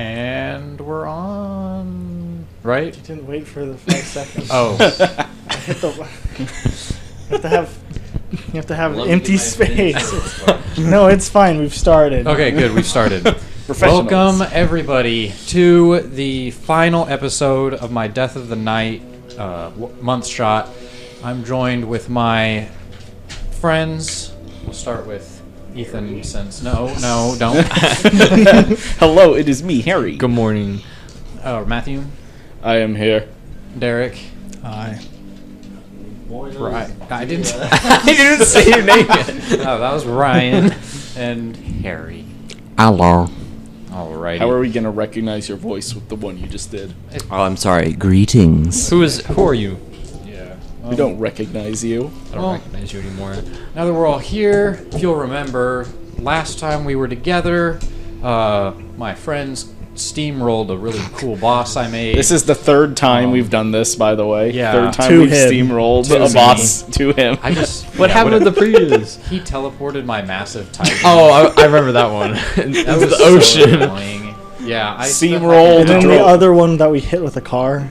And we're on, right? You didn't wait for the 5 seconds. Oh. I hit the. You have to have empty space. No, it's fine. We've started. Okay, good. We've started. Welcome, everybody, to the final episode of my Death of the Night month shot. I'm joined with my friends. We'll start with Ethan, since... No, don't. Hello, it is me, Harry. Good morning. Matthew. I am here. Derek. Hi. Right. I didn't... I didn't say your name yet. Oh, that was Ryan. And Harry. Hello. Alrighty. How are we going to recognize your voice with the one you just did? Oh, I'm sorry. Greetings. Who are you? Yeah. We don't recognize you. I don't recognize you anymore. Now that we're all here, if you'll remember, last time we were together, my friends steamrolled a really cool boss I made. This is the third time we've done this, by the way. Yeah. Third time To we've him. steamrolled To a me. boss to him. I just... What happened with the previous? He teleported my massive titan. Oh, I remember that one. That was was the ocean. So annoying. Yeah, I Steamrolled. And then the Drove. other one that we hit with a car.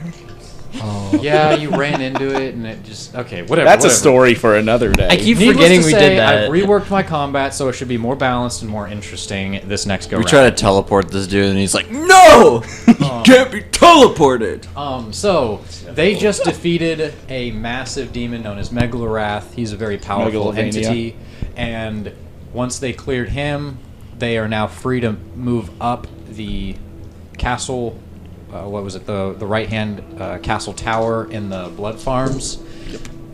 Yeah, you ran into it and it just... Okay, whatever. That's whatever. a story for another day. I keep Needless forgetting to we say, did that. I've reworked my combat so it should be more balanced and more interesting this next go We round. try to teleport this dude, and he's like, "No, you can't be teleported." So they just defeated a massive demon known as Megalorath. He's a very powerful Megalovania. entity, and once they cleared him, they are now free to move up the castle. What was it? The right-hand castle tower in the Blood Farms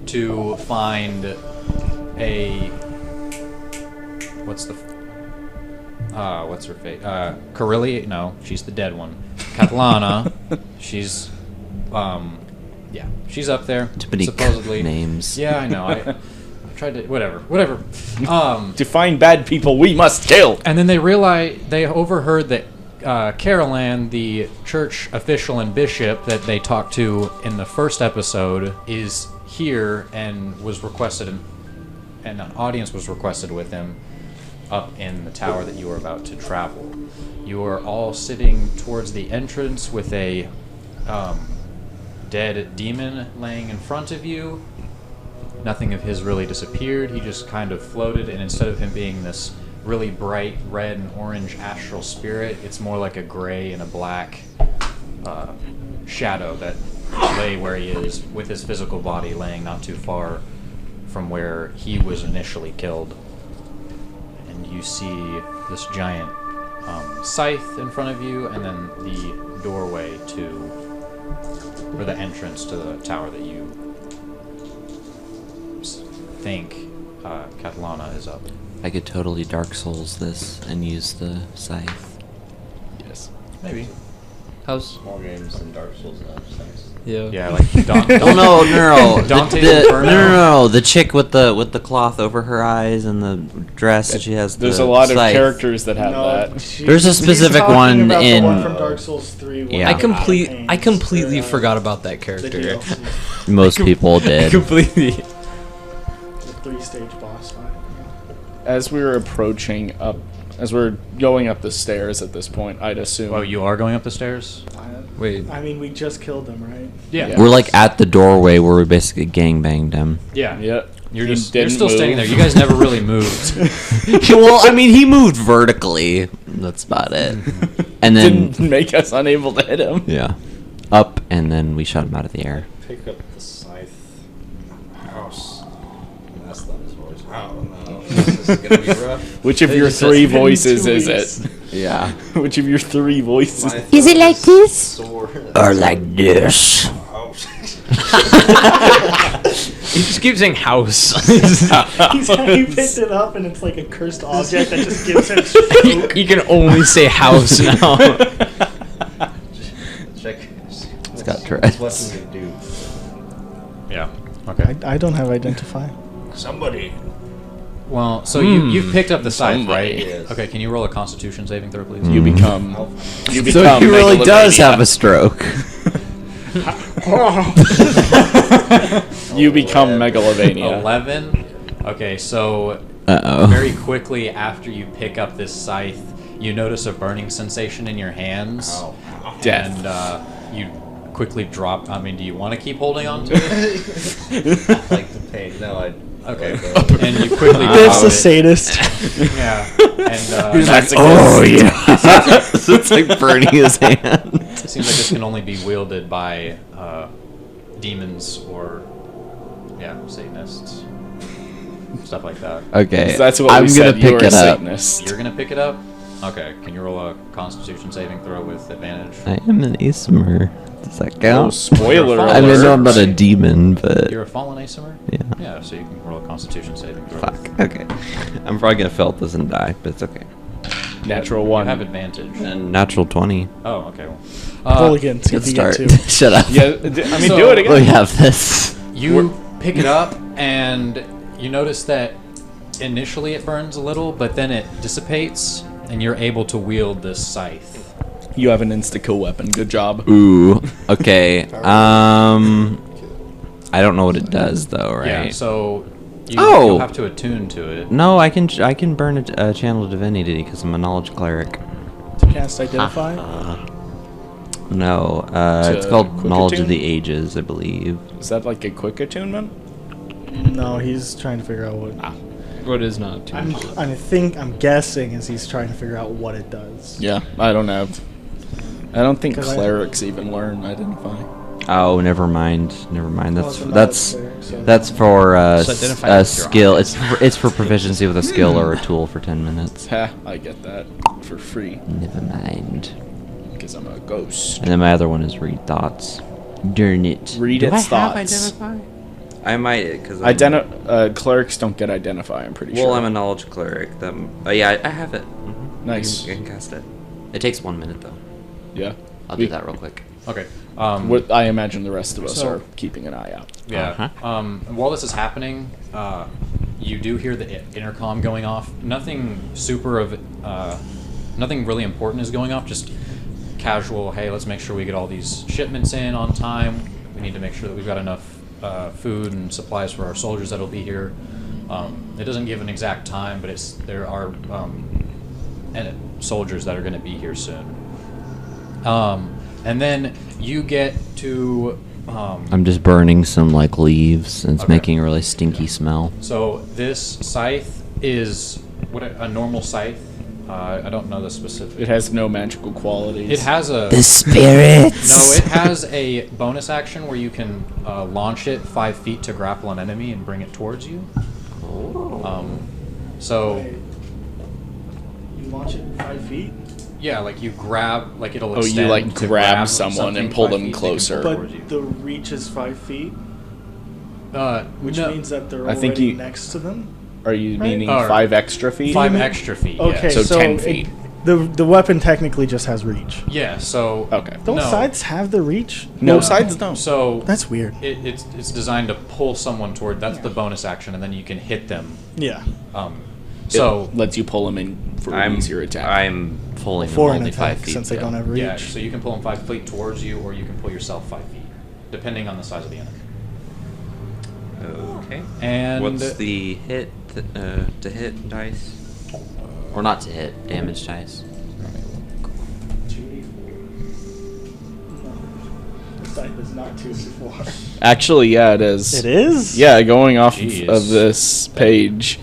to find a what's her fate? Carilli? No, she's the dead one. Catalana. She's she's up there Too many supposedly. names. Yeah, I know. I tried to whatever. To find bad people, we must kill. And then they overheard that Caroline, the church official and bishop that they talked to in the first episode, is here and was requested, and an audience was requested with him up in the tower that you are about to travel. You are all sitting towards the entrance with a dead demon laying in front of you. Nothing of his really disappeared. He just kind of floated, and instead of him being this really bright red and orange astral spirit, it's more like a gray and a black shadow that lay where he is, with his physical body laying not too far from where he was initially killed. And you see this giant scythe in front of you, and then the doorway or the entrance to the tower that you think Catalana is up. I could totally Dark Souls this and use the scythe. Yes. Maybe. How's... More games than Dark Souls now, thanks. Yeah. Yeah, like Oh no! Dante's The, Inferno. no! The chick with the cloth over her eyes and the dress that she has. There's the a lot scythe. of characters that have that. There's a specific talking one about in- the one from Dark Souls 3. Yeah. I completely forgot about that character. Most people did. Completely. The 3-stage boss fight. As we were as we're going up the stairs at this point, I'd assume. Oh, you are going up the stairs? Wait. I mean, we just killed them, right? Yeah. We're like at the doorway where we basically gangbanged him. Yeah. Yeah. You're He still didn't standing move. there. You guys never really moved. Well, I mean, he moved vertically. That's about it. And then Didn't make us unable to hit him. yeah, up and then we shot him out of the air. Pick up the scythe. House. And that's not his voice. Wow, no. This is gonna be rough. Which of your just three said in voices 2 is weeks. it? Yeah. Which of your three voices? Is it like this? Sword. Or like this? Oh. He just keeps saying house. He picked it up and it's like a cursed object that just gives him stroke. He can only say house now. Check. It's got Tourette's. What's it do? Yeah. Okay. I don't have identify. Somebody. Well, so you've picked up the scythe, Somebody. right? Yes. Okay. Can you roll a Constitution saving throw, please? You become. You become. So he really does Megalovania. have a stroke. You become Megalovania. 11. Okay, so Uh-oh. very quickly after you pick up this scythe, you notice a burning sensation in your hands. Oh. Death. And you quickly drop. I mean, do you want to keep holding on to it? I like the pain. No, I. Okay. And you quickly Biff's drop a it. sadist. Yeah. And Oh yeah. So it's like burning his hand. it seems like this can only be wielded by demons or Satanists, stuff like that. Okay. So that's what I'm we gonna said. You were pick a it up. Satanist. You're gonna pick it up. Okay. Can you roll a Constitution saving throw with advantage? I am an Aesmer. Does that Oh, count? spoiler I I mean, alert. no, I'm not a demon, but You're a fallen Aesomer? yeah. Yeah, so you can roll a Constitution saving throw. Fuck. Okay. I'm probably gonna fail this and die, but it's okay. Natural You one. have advantage. And natural 20. Oh, okay. Well, Roll again. See Good if you get start. 2. Shut up. Yeah, I mean, So- do it again. We have this. you pick it up, and you notice that initially it burns a little, but then it dissipates, and you're able to wield this scythe. You have an insta-kill weapon. Good job. Ooh. Okay. I don't know what it does though, right? Yeah, so Oh! you'll have to attune to it. No, I can burn a channel of divinity because I'm a knowledge cleric. To cast Identify? No, it's To called quick knowledge attune? of the ages, I believe. Is that like a quick attunement? No, he's trying to figure out what. What is not too I'm guessing is he's trying to figure out what it does. Yeah, I don't know. I don't think 'Cause clerics even learn identify. Oh, never mind. Never mind. Well, That's it's not that's cleric, so- that's for So identify a with your skill. eyes. It's for proficiency with a skill or a tool for 10 minutes. Ha, I get that for free Never mind. because I'm a ghost. And then my other one is read thoughts. Darn it. Read Do its I have thoughts. identify? I might because Clerics don't get identify. I'm pretty well, sure. I'm a knowledge cleric. Yeah, I have it. Nice. I can cast it. It takes 1 minute though. Yeah. I'll do that real quick. Okay. What I imagine the rest of us So- are keeping an eye out. Yeah. Uh-huh. While this is happening, you do hear the intercom going off. Nothing nothing really important is going off. Just casual. Hey, let's make sure we get all these shipments in on time. We need to make sure that we've got enough food and supplies for our soldiers that'll be here. It doesn't give an exact time, but there are soldiers that are going to be here soon. And then you get to. I'm just burning some like leaves, and it's Okay. making a really stinky smell. So this scythe is a normal scythe. I don't know the specific. It has no magical qualities. It has a. The spirits. No, it has a bonus action where you can launch it 5 feet to grapple an enemy and bring it towards you. So You launch it 5 feet? yeah, like you grab, like it'll Oh, you, extend like, to grab someone and something pull 5 them feet, they can closer. pull But towards you. the reach is 5 feet, which no, means that they're I think already you- next to them? Are you Right. meaning Or 5 extra feet? 5 extra feet. Okay, Yeah. So 10 feet. The weapon technically just has reach. Yeah. So Okay. Don't No. sides have the reach? No, sides don't. So That's weird. it's designed to pull someone toward. That's the bonus action, and then you can hit them. Yeah. So It lets you pull them in for an easier attack. I'm pulling For them an only 5 attack, feet. since they yeah. don't have reach. yeah, so you can pull them 5 feet towards you, or you can pull yourself 5 feet, depending on the size of the enemy. Okay. And What's the hit to hit dice? Or not to hit, damage dice. The scythe is not 2d4. Actually, yeah, it is. It is? Yeah, going off Jeez. of this page.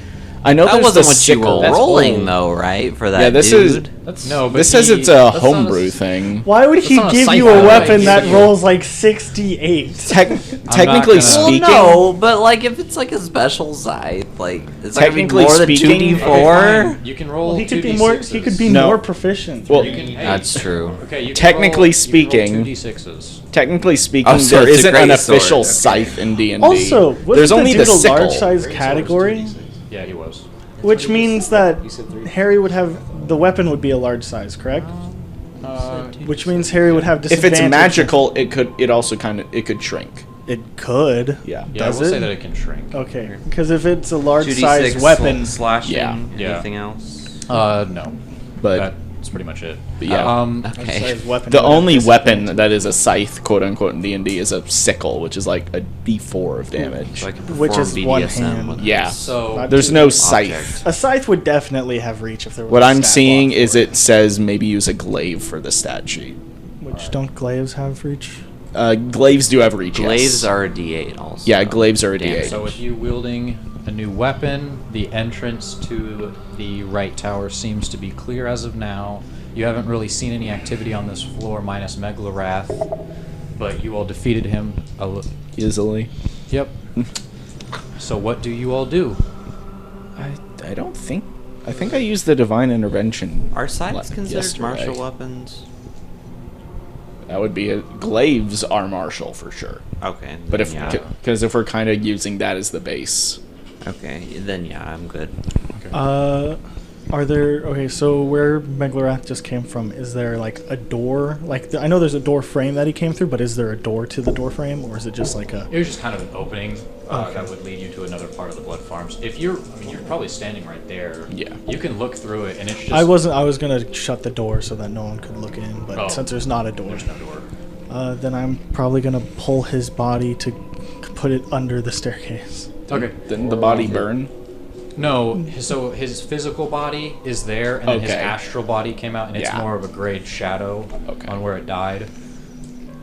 I know That there's wasn't the what you sickle. were rolling though, right? For that Yeah, this dude. no, but This says he- it's a that's not homebrew s- thing. Why would he not a give scythe, you a by the way. weapon He's that giving you- rolls like 68? Technically gonna- speaking, Well, no, but like if it's like a special scythe, like it's not gonna be Technically more than speaking- 2d4. Okay, fine. You can roll. Well, he could be 2d6s. more. He could be No. more proficient. Well, You can, hey, That's true. Okay, you can Technically roll, speaking- you can roll 2d6s. technically speaking, Oh, so there it's a isn't an great sword. official Okay. scythe in D&D. Also, wasn't there's the only dude the a sickle. large size Great category? swords, 2d6s. Yeah, he was. Which means that You said 3. Harry would have the weapon would be a large size, correct? Which means Harry would have If disadvantage. it's magical, it could shrink. it could. Yeah. Yeah, Does we'll say it? that it can shrink. Okay, because if it's a large 2d6 size weapon, slashing. Yeah. Yeah. Anything else? No. But That That's pretty much it. But yeah. Okay. The only weapon that is a scythe, quote unquote, in D&D is a sickle, which is like a D4 of damage. So I can Which perform is one BDSM hand. with Yeah. this. So There's no scythe. A scythe would definitely have reach if there was. What a I'm stat seeing block is for it says maybe use a glaive for the stat sheet. Which don't glaives have reach? Glaives do have reach. Glaives yes. are a D8 also. Yeah, glaives are a Damage. D8. So with you wielding a new weapon, the entrance to the right tower seems to be clear as of now. You haven't really seen any activity on this floor minus Megalorath, but you all defeated him. Easily. Yep. So what do you all do? I don't think. I think I used the divine intervention. Are scythes considered yesterday. martial weapons? That would be glaives are martial for sure. Okay. But then if yeah. because if we're kind of using that as the base, Okay, then yeah, I'm good. Are there so where Megalorath just came from, is there like a door? Like I know there's a door frame that he came through, but is there a door to the door frame, or is it just like a? It was just kind of an opening Okay. that would lead you to another part of the blood farms. If you're probably standing right there. Yeah. You can look through it, and it's just. I was gonna shut the door so that no one could look in, but since there's not a door, There's no door. then I'm probably gonna pull his body to put it under the staircase. Okay. didn't the body burn? No, so his physical body is there, and then his Okay. astral body came out, and it's Yeah. more of a grayed shadow Okay. on where it died.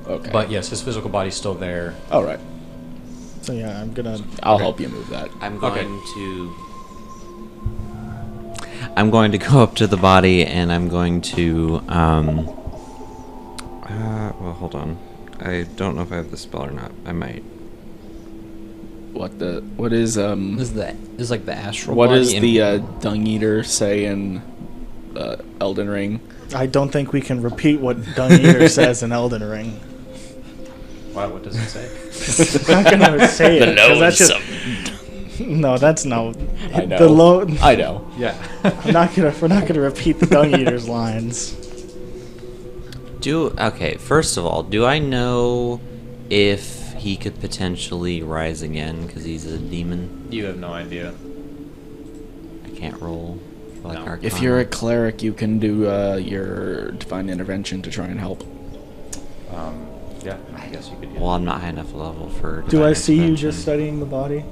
Okay. But yes, his physical body's still there. all right, So yeah, I'm gonna. I'll help you move that. I'm going to go up to the body and I'm going to well, hold on. I don't know if I have the spell or not. I might. What is This is like the astral what body. does the Dung Eater say in Elden Ring? I don't think we can repeat what Dung Eater says in Elden Ring. Wow, what does it say? I'm not gonna say it because that's just. No, that's not. I know. The low. I know. Yeah. We're not gonna repeat the Dung Eater's lines. Okay, first of all, do I know if he could potentially rise again because he's a demon? You have no idea. I can't roll. Like No. Arcana. If you're a cleric, you can do your divine intervention to try and help. Yeah, I guess you could do Well, I'm not high enough level for. Do divine I see you intervention. just studying the body?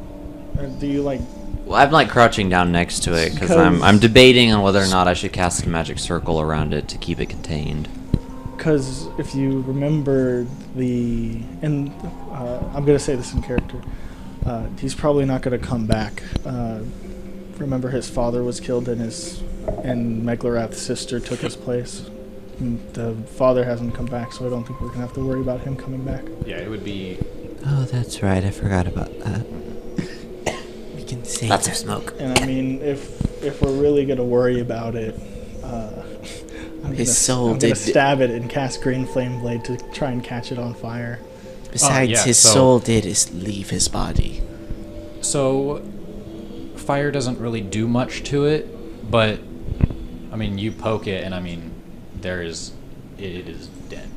Or do you like? Well, I'm like crouching down next to it because 'Cause- I'm debating on whether or not I should cast a magic circle around it to keep it contained. Because if you remember I'm gonna say this in character. He's probably not gonna come back. Remember, his father was killed, and Megalorath's sister took his place. And the father hasn't come back, so I don't think we're gonna have to worry about him coming back. Yeah, it would be. Oh, that's right. I forgot about that. We can save lots of smoke. And I mean, if we're really gonna worry about it, I'm gonna stab it and cast Green Flame Blade to try and catch it on fire. Besides, yeah, his soul did is leave his body. So, fire doesn't really do much to it, but I mean, you poke it, and I mean, it is dead.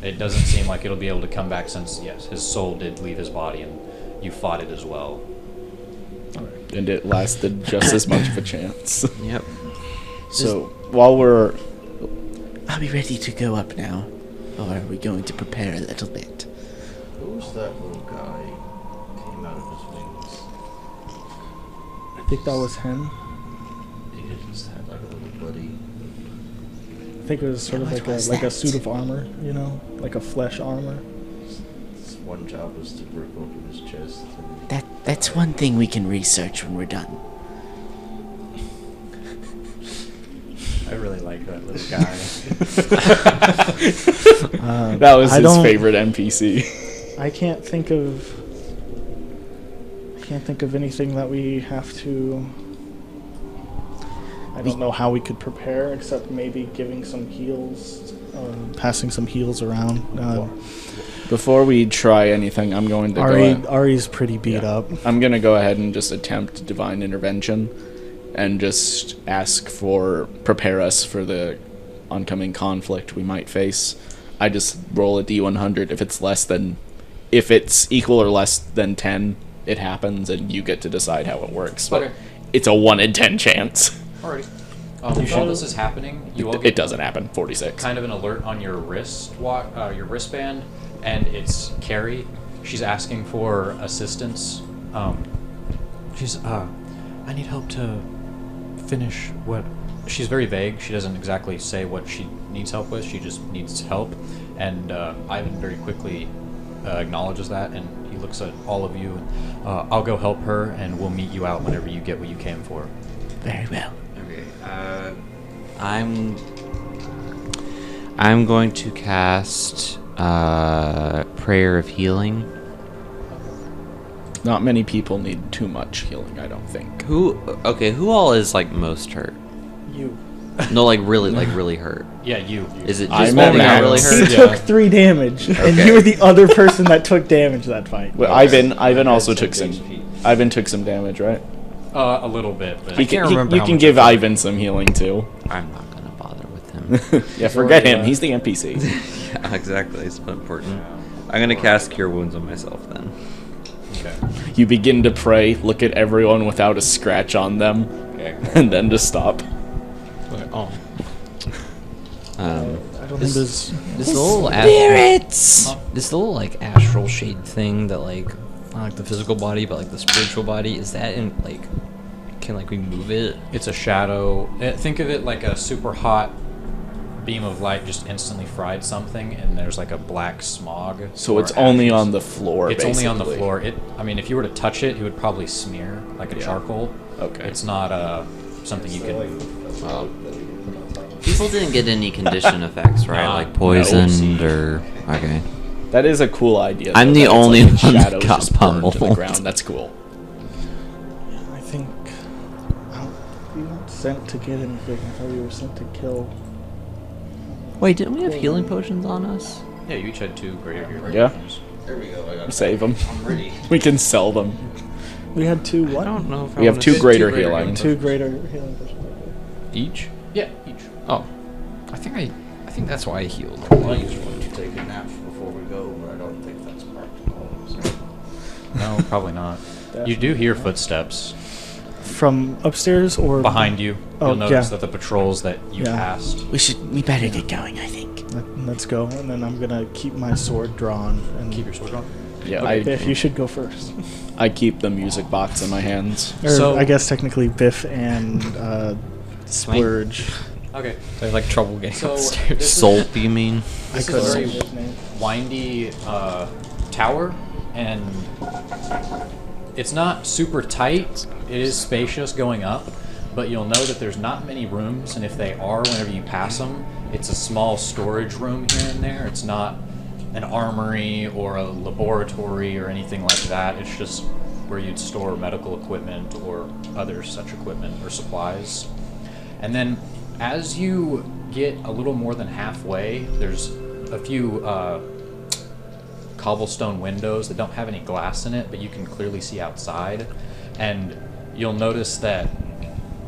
It doesn't seem like it'll be able to come back since, yes, his soul did leave his body, and you fought it as well. And it lasted just as much of a chance. Yep. So while we're, Are we ready to go up now? Or are we going to prepare a little bit? Who was that little guy came out of his wings? I think that was him. He just had like a little buddy. I think it was sort of what was like a that? suit of armor, like a flesh armor. His one job was to rip open his chest. That's one thing we can research when we're done. I really like that little guy. that was I his don't- favorite NPC. I can't think of anything that we have to. I don't know how we could prepare, except maybe giving some heals, passing some heals around. Before we try anything, I'm going to go. Ari's pretty beat up. I'm gonna go ahead and just attempt divine intervention, and just prepare us for the oncoming conflict we might face. I just roll a d100. If it's equal or less than 10, it happens, and you get to decide how it works. But Okay. it's a 1 in 10 chance. Alrighty. While this is happening, you all It get doesn't happen. 46. kind of an alert on your your wristband, and it's Carrie. She's asking for assistance. I need help to finish what. She's very vague. She doesn't exactly say what she needs help with. She just needs help, and Ivan very quickly acknowledges that, and he looks at all of you. I'll go help her, and we'll meet you out whenever you get what you came for. Very well. Okay. I'm going to cast Prayer of Healing. Not many people need too much healing, I don't think. Who all is like most hurt? You. No, like really hurt. Yeah, you. Is it just I'm me at that really max. He hurt? took 3 damage, and Okay. you were the other person that took damage that fight. Well, Ivan also took some. Ivan took some damage, right? A little bit, but You can't can, remember you how can much give I took. Ivan some healing too. I'm not gonna bother with him. Yeah, forget him. He's the NPC. Yeah, exactly. It's not important. I'm gonna cast Cure Wounds on myself then. okay. You begin to pray, look at everyone without a scratch on them, and then to stop. Oh. I don't think there's. This little spirits. This little like astral shade thing that like not like the physical body but like the spiritual body, is that in like can like we move it? It's a shadow. Think of it like a super hot beam of light just instantly fried something, and there's like a black smog. So or it's only ashes. on the floor. It's only on the basically. floor. I mean, if you were to touch it, it would probably smear like a Yeah. charcoal. Okay. It's not something you could. People didn't get any condition effects, right? Nah, Like poisoned no. or okay. That is a cool idea. I'm though, the that it's only like one that shadows got just burned to the pummeled. ground. That's cool. I think. We weren't sent to get anything. I thought we were sent to kill. Wait, didn't we have healing potions on us? Yeah, you each had 2 greater healing Yeah. potions. There we go. I got Save them. I'm ready. We can sell them. We had 2 what? I don't know if I We have wanna 2 say- greater greater healing. 2 greater healing potions. Each? Yeah, each. Oh. I think that's why I healed. Well, I just wanted to take a nap before we go, but I don't think that's practical. So. No, probably not. You do hear footsteps From upstairs or behind you. Oh, You'll notice yeah. that the patrols that you Yeah. passed. We better get going, I think. Let's go, and then I'm gonna keep my sword drawn and Keep your sword drawn. Yeah, Okay, Biff, you should go first. I keep the music box in my hands. Or So- I guess technically Biff and Splurge. Okay. I have like trouble getting So upstairs. this is- Sulp, you mean? This I is a couldn't very say his name. windy tower, and it's not super tight. It is spacious going up, but you'll know that there's not many rooms, and if they are, whenever you pass them, it's a small storage room here and there. It's not an armory or a laboratory or anything like that. It's just where you'd store medical equipment or other such equipment or supplies. And then as you get a little more than halfway, there's a few cobblestone windows that don't have any glass in it, but you can clearly see outside. And you'll notice that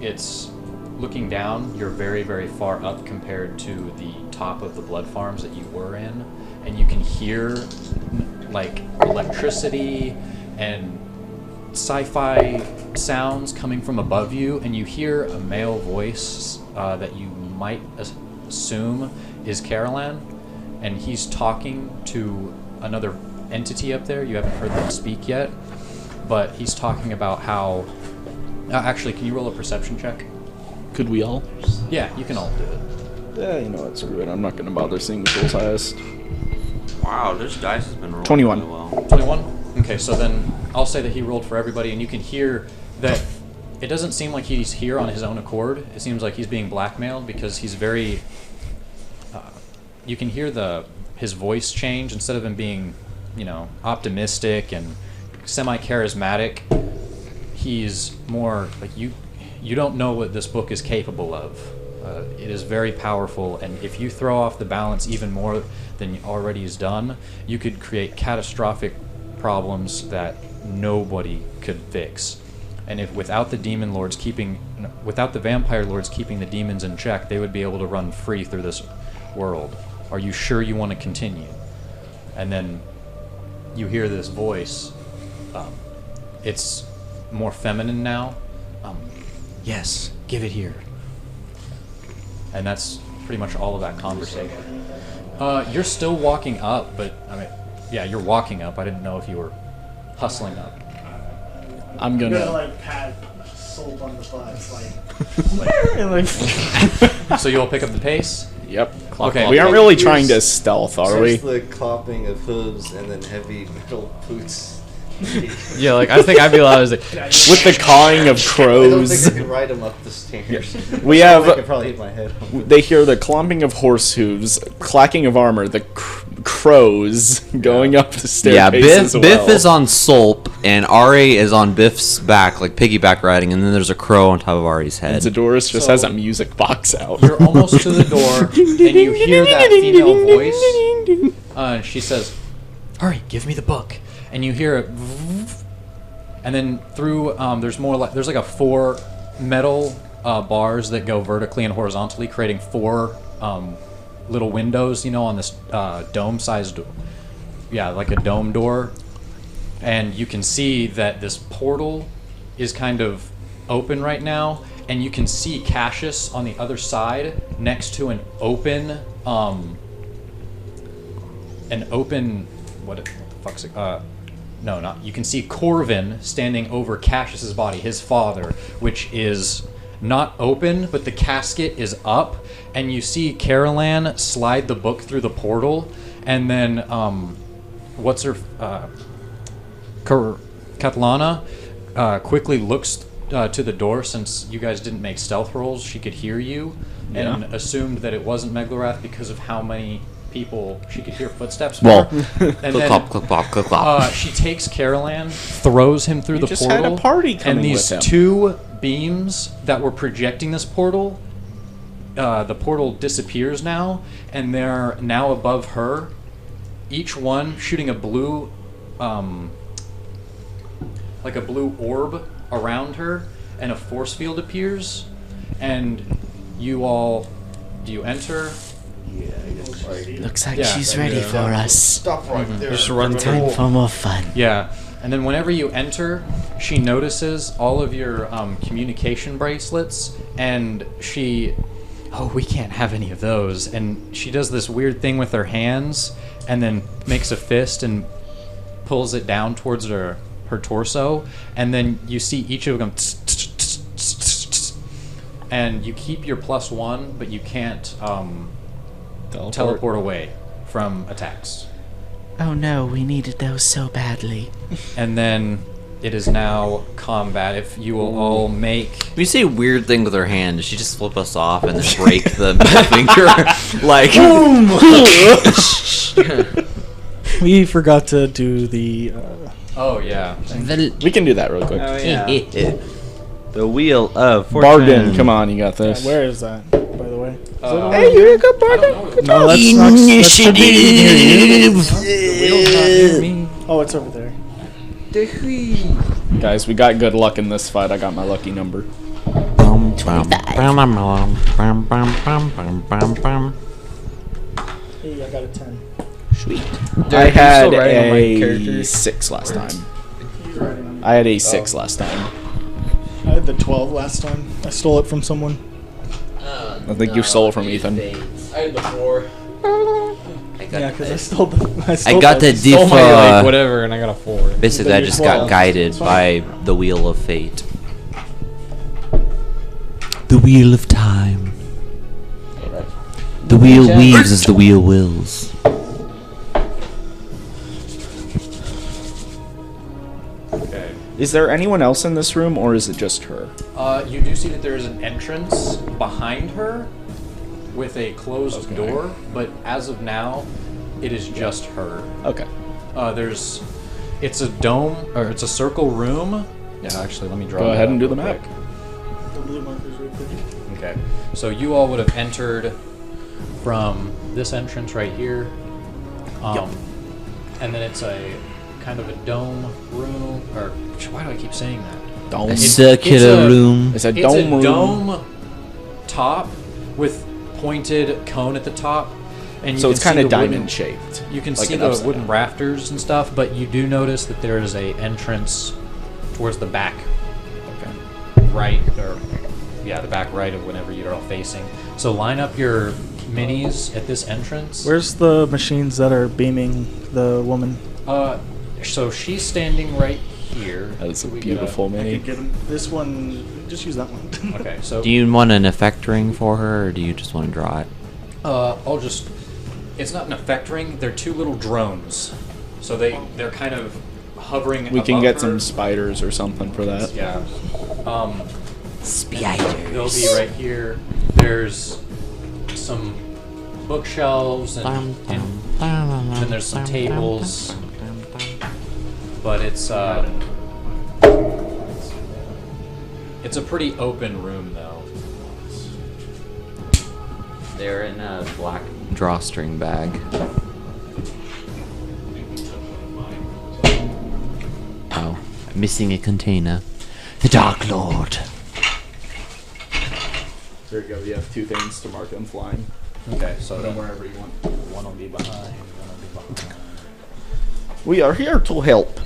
it's looking down, you're very, very far up compared to the top of the blood farms that you were in. And you can hear like electricity and sci-fi sounds coming from above you, and you hear a male voice that you might assume is Carolan, and he's talking to another entity up there. You haven't heard them speak yet, but he's talking about how... actually, can you roll a perception check? Could we all? Yeah, you can all do it. Yeah, you know what? Screw it. I'm not going to bother seeing who's highest. Wow, this dice has been rolling 21. really well. 21? Okay, so then I'll say that he rolled for everybody, and you can hear that it doesn't seem like he's here on his own accord. It seems like he's being blackmailed because he's very... you can hear his voice change. Instead of him being, optimistic and semi-charismatic, he's more like you don't know what this book is capable of. It is very powerful, and if you throw off the balance even more than already is done, you could create catastrophic problems that nobody could fix. And if without the vampire lords keeping the demons in check, they would be able to run free through this world. Are you sure you want to continue? And then you hear this voice. It's more feminine now. Yes, give it here. And that's pretty much all of that conversation. You're still walking up, but I mean, yeah, you're walking up. I didn't know if you were hustling up. I'm gonna like pat Soap on the butt, like So you'll pick up the pace? Yep. Okay. We aren't really trying to stealth, are we? There's the clopping of hooves and then heavy metal boots. Yeah, like I think I'd be allowed to say, With the cawing of I don't crows. think I could ride them up the stairs. We I have. could probably hit my head. They hear the clomping of horse hooves, clacking of armor, the crows going up the staircase. Yeah, Biff, as well. Biff is on Solp, and Ari is on Biff's back, like piggyback riding, and then there's a crow on top of Ari's head. Zadorus just So- has a music box out. You're almost to the door, and you hear that female voice. And she says, "Hurry, give me the book." And you hear it, and then through there's like a 4 metal bars that go vertically and horizontally, creating 4 little windows, on this dome-sized, like a dome door. And you can see that this portal is kind of open right now, and you can see Cassius on the other side next to an open what the fuck's it? No, not. You can see Corvin standing over Cassius's body, his father, which is not open, but the casket is up, and you see Carolan slide the book through the portal, and then what's her Katlana quickly looks to the door. Since you guys didn't make stealth rolls, she could hear you, and assumed that it wasn't Meglorath because of how many people she could hear footsteps. Well, and click then, clop, click clop, click clop. she takes Carolan, throws him through the just portal, had a party coming and these with him. 2 beams that were projecting this portal, the portal disappears now, and they're now above her, each one shooting a blue, like a blue orb around her, and a force field appears, and you all, do you enter? Looks like Yeah, she's and, ready for us. Stop right there. Just run Time for more fun. Yeah, and then whenever you enter, she notices all of your communication bracelets, and we can't have any of those. And she does this weird thing with her hands, and then makes a fist and pulls it down towards her torso, and then you see each of them, and you keep your +1, but you can't teleport away from attacks. Oh no, we needed those so badly. And then it is now combat. If you will all make... We say weird thing with her hand. Does she just flip us off and then break the finger? Like, We forgot to do the. Oh, yeah. We can do that real quick. Oh yeah. The wheel of fortune. Barden, come on, you got this. Where is that, by the way? Hey, you got Barden? No, that's not. Oh, it's over there. Guys, we got good luck in this fight. I got my lucky number. Hey, I got a 10. I I'm had still writing on my a characters. 6 last time. He's writing on I had a 6 last time. I had the 12 last time. I stole it from someone. I think you stole it from Ethan. I had the 4. Yeah, because I stole the. I got the Stole my diff. whatever, and I got a 4. Basically, I just got guided by the wheel of fate. The wheel of time. The wheel weaves as the wheel wills. Okay. Is there anyone else in this room, or is it just her? You do see that there is an entrance behind her with a closed door, but as of now, it is just her. Okay. It's a dome, or it's a circle room. Yeah, actually, let me draw Go that ahead and up do the real map. quick. The blue markers right there. Okay. So you all would have entered from this entrance right here. And then it's a kind of a dome room, or why do I keep saying that? Dome. A It's circular a- room. It's a It's dome a room. dome top with pointed cone at the top, and you So can it's kind see of the wooden- diamond shaped. You can like see an the upside wooden down. rafters and stuff, but you do notice that there is a entrance towards the back, Okay. right or the back right of whenever you're all facing. So line up your minis at this entrance. Where's the machines that are beaming the woman? So she's standing right here. That's a Could we get beautiful I mini. could get him. This one, just use that one. Okay, so Do you want an effect ring for her, or do you just want to draw it? I'll just. It's not an effect ring. They're two little drones. So they're kind of hovering. We can above get her. some spiders or something for that. Yeah. Spiders. They'll be right here. There's some bookshelves and then there's some tables. But it's a pretty open room though. They're in a black drawstring bag. Oh, missing a container. The Dark Lord. There you go. You have 2 things to mark them flying. Okay, so Put them then wherever you want. one will be behind, one will be behind. We are here to help.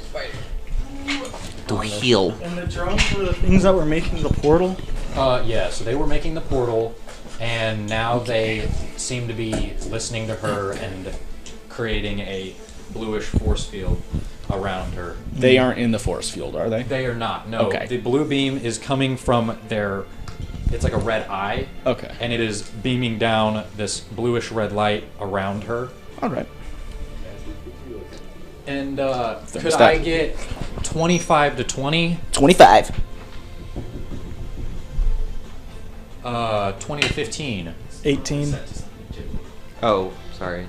To heal. And the drones were the things that were making the portal. Yeah, so they were making the portal, and now they seem to be listening to her and creating a bluish force field around her. They aren't in the force field, are they? They are not. No. Okay. The blue beam is coming from their. It's like a red eye. Okay. And it is beaming down this bluish red light around her. All right. And could Thermostat. I get 25 to 20? 25. 20 to 15. 18. Oh, sorry.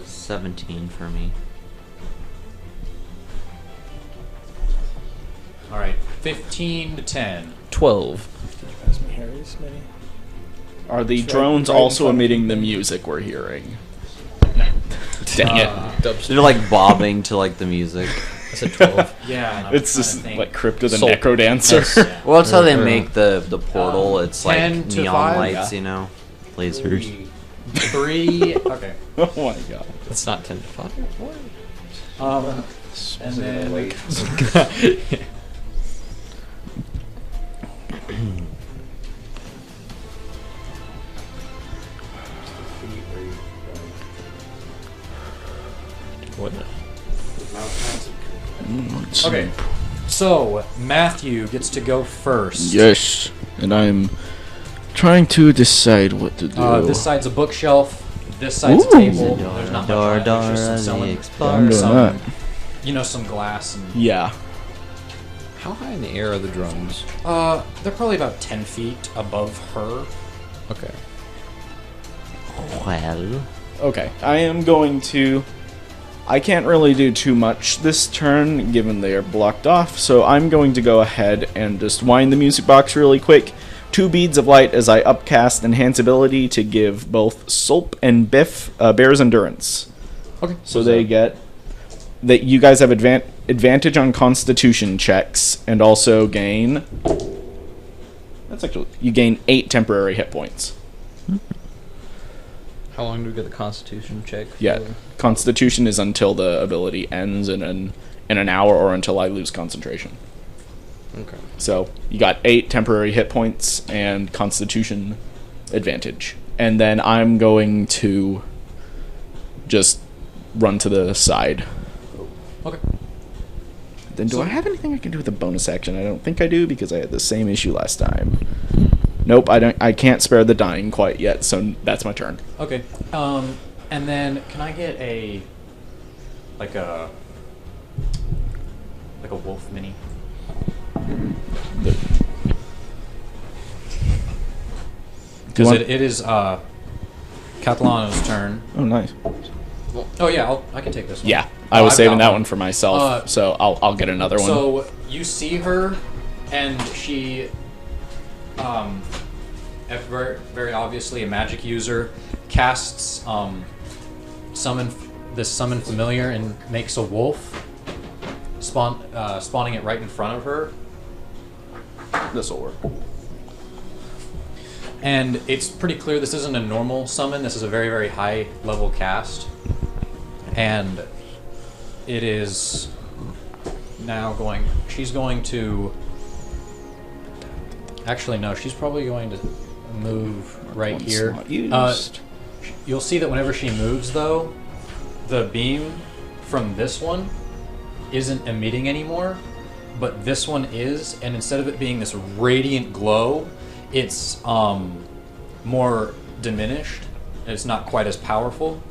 17 for me. All right. 15 to 10. 12. Pass me Harry's mini. Are the It's drones right in also front of emitting you. the music we're hearing? Dang it. They're like bobbing to like the music. I said 12. Yeah. and I'm It's trying to just think. like Crypto the Soul. Necro Dancer. Yeah. Well, that's how they make the portal. It's like 10 to neon 5? lights, you know, lasers. 3. Okay. Oh my god. That's not 10 to 5. What? And then What? okay. So Matthew gets to go first. Yes, and I'm trying to decide what to do. This side's a bookshelf. This side's Ooh. a table. There's not much on it. There's just some selling, I'm doing that. some glass and. Yeah. How high in the air are the drones? They're probably about 10 feet above her. Okay. Well, Okay, I am going to... I can't really do too much this turn, given they are blocked off, so I'm going to go ahead and just wind the music box really quick. 2 beads of light as I upcast Enhance ability to give both Sulp and Biff Bear's Endurance. Okay. So they get... that you guys have advantage on Constitution checks, and also gain... That's actually... You gain 8 temporary hit points. How long do we get the Constitution check? Yeah, for? Constitution is until the ability ends in an hour or until I lose concentration. Okay. So you got 8 temporary hit points and Constitution advantage, and then I'm going to just run to the side. Okay. Then do I have anything I can do with a bonus action? I don't think I do because I had the same issue last time. Nope, I don't. I can't spare the dying quite yet, so that's my turn. Okay. And then can I get a wolf mini? Because want- it is Catalano's turn. Oh, nice. Oh yeah, I can take this one. Yeah, I was I've saving got that one for myself, so I'll get another one. So you see her, and she, very, very obviously a magic user, casts summon familiar and makes a wolf, spawning it right in front of her. This will work. And it's pretty clear this isn't a normal summon. This is a very, very high level cast. And it is now she's going to Actually, no. She's probably going to move right One here. slot used. You'll see that whenever she moves, though, the beam from this one isn't emitting anymore, but this one is, and instead of it being this radiant glow, it's more diminished. It's not quite as powerful.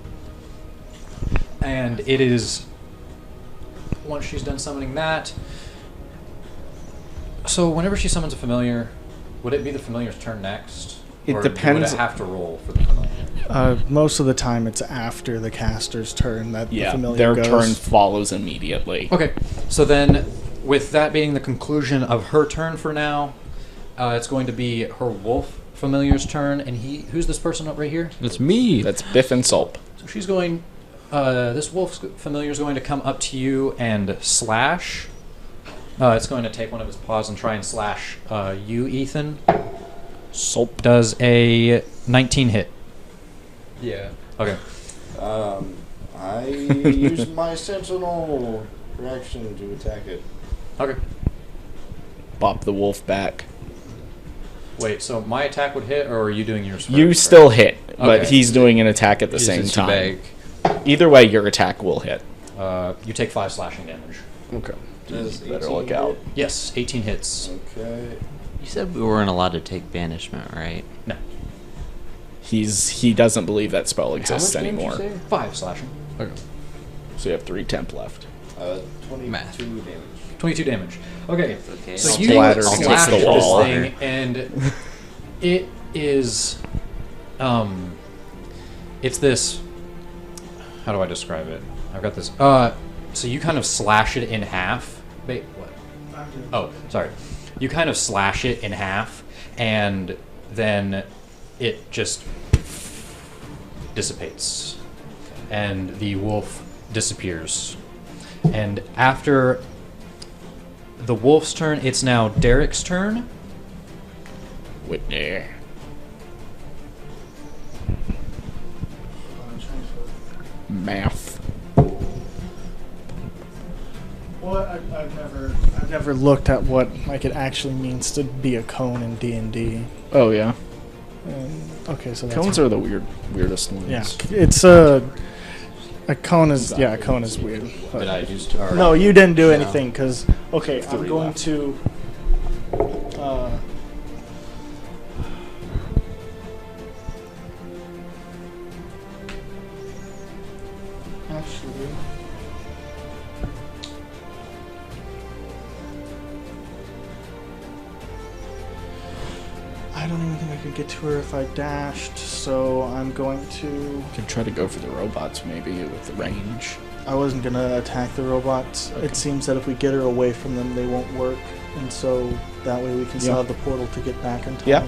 And it is, once she's done summoning that, so whenever she summons a familiar, would it be the familiar's turn next? It Or depends. would it have to roll for the familiar? Most of the time, it's after the caster's turn that the Yeah, familiar their goes. turn follows immediately. Okay, so then with that being the conclusion of her turn for now, it's going to be her wolf familiar's turn, and who's this person up right here? It's me. That's Biff and Sulp. So she's going, this wolf familiar is going to come up to you and slash. It's going to take one of its paws and try and slash you, Ethan. Sulp. Does a 19 hit? Yeah. Okay. I use my sentinel reaction to attack it. Okay. Bop the wolf back. Wait, so my attack would hit, or are you doing yours first? You still hit, but Okay. he's doing an attack at the Use same it to time. bag. Either way, your attack will hit. You take 5 slashing damage. Okay. Does Better 18 look out. Yes, 18 hits. Okay. You said we weren't allowed to take banishment, right? No. He doesn't believe that spell exists How much damage anymore. you say? 5 slashing. Okay. So you have 3 temp left. 22 Math. damage. 22 damage. Okay. It's okay. So I'll you take- Splatter I'll against slash the take this wall. thing, and it is, it's this. How do I describe it? I've got this. So you kind of slash it in half. Wait, what? Oh, sorry. You kind of slash it in half, and then it just dissipates, and the wolf disappears. And after the wolf's turn, it's now Derek's turn. Whitney. Math. Well, I've never looked at what like it actually means to be a cone in D&D. Oh yeah. Okay, so that's Cones are the weirdest ones. yeah. It's a cone is a cone is weird. but- Did I use? Or, No, you didn't do No. anything because okay, I'm 3 going left. to. Actually, I don't even think I could get to her if I dashed. So I'm going to. Could try to go for the robots maybe with the range. I wasn't gonna attack the robots. It seems that if we get her away from them, they won't work, and so that way we can still Yeah. have the portal to get back in time. Yeah.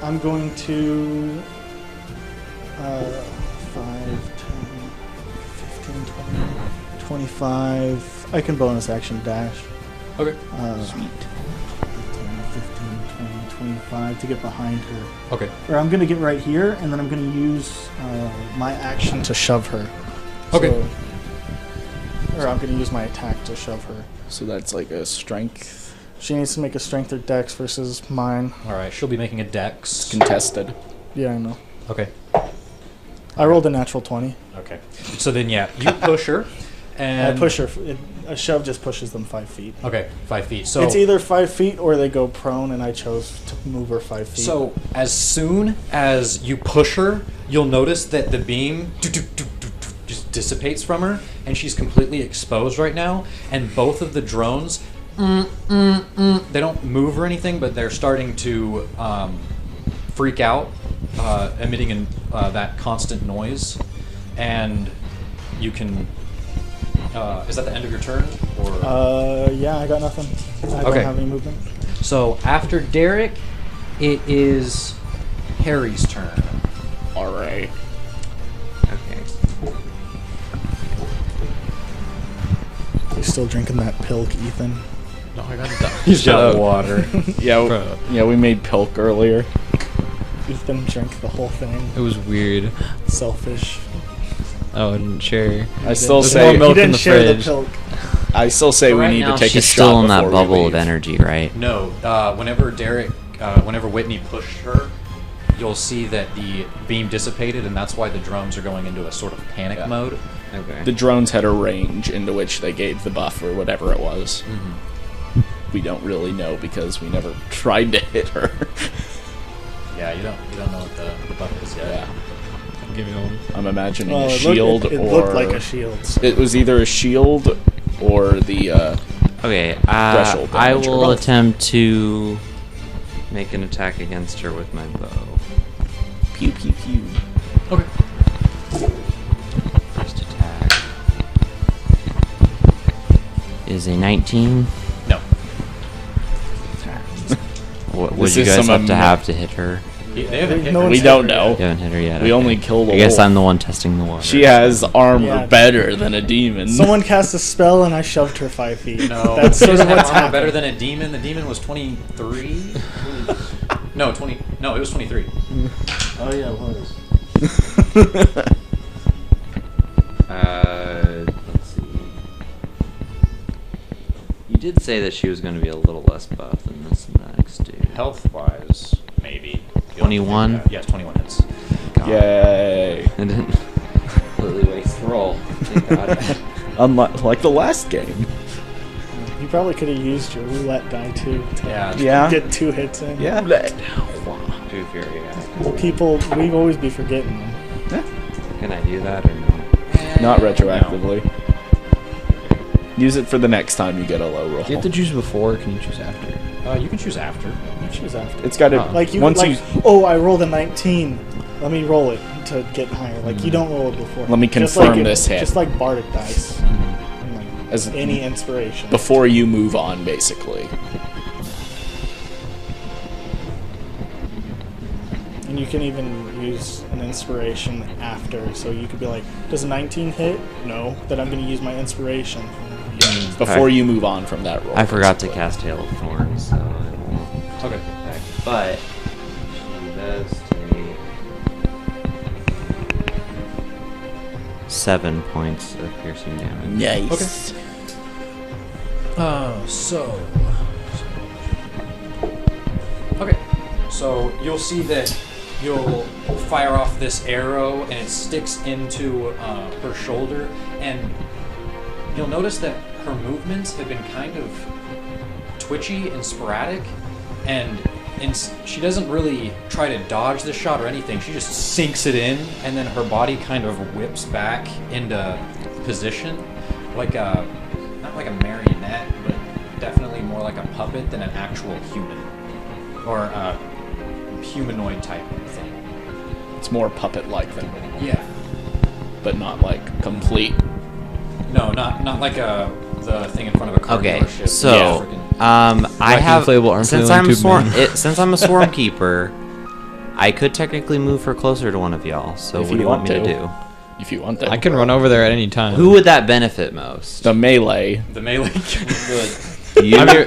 I'm going to 5, 10, 15, 20, 25. I can bonus action dash. Okay. Sweet. 15, 20, 25 to get behind her. Okay. Or I'm gonna get right here, and then I'm gonna use my action to shove her. Okay. Or I'm gonna use my attack to shove her. So that's like a strength She needs to make a strength or dex versus mine. All right. She'll be making a dex. contested. Yeah, I know. Okay. I rolled a natural 20. Okay. So then, yeah, you push her, and I push her. A shove just pushes them 5 feet. Okay, 5 feet. So It's either 5 feet or they go prone, and I chose to move her 5 feet. So as soon as you push her, you'll notice that the beam just dissipates from her, and she's completely exposed right now. And both of the drones, they don't move or anything, but they're starting to freak out, emitting that constant noise. And you can. Is that the end of your turn? Or yeah, I got nothing. I Okay. don't have any movement. so after Derek, it is Harry's turn. All right. Okay. You still drinking that pilk, Ethan? No, I got that. He's got water. Yeah, Bro. yeah. We made Pilk earlier. Ethan drank the whole thing. It was weird. Selfish. I wasn't sure. I still There's say more milk he in didn't the share fridge. the pilk. I still say we Right need now, to take a she's shot still in that before we bubble of leave. energy, right? No, whenever Whitney pushed her, you'll see that the beam dissipated, and that's why the drones are going into a sort of panic mode. Okay. The drones had a range into which they gave the buff or whatever it was. Mm-hmm. We don't really know because we never tried to hit her. Yeah, you don't know what the buff is yet. Yeah. Give me one. I'm imagining Well, a it shield looked, it or looked like a shield. So. it was either a shield or the Okay, Threshold I damage or will both. attempt to make an attack against her with my bow. pew pew pew. Okay. First attack is a 19. No. What This would you is guys some have to hit her? They haven't hit No her one's We yet. don't know. You haven't hit her yet. We okay. only killed a I guess wolf. I'm the one testing the water. She has armor Yeah. better than a demon. Someone cast a spell and I shoved her 5 feet. No, That's she sort doesn't of have what's armor happened. better than a demon. The demon was 23. No, 20. No, it was 23. Oh yeah, it was. Let's see. You did say that she was going to be a little less buff than this next dude. Health-wise, maybe. 21? Yes, 21 hits. Yay. I didn't completely waste the roll. Thank God. Unlike like the last game. You probably could have used your roulette die too to Yeah. get 2 hits in. Yeah. Two fury. Yeah. People, we always be forgetting them. Can I do that or no? Not retroactively. Use it for the next time you get a low roll. Do you have to choose before, or can you choose after? You can choose after. You choose after. It's got to Like you, once like, you oh, I rolled a 19. Let me roll it to get higher. Like you don't roll it before. Let me Just confirm like this hit. Just like bardic dice. And like as any inspiration. before you move on, basically. And you can even use an inspiration after. So you could be like, does a 19 hit? No. Then I'm going to use my inspiration. Before you move on from that roll. I forgot to basically. cast Hail of Thorns, so I won't Okay. attack. But she does take 7 points of piercing damage. Nice. Okay, so you'll see that you'll fire off this arrow and it sticks into her shoulder, and you'll notice that her movements have been kind of twitchy and sporadic, and she doesn't really try to dodge the shot or anything. She just sinks it in, and then her body kind of whips back into position, like a not like a marionette, but definitely more like a puppet than an actual human or a humanoid type of thing. It's more puppet-like than normal, Yeah. but not like complete. No, not like the thing in front of a car Okay, dealership. so Yeah. I have inflatable arm since flailing I'm tube swarm man. since I'm a swarm keeper, I could technically move her closer to one of y'all. So If what do you you want me want to to. do? If you want that. I can run over there at any time. Who would that benefit most? The melee. The melee. You, I'm here-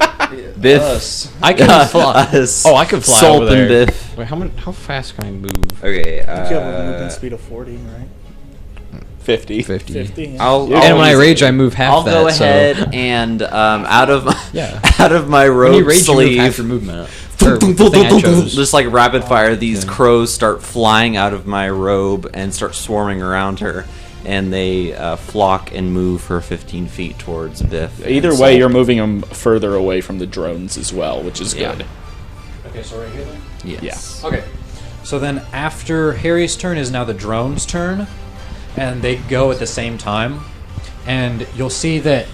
Biff. I can fly. Us. Oh, I can fly Sultan over there. Biff. Wait, how fast can I move? Okay. You have a movement speed of 40, right? 50. 50. 50. Yeah. I'll And when I rage, I move half I'll that. go so- ahead and out of Yeah. out of my When robe you rage, you move half sleeve, your movement. Or the thing I chose. just like rapid fire, these yeah. crows start flying out of my robe and start swarming around her, and they flock and move for 15 feet towards Biff. and Either way, Sultan. you're moving them further away from the drones as well, which is Yeah. good. Okay, so right here then? Yes. Okay. So then after Harry's turn is now the drone's turn, and they go at the same time. And you'll see that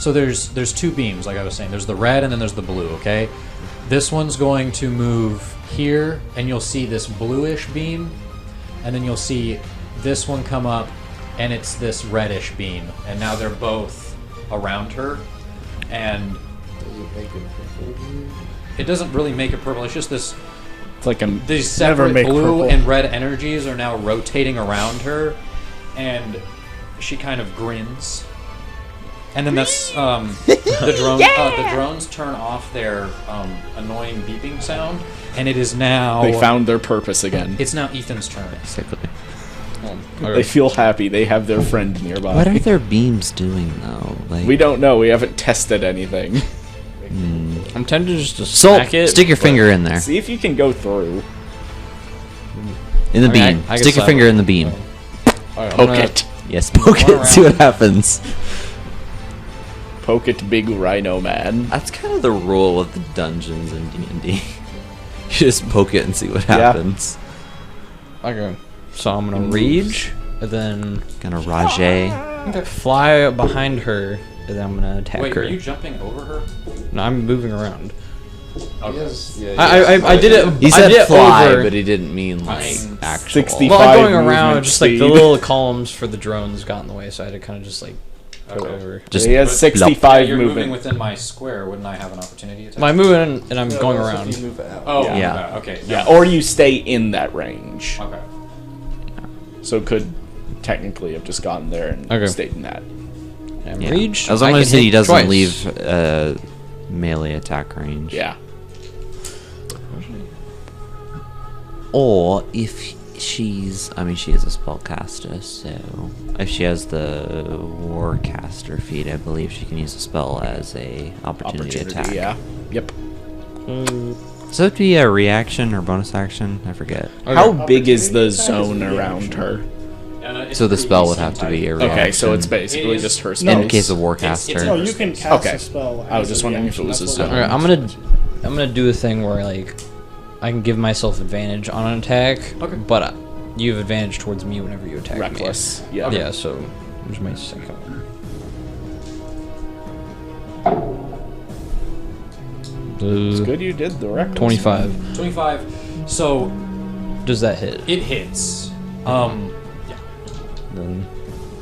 so there's 2 beams, like I was saying. There's the red and then there's the blue, okay? This one's going to move here, and you'll see this bluish beam, and then you'll see this one come up, and it's this reddish beam. And now they're both around her, and it doesn't really make it purple. It's just this. It's like a These Never separate make blue purple. and red energies are now rotating around her, and she kind of grins. And then that's the drone. The drones turn off their annoying beeping sound, and it is now. they found their purpose again. It's now Ethan's turn. Basically. They feel happy. They have their friend nearby. What are their beams doing though? Like We don't know. We haven't tested anything. I'm tempted just to So smack it. stick your finger in there. See if you can go through. In the I mean, beam. I can Stick your slap finger it. in the beam. Alright, I'm Poke gonna- it. Yes, poke Go it. See what around. happens. Poke it, big rhino man. That's kind of the rule of the dungeons in D&D. You just poke it and see what Yeah. happens. Okay. So I'm gonna rage, and then Gonna rage. fly behind her, and then I'm gonna attack Wait, her. are you jumping over her? No, I'm moving around. Okay. I did it. He I said did it fly, over. but he didn't mean like Nice. actual. 60. Well, I'm going 5 around, movement just like the speed. little columns for the drones got in the way, so I had to kind of just like put it Okay. over. Just He has But- 65 You're moving movement. within my square. Wouldn't I have an opportunity attack? My moving and I'm going around. Oh, Yeah. yeah. Okay. Yeah, no. or you stay in that range. Okay. So could technically have just gotten there and Okay. stayed in that. And Yeah. rage. As long I as can he hit doesn't twice. leave melee attack range. Yeah. Or if she's, I mean, she is a spellcaster, so if she has the warcaster feat, I believe she can use a spell as a opportunity attack. Yeah. Yep. So it'd be a reaction or bonus action. I forget. How big is the zone around her? So the spell would have to be a reaction. Okay, so it's basically It is- just her No. space. in case of No, warcaster. you can cast Okay. a spell. I was as just a wondering if it reaction. was That's a what zone. we're Alright, I'm gonna do a thing where like I can give myself advantage on an attack, Okay. but you have advantage towards me whenever you attack Reckless. me. Yeah. Yeah, so here's my second one. It's good you did the reckless. 25. 25. So Does that hit? it hits. Then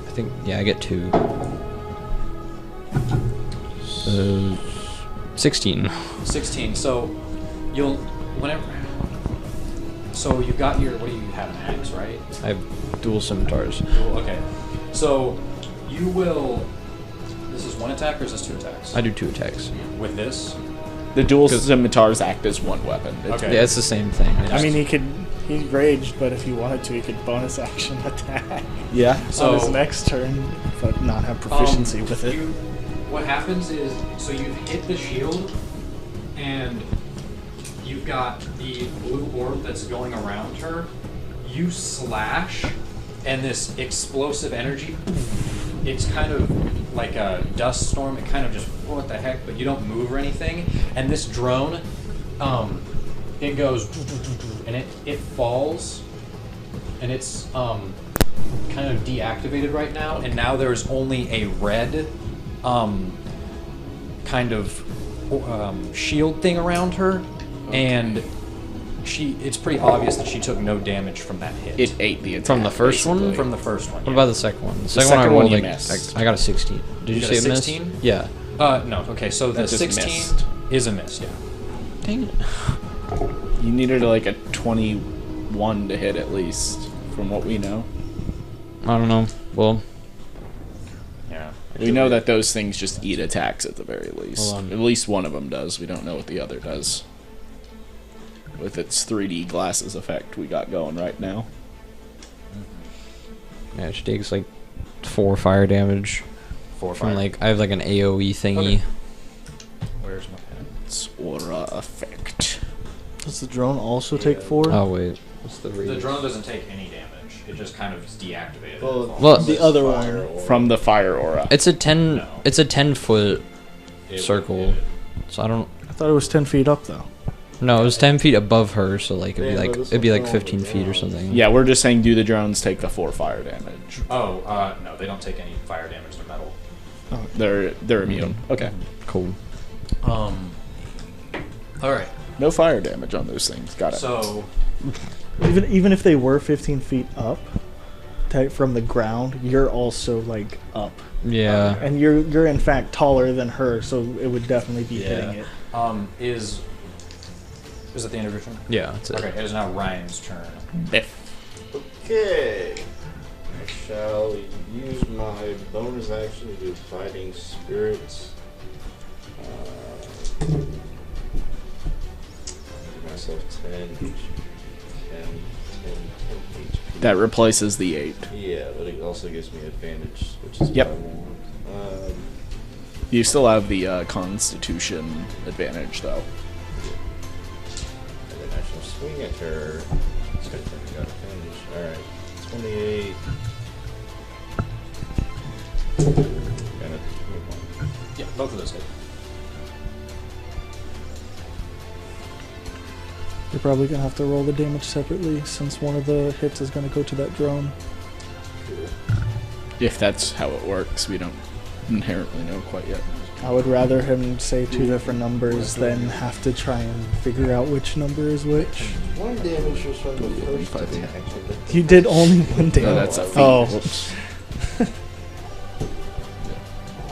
I think I get 2. 16. 16. So you'll whenever. So you got your what do you have an axe, right? I have dual scimitars. Cool, okay. So you will. This is one attack or is this 2 attacks? I do 2 attacks. With this. The dual scimitars act as one weapon. Okay. Yeah, it's the same thing. I mean, he raged, but if he wanted to, he could bonus action attack Yeah. So on his next turn, but not have proficiency with it. What happens is, so you've hit the shield, and you've got the blue orb that's going around her. You slash, and this explosive energy, it's kind of like a dust storm. It kind of just, what the heck, but you don't move or anything. And this drone, it goes, and it falls, and it's kind of deactivated right now, and now there's only a red kind of shield thing around her, and it's pretty obvious that she took no damage from that hit. It ate the attack. From the first one? basically. From the first one. What yeah. about the second one? The second, second one I one rolled you like missed. I got a 16. Did you got say a it missed? 16? Yeah. No, okay, so the That just 16 missed. is a miss, yeah. Dang it. You needed like a 21 to hit at least, from what we know. I don't know. Well, Yeah. We know that those things just eat attacks at the very least. Hold on. At least one of them does. We don't know what the other does. With its 3D glasses effect we got going right now. yeah, she takes like 4 fire damage 4 from fire. like I have like an AOE thingy. Okay. Where's my pen? It's aura effect. Does the drone also take 4? Oh wait, what's the The drone doesn't take any damage. It just kind of is deactivated. Well, the other one. From the fire aura. It's a 10. No. It's a 10-foot It- circle. So I don't. I thought it was 10 feet up, though. No, it was 10 feet above her, so like it'd be like 15 feet or something. Yeah, we're just saying do the drones take the 4 fire damage. Oh, no, they don't take any fire damage to metal. They're immune. Okay. Cool. All right. No fire damage on those things. Got it. So Even if they were 15 feet up from the ground, you're also like up, Yeah. and you're in fact taller than her, so it would definitely be hitting it. is it the end of your turn? Yeah. That's it. Okay, it is now Ryan's turn. Okay. I shall use my bonus action to do Fighting Spirits. Give myself 10, 10, HP. That replaces the 8. Yeah, but it also gives me advantage, which is Yep. what I want. You still have the Constitution advantage, though. And then I shall swing at her. It's good thing I got advantage. Alright, 28. And a 21. Yeah, both of those hit. You're probably gonna have to roll the damage separately since one of the hits is gonna go to that drone. If that's how it works, we don't inherently know quite yet. I would rather him say 2 different numbers than have to try and figure out which number is which. 1 damage was from the first attack. You did only 1 damage. No, that's a feat. Oh. Whoops.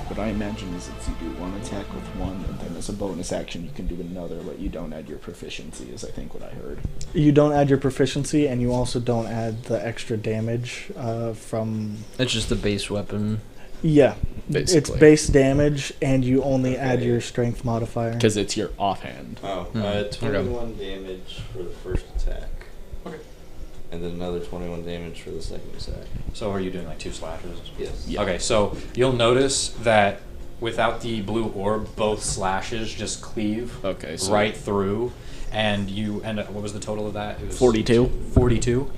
What I imagine is that you do 1 attack with 1, and then as a bonus action you can do another, but you don't add your proficiency, is I think what I heard. You don't add your proficiency, and you also don't add the extra damage from... It's just the base weapon. Yeah. Basically. It's base damage, and you only add your strength modifier. Because it's your offhand. Oh, 21 damage for the first attack. Okay. And then another 21 damage for the second attack. So are you doing like 2 slashes? Yes. Yeah. Okay, so you'll notice that without the blue orb, both slashes just cleave Okay, so right through, and you end up. What was the total of that? It was 42. 42.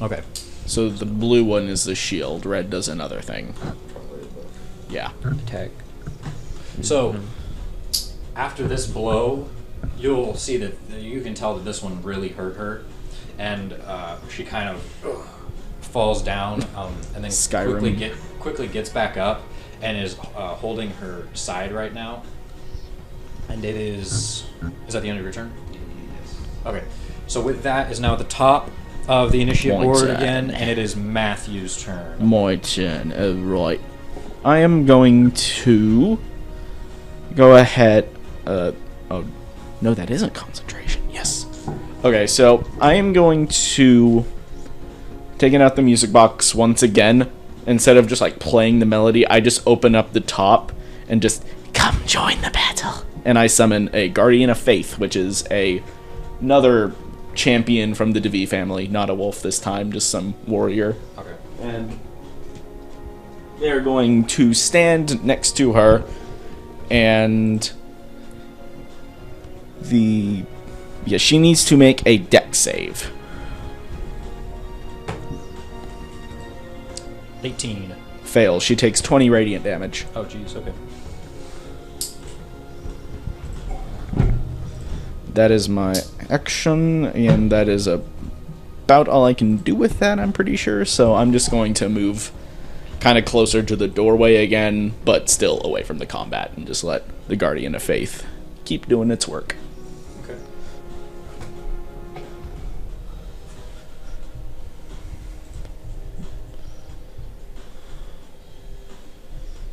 Okay. So the blue one is the shield, red does another thing. Probably above. Yeah. Attack. So after this blow, you'll see that you can tell that this one really hurt her, and she kind of falls down, and then Skyrim. quickly gets back up and is holding her side right now. And it is that the end of your turn? Yes. Okay. So with that is now at the top of the initiate My board turn. again, and it is Matthew's turn. My turn. Oh, right. I am going to go ahead. Oh, no, that isn't concentration. Yes. Okay, so I am going to taking out the music box once again. Instead of just like playing the melody, I just open up the top and just come join the battle. And I summon a Guardian of Faith, which is another champion from the DeVee family, not a wolf this time, just some warrior. Okay. And they're going to stand next to her, and she needs to make a dex save. 18. Fails. She takes 20 radiant damage. Oh, jeez. Okay. That is my action, and that is about all I can do with that, I'm pretty sure. So I'm just going to move kind of closer to the doorway again, but still away from the combat, and just let the Guardian of Faith keep doing its work. Okay.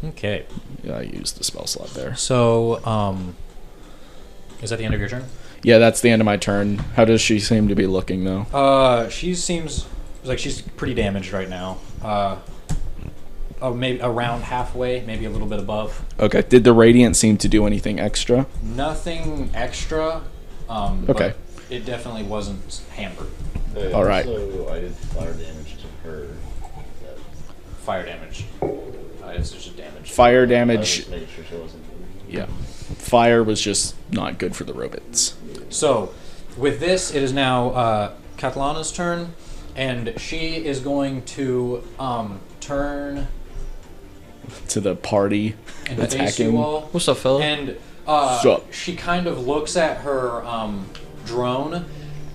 Okay. Yeah, I used the spell slot there. So, is that the end of your turn? Yeah, that's the end of my turn. How does she seem to be looking, though? She seems like she's pretty damaged right now. Maybe around halfway, maybe a little bit above. Okay. Did the radiant seem to do anything extra? Nothing extra. Okay. But it definitely wasn't hampered. All right. So I did fire damage to her. Fire damage. It's just damage. Fire I damage. was making sure she wasn't. Yeah. Fire was just not good for the robots. So, with this, it is now Catalana's turn, and she is going to turn To the party and face you attacking. all. What's up, fella? And Sup? she kind of looks at her drone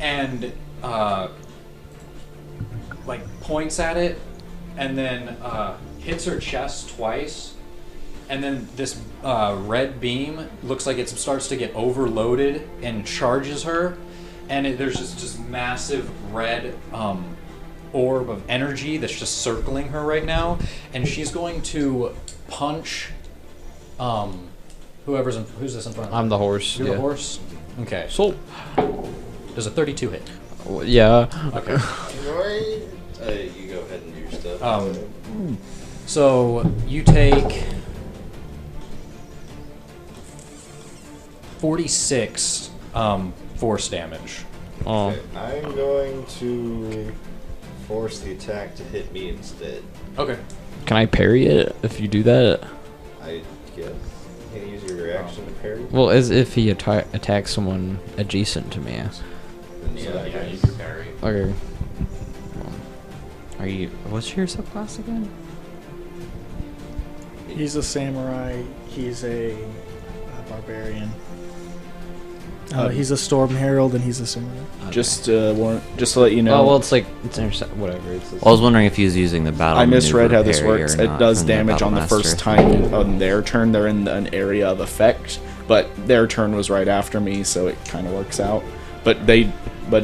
and like points at it, and then hits her chest twice. And then this red beam looks like it starts to get overloaded and charges her. And there's just massive red orb of energy that's just circling her right now. And she's going to punch who's this in front of her? I'm the horse. You're yeah. the horse? Okay. So, Does a 32 hit? yeah. Okay. You go ahead and do your stuff. So you take 46 force damage. Oh. Okay, I'm going to force the attack to hit me instead. Okay. Can I parry it if you do that? I guess. You can use your reaction to parry. Well, as if he attacks someone adjacent to me. Then Yeah, you can parry. Okay. Are you? What's your subclass again? He's a samurai. He's a barbarian. He's a storm herald and he's a samurai. Just to let you know. Oh well, it's like it's whatever. It's Well, I was wondering if he was using the battle. I misread how this maneuver works. parry or It not does from the damage Battle on the Master. first time on their turn. They're in an area of effect, but their turn was right after me, so it kind of works out. But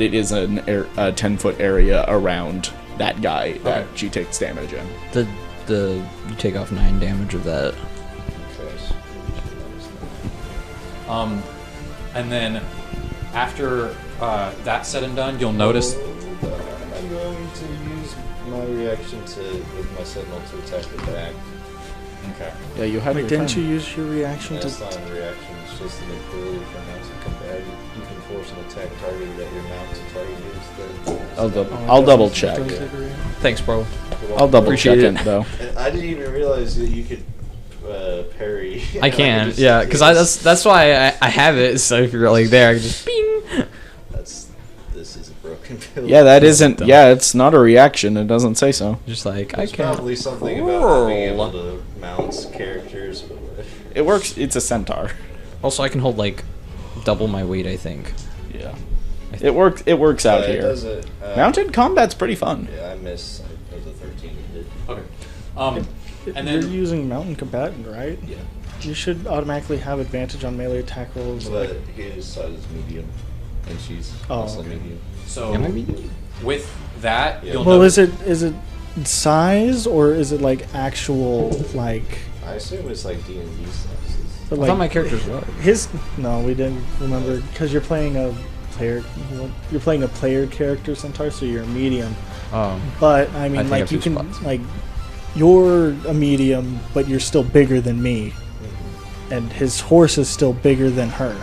it is a 10-foot area around that guy that she takes damage in. you take off 9 damage of that. And then after that's said and done, you'll notice. I'm going to use my reaction with my sentinel to attack the back. Okay. Yeah, you had Wait, your didn't turn. you use your reaction That's to? not a reaction, it's just an ability for mounts to combat. You can force an attack targeted at your mount to target you instead. I'll double check. Thanks, bro. I'll double Appreciate check it. it though. And I didn't even realize that you could parry. I can, yeah, because that's why I have it. So if you're like there, I can just bing. This is a broken build. Yeah, that isn't. Yeah, it's not a reaction. It doesn't say so. Just like There's I can. probably something about not being able to mount characters. It works. It's a centaur. Also, I can hold like double my weight. I think. Yeah. It works. It works out It here. doesn't, Mounted combat's pretty fun. Yeah, I miss. It was a 13 to hit. Okay. And You're then using mountain combatant, right? Yeah. You should automatically have advantage on melee attack rolls. But his size is medium, and she's Oh, also okay. medium. so Am I medium? with that, Yeah. you'll Well, notice. is it size or is it like actual like? I assume it's like D&D sizes. But, I like thought my character's large. his. No, we didn't remember because you're playing a player. You're playing a player character centaur, so you're a medium. Oh. But I mean, think like I've you two can spots. like you're a medium, but you're still bigger than me, and his horse is still bigger than her,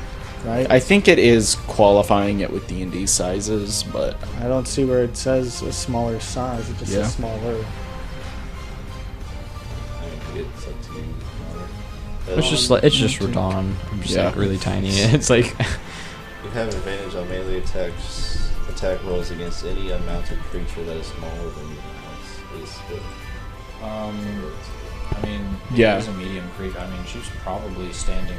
right? I think it is qualifying it with D&D sizes, but I don't see where it says a smaller size. It just Yeah. says smaller. I mean, it's up to you. It's just like it's just Radon. I'm just Yeah. like really tiny. It's like You have advantage on melee attack rolls against any unmounted creature that is smaller than you. Is good. I mean, Yeah. She's a medium creature. I mean, she's probably standing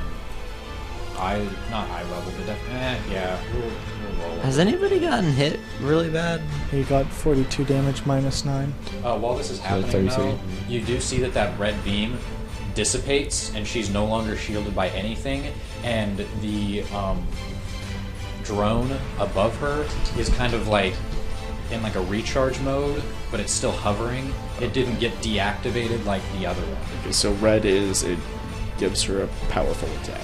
not eye level, but definitely. Yeah. We'll roll. Has anybody gotten hit really bad? He got 42 damage minus 9. While this is So happening, 33. though, you do see that red beam dissipates, and she's no longer shielded by anything, and the drone above her is kind of like in like a recharge mode, but it's still hovering. It didn't get deactivated like the other one. so red it gives her a powerful attack.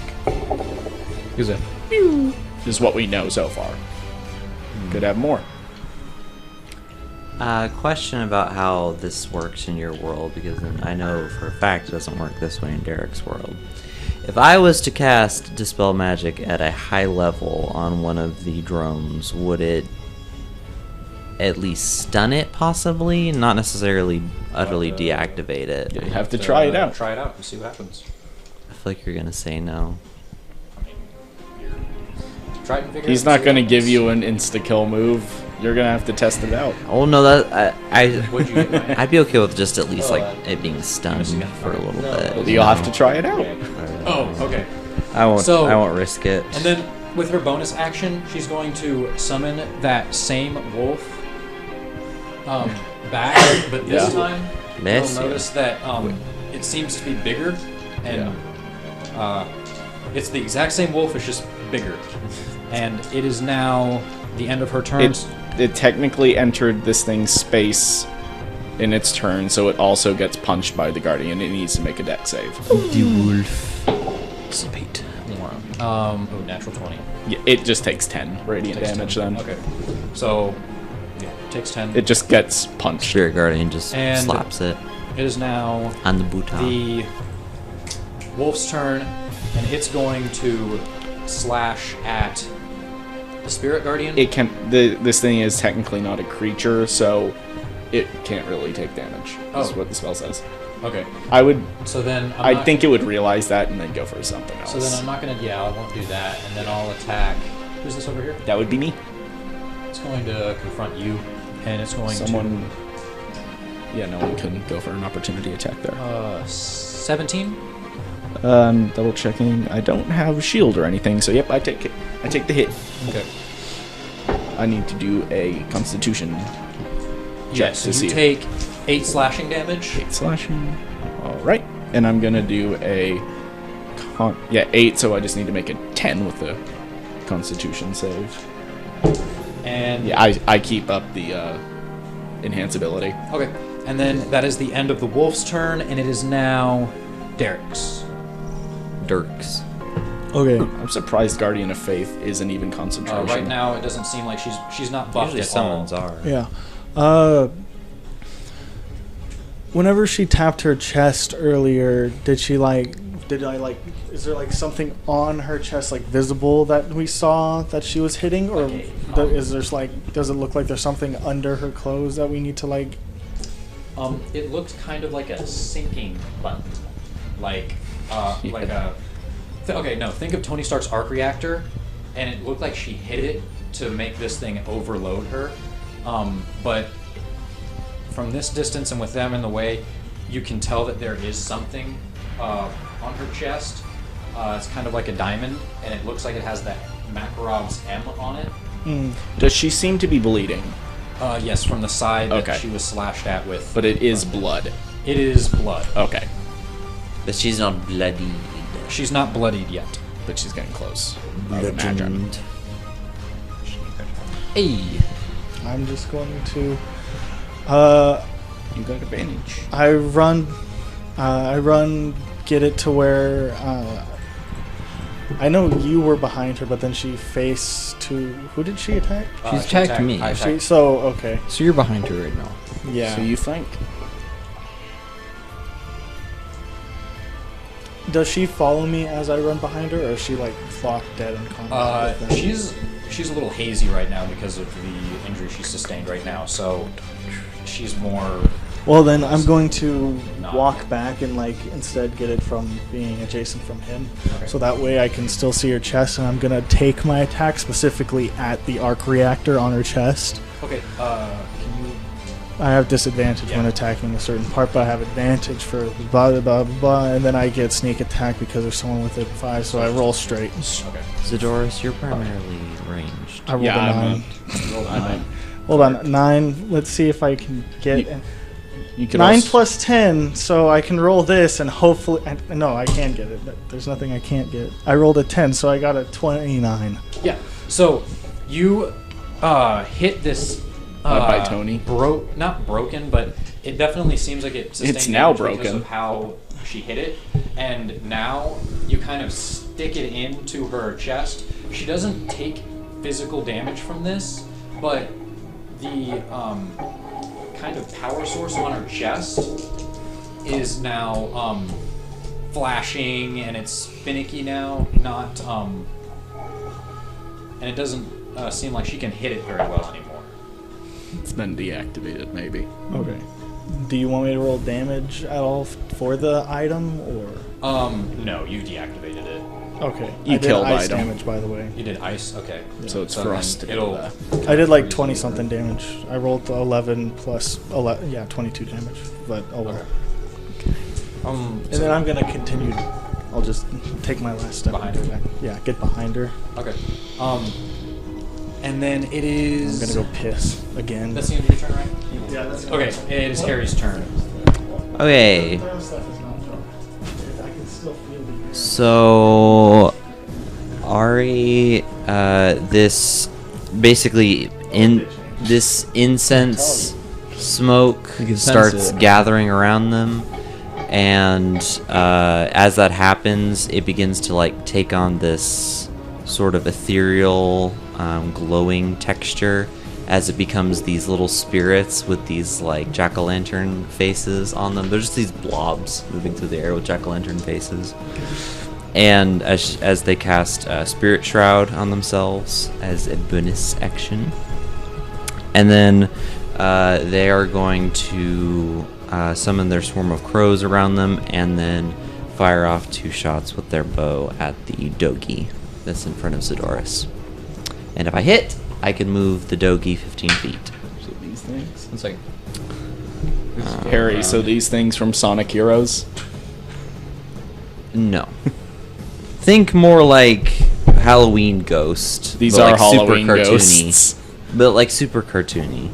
is it? Is what we know so far. Could have more. Question about how this works in your world, because I know for a fact it doesn't work this way in Derek's world. If I was to cast Dispel Magic at a high level on one of the drones, would it at least stun it, possibly? Not necessarily utterly deactivate it. You have to try it out. Try it out and see what happens. I feel like you're going to say no. Try it and figure He's it out not and going to see what give you happens. an insta-kill move. You're going to have to test it out. Oh no, What'd you get, Ryan? I'd be okay with just at least Oh, like it being stunned missing it. for a little No. bit. You'll have to try it out. Oh, okay. I won't. So- I won't risk it. And then with her bonus action, she's going to summon that same wolf back, but this Yeah. time Bless you'll you. notice that it seems to be bigger, and it's the exact same wolf, it's just bigger. And it is now the end of her turn. It technically entered this thing's space in its turn, so it also gets punched by the guardian. It needs to make a dex save. The wolf. Dissipate. Natural 20. Yeah, it just takes 10 radiant Takes damage 10. then. Okay. So, yeah, takes 10. It just gets punched. Spirit Guardian just And- slaps it It is now on the bouton. the wolf's turn, and it's going to slash at The spirit guardian? It can. This thing is technically not a creature, so it can't really take damage. That's what the spell says. Okay. I would. So then I think it would realize that and then go for something else. So then I'm not gonna. Yeah, I won't do that, and then I'll attack. Who's this over here? That would be me. It's going to confront you, and it's going Someone. Yeah, no one can go for an opportunity attack there. to. 17. Double checking. I don't have shield or anything, so yep, I take it. I take the hit. Okay. I need to do a Constitution check So to see. you take 8 slashing damage. 8 slashing. All right, and I'm gonna do a 8. So I just need to make a 10 with the Constitution save. And Yeah, I keep up the enhance ability. okay, and then that is the end of the wolf's turn, and it is now Derek's. Dirks. Okay. I'm surprised Guardian of Faith isn't even concentration. Right now, it doesn't seem like she's not buffed Usually at all. summons are. Yeah. Whenever she tapped her chest earlier, is there like something on her chest like visible that we saw that she was hitting, or Okay, is there like, does it look like there's something under her clothes that we need to like? It looks kind of like a sinking button, like a. Think of Tony Stark's arc reactor, and it looked like she hit it to make this thing overload her. But from this distance and with them in the way, you can tell that there is something on her chest. It's kind of like a diamond, and it looks like it has that Makarov's M on it. Does she seem to be bleeding? Yes, from the side that Okay. she was slashed at with. But it is blood. It is blood. Okay, But she's not bloodied. She's not bloodied yet. but she's getting close. I would imagine. Legend. Hey. I'm just going to. You got advantage. I run, get it to where. I know you were behind her, but then she faced to. Who did she attack? She's She attacked me. I attacked- Okay. So you're behind her right now. Yeah. So you flank. Does she follow me as I run behind her, or is she like flocked dead in combat? with them? She's a little hazy right now because of the injury she sustained right now. So she's more. Well, then I'm going to Not- walk back and like instead get it from being adjacent from him, Okay. so that way I can still see her chest, and I'm gonna take my attack specifically at the arc reactor on her chest. Okay. Can you? I have disadvantage when Yeah. attacking a certain part, but I have advantage for blah blah blah blah, and then I get sneak attack because there's someone within 5, so I roll straight. Okay. Zadoris, you're primarily ranged. I rolled Yeah, a I'm 9. I'm Hold on, 9. Let's see if I can get. You can 9 also, plus 10, so I can roll this and hopefully. No, I can get it. There's nothing I can't get. I rolled a 10, so I got a 29. Yeah. So you hit this. By Tony. Not broken, but it definitely seems like it sustained It's now damage because broken. of how she hit it, and now you kind of stick it into her chest. She doesn't take physical damage from this, but the kind of power source on her chest is now flashing, and it's finicky now. Not and it doesn't seem like she can hit it very well anymore. it's been deactivated, maybe. Okay. Do you want me to roll damage at all for the item, or? No, you deactivated it. Okay. You I did killed ice item. damage, by the way. You did ice, okay. So it's So for then us to do it'll- that. I did like 20 something damage. I rolled 11 plus 11. Yeah, 22 damage. But oh well. Okay. And then I'm gonna continue. I'll just take my last step. Behind and her? go back. Yeah, get behind her. Okay. And then it I'm is. gonna go piss again. That's the end of your turn, right? Yeah, that's Okay, it is Harry's turn. Okay. Therm stuff is not dropped. I can still feel the. So, Ari, this basically this incense smoke You can sense starts it. gathering around them, and as that happens, it begins to like take on this sort of ethereal, glowing texture. As it becomes these little spirits with these like jack-o'-lantern faces on them. They're just these blobs moving through the air with jack-o'-lantern faces. and as they cast Spirit Shroud on themselves as a bonus action. And then they are going to summon their swarm of crows around them and then fire off 2 shots with their bow at the Dogi that's in front of Zadorus. And if I hit, I can move the Dogi 15 feet. So these things. It's like Harry, so these things from Sonic Heroes? No. Think more like Halloween Ghost. These but are like Halloween super cartoony. ghosts. But like super cartoony.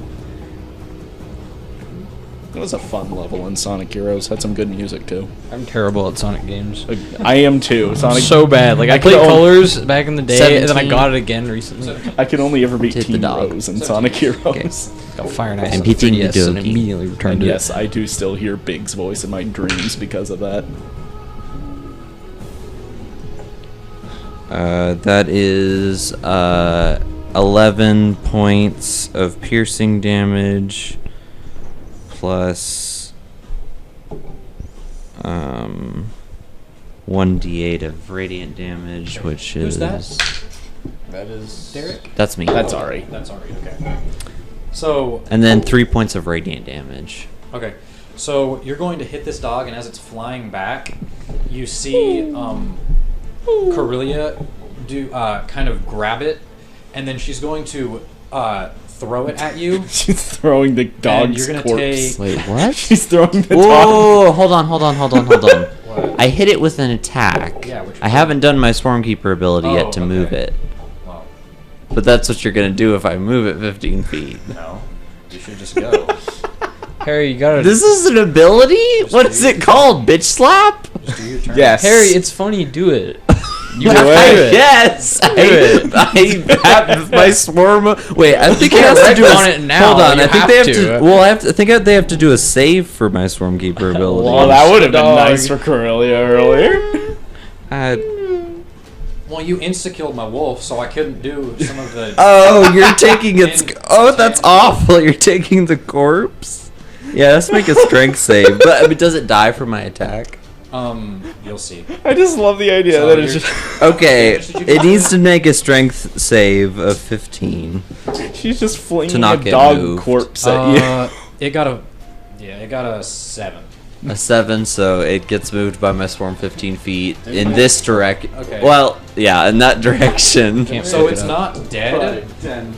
It was a fun level in Sonic Heroes. Had some good music too. I'm terrible at Sonic games. I am too. Sonic. So bad. Like I could played only- Colors back in the day, and then I 17. got it again recently. I can only ever beat Hit the Team dog. Rose in Sonic Heroes. Got Fire Nice I'm on hitting the 3DS and Doki. immediately returned And it. yes, I do still hear Big's voice in my dreams because of that. That is 11 points of piercing damage plus 1d8 of radiant damage, which Who's is that? That is Derek? That's me. That's Ari. That's already okay. So, And then 3 points of radiant damage. okay. So you're going to hit this dog, and as it's flying back, you see Corellia do kind of grab it, and then she's going to throw it at you. She's throwing the dog's you're gonna corpse. take- Wait, what? She's throwing the dog. Whoa! Hold on. What? I hit it with an attack. Yeah, which I haven't done my Swarmkeeper ability Oh, yet to move okay. it. Well, But that's what you're gonna do if I move it 15 feet. no. You should just go. Harry, you gotta. This is an ability? What is do it called? Bitch slap? Just do your turn. Yes. Harry, it's funny. Do it. You Do have to it. do it. Yes! I have my swarm. Wait, I think it can't has to do wreck a, on it now, Hold on, you I think have they have to. to. Well, I think they have to do a save for my Swarmkeeper ability. Well, that would have been Dog. nice for Corellia earlier. Well, you insta-killed my wolf, so I couldn't do some of the... Oh, you're taking its. And- Oh, that's awful. You're taking the corpse. Yeah, let's make a strength save. But I mean, does it die from my attack? You'll see. I just love the idea So that it's you're- just Okay, Did you it needs to make a strength save of 15. she's just flinging not a get dog moved. corpse at you. It got a 7. A 7, so it gets moved by my swarm 15 feet in this direction. Okay. Well, yeah, in that direction. Can't So pick it's it up. not dead,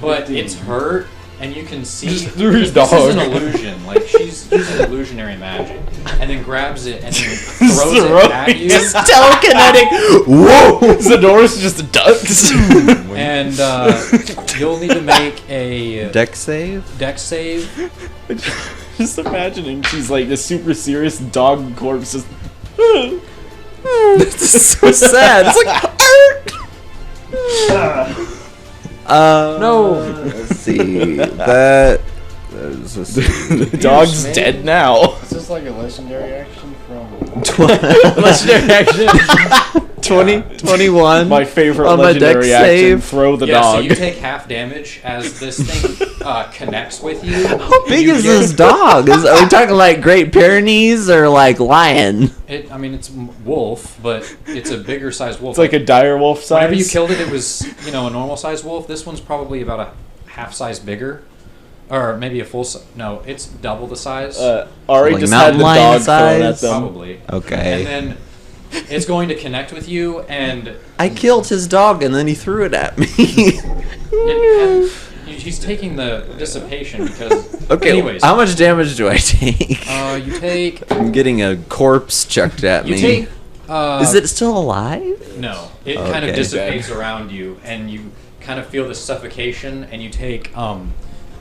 but it's hurt, and you can see through because the this is an dog. illusion. Like she's using illusionary magic, and then grabs it and then throws it Throwing at you, It's telekinetic. Whoa! Zadorus just ducks. and you'll need to make a Deck save? dex save. Just imagining she's like this super serious dog corpse just. This is so sad. It's like No. Let's see. That is a The dog's dead now. Is this like a legendary action from? Legendary action. 21. My favorite On my legendary dex action: save. throw the Yeah, so dog. you take half damage as this thing connects with you. How big is this dog? Are we talking like Great Pyrenees or like lion? I mean, it's wolf, but it's a bigger sized wolf. It's like a dire wolf size. Whenever you killed it, it was a normal sized wolf. This one's probably about a half size bigger, or maybe a full. No, it's double the size. Ari Like just had mountain the lion dog thrown at size? them. Probably. Okay. And then it's going to connect with you, and I killed his dog and then he threw it at me. he's taking the dissipation because. Okay, Anyways, how much damage do I take? you take. I'm getting a corpse chucked at You me. take. Is it still alive? No, it kind of Okay. dissipates around you, and you kind of feel the suffocation, and you take.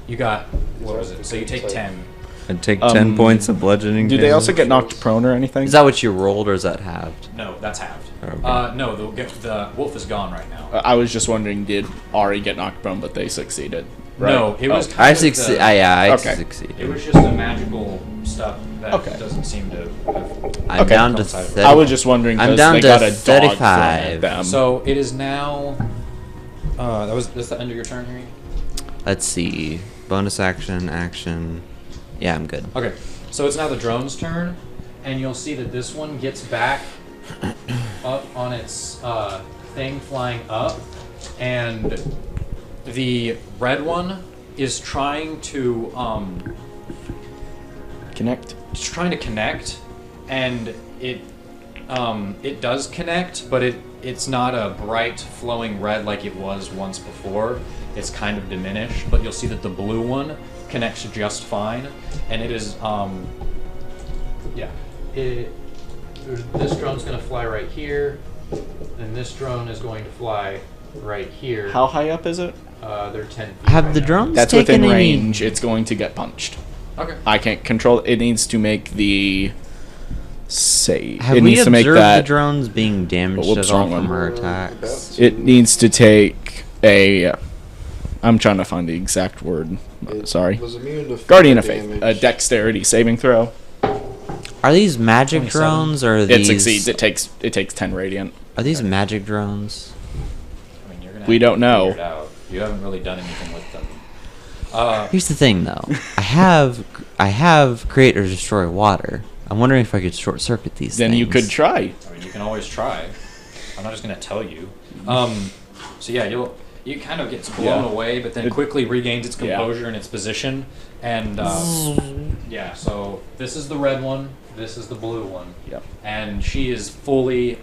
You got what was it? So you take 10. I take 10 points of bludgeoning Do they also damage. get knocked prone or anything? Is that what you rolled or is that halved? No, that's halved. Okay. No, the wolf is gone right now. I was just wondering, did Ari get knocked prone, but they succeeded? Right? No, it was. Oh. Kind I of succeed. the- I Okay. succeeded. It was just the magical stuff that Okay. doesn't seem to. I'm Okay. down to Coincide with 30. I was just wondering I'm because down they to got a dog thrown 35. at them. So it is now. That's the end of your turn, Harry. Let's see. Bonus action, action. Yeah, I'm good. Okay, so it's now the drone's turn, and you'll see that this one gets back up on its thing flying up, and the red one is trying to Connect. it's trying to connect, and it does connect, but it's not a bright flowing red like it was once before. It's kind of diminished, but you'll see that the blue one connects just fine, and it is this drone's going to fly right here, and this drone is going to fly right here. How high up is it? They're 10 feet. Have right the now. drones That's taken within any... range. It's going to get punched. Okay. I can't control it. It needs to make the save. Have It we needs to make observed that. the drones being damaged Whoops, at all wrong one. from her attacks? It needs to take a. I'm trying to find the exact word. Sorry. Was immune to Guardian of fire Faith. A damage. dexterity saving throw. Are these magic 27. drones or are It these... succeeds. It takes 10 radiant. Are these magic drones? I mean, you're gonna We have don't to know. figure it out. You haven't really done anything with them. Here's the thing, though. I have create or destroy water. I'm wondering if I could short circuit these Then things. you could try. I mean, you can always try. I'm not just gonna tell you. So yeah, it kind of gets blown Yeah. away, but then It- quickly regains its Yeah. composure and its position. And yeah, so this is the red one. This is the blue one. Yep. And she is fully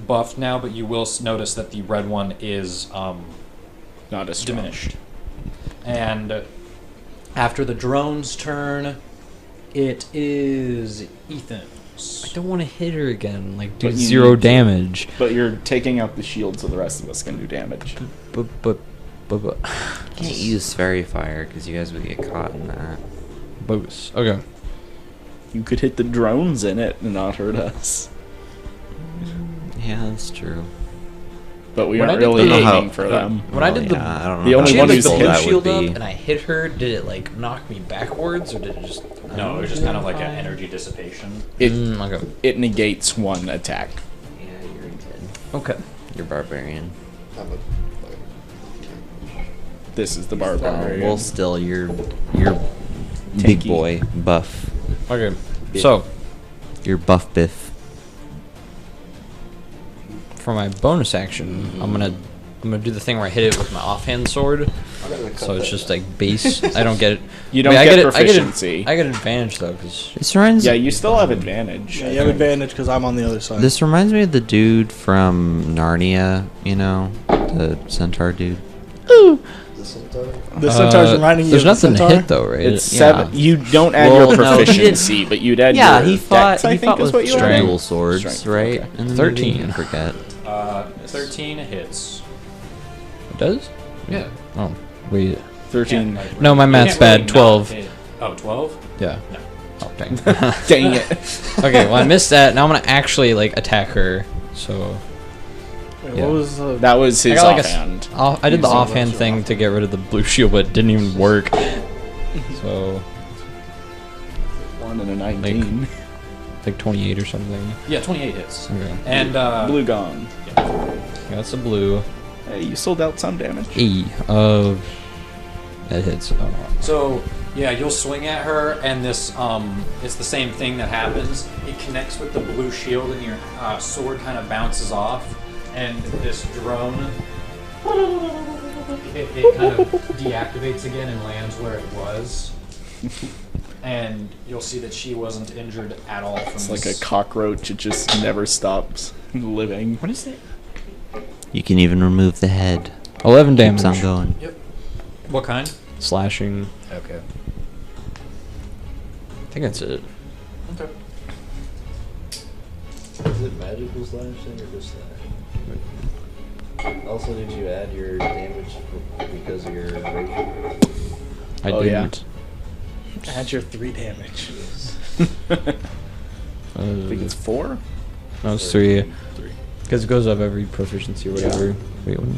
buffed now, but you will notice that the red one is Not as strong. diminished. And after the drone's turn, it is Ethan's. I don't want to hit her again. Like, do But you 0 need to. damage. But you're taking out the shield so the rest of us can do damage. But. Can't use fairy fire because you guys would get caught in that. Bogus. Okay. You could hit the drones in it and not hurt us. Yeah, that's true. But we When aren't I did really the- aiming for them. When I did the- I don't know the how only She one had, who's like, the hit blue that shield would up, be. and I hit her. Did it like knock me backwards, or did it just? No, it was just kind of like an energy dissipation. It Okay. it negates one attack. Yeah, you're dead. Okay. You're barbarian. I'm a- This is the Oh, barbarian. well, still, you're big Tanky. boy, buff. Okay. So You're buff biff. for my bonus action, I'm gonna do the thing where I hit it with my offhand sword. So it's just like base. I don't get it. You don't I get it- proficiency. I get advantage though, because This reminds Yeah, you still have advantage. Yeah, I you have think. advantage because I'm on the other side. This reminds me of the dude from Narnia, you know, the centaur dude. The centaur? The centaur's reminding you there's of nothing the to centaur? hit though, right? It's Yeah. 7. You don't add Well, your no, he proficiency, but you'd add Yeah, your he fought. dex, I He think fought is with what you strength. added. dual swords, Strength, right? okay. In the 13. movie? I forget. 13 hits. It does? Yeah. Oh, wait. 13. No, my math's You can't really bad. 12. not hit. Oh, 12? Yeah. No. Oh, dang. Dang it. Okay, well I missed that. Now I'm gonna actually like attack her. So Wait, Yeah. what was That was I his got like offhand. I did the You saw offhand those thing off. to get rid of the blue shield, but it didn't even work. So 1 and a 19. like 28 or something. Yeah, 28 hits. Okay. And Blue gone. Yeah, that's a blue. Hey, you sold out some damage. E of that hits. Oh, so yeah, you'll swing at her, and this it's the same thing that happens. It connects with the blue shield, and your sword kind of bounces off, and this drone it kind of deactivates again and lands where it was. And you'll see that she wasn't injured at all from It's this. like a cockroach. It just never stops living. what is it? You can even remove the head. 11 Keeps damage. on going. Yep. What kind? Slashing. Okay. I think that's it. Okay. Is it magical slashing or just slash? Also, did you add your damage because of your rage? I Oh, yeah. didn't. add your 3 damage? I think it's 4. No, it's 3. 3. Because it goes up every proficiency or whatever. Wait, what?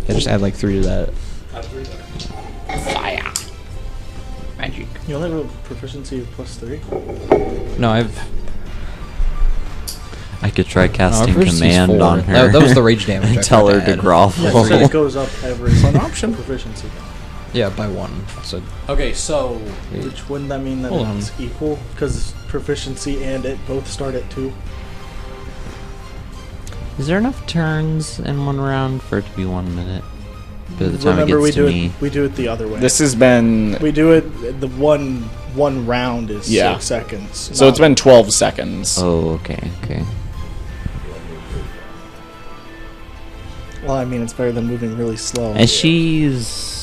Yeah, just add like 3 to that. Fire. Magic. You only have a proficiency of +3? No, I've. I could try No, casting proficiency's command 4. on her. That was the rage damage. I and tell her forgot to add. grovel. Yeah, you said it goes up every It's an option. proficiency. Yeah, by 1. So Okay, so Which wouldn't that mean that Hold on. it's equal? Because proficiency and it both start at 2. Is there enough turns in one round for it to be 1 minute? By the time Remember, it gets to me. we do it the other way. This has been. We do it. The one round is Yeah. 6 seconds. So it's been 12 seconds. Oh, okay. Well, I mean, it's better than moving really slow. And she's.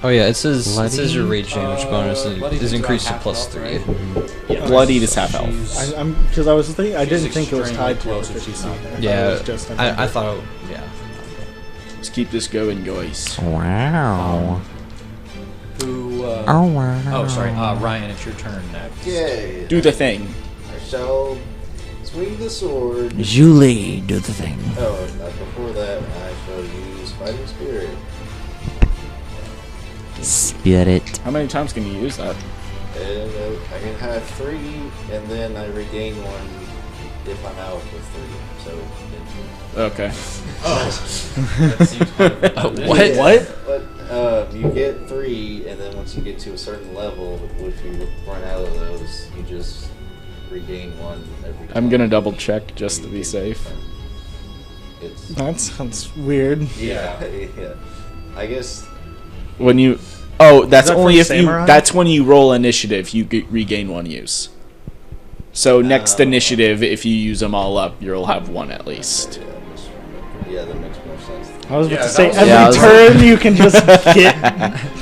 Oh yeah, it says your Bloody? rage damage bonus is increased to +3. Bloodied is half health. I'm because I was thinking I She's didn't think it was extremely tied to close if efficiency. she's not there. I thought it Yeah, was just a I number. thought, yeah. Let's keep this going, guys. Wow. Who? Oh, wow. Oh, sorry. Ryan, it's your turn next. Okay. Do the thing. I shall swing the sword. Julie, do the thing. Oh, before that, I shall use Fighting Spirit. Spirit. How many times can you use that? And I can have 3, and then I regain 1 if I'm out with 3. So, Okay. That seems kind of What? But you get 3, and then once you get to a certain level, if you run out of those, you just regain 1 every time. I'm gonna double check just to be safe. It's That sounds weird. yeah, yeah. I guess When you. Oh, that's that only from if Samurai? you. That's when you roll initiative, you regain 1 use. So next initiative, if you use them all up, you'll have 1 at least. yeah, that makes more sense. I was about Yeah, to say that was- every turn you can just get.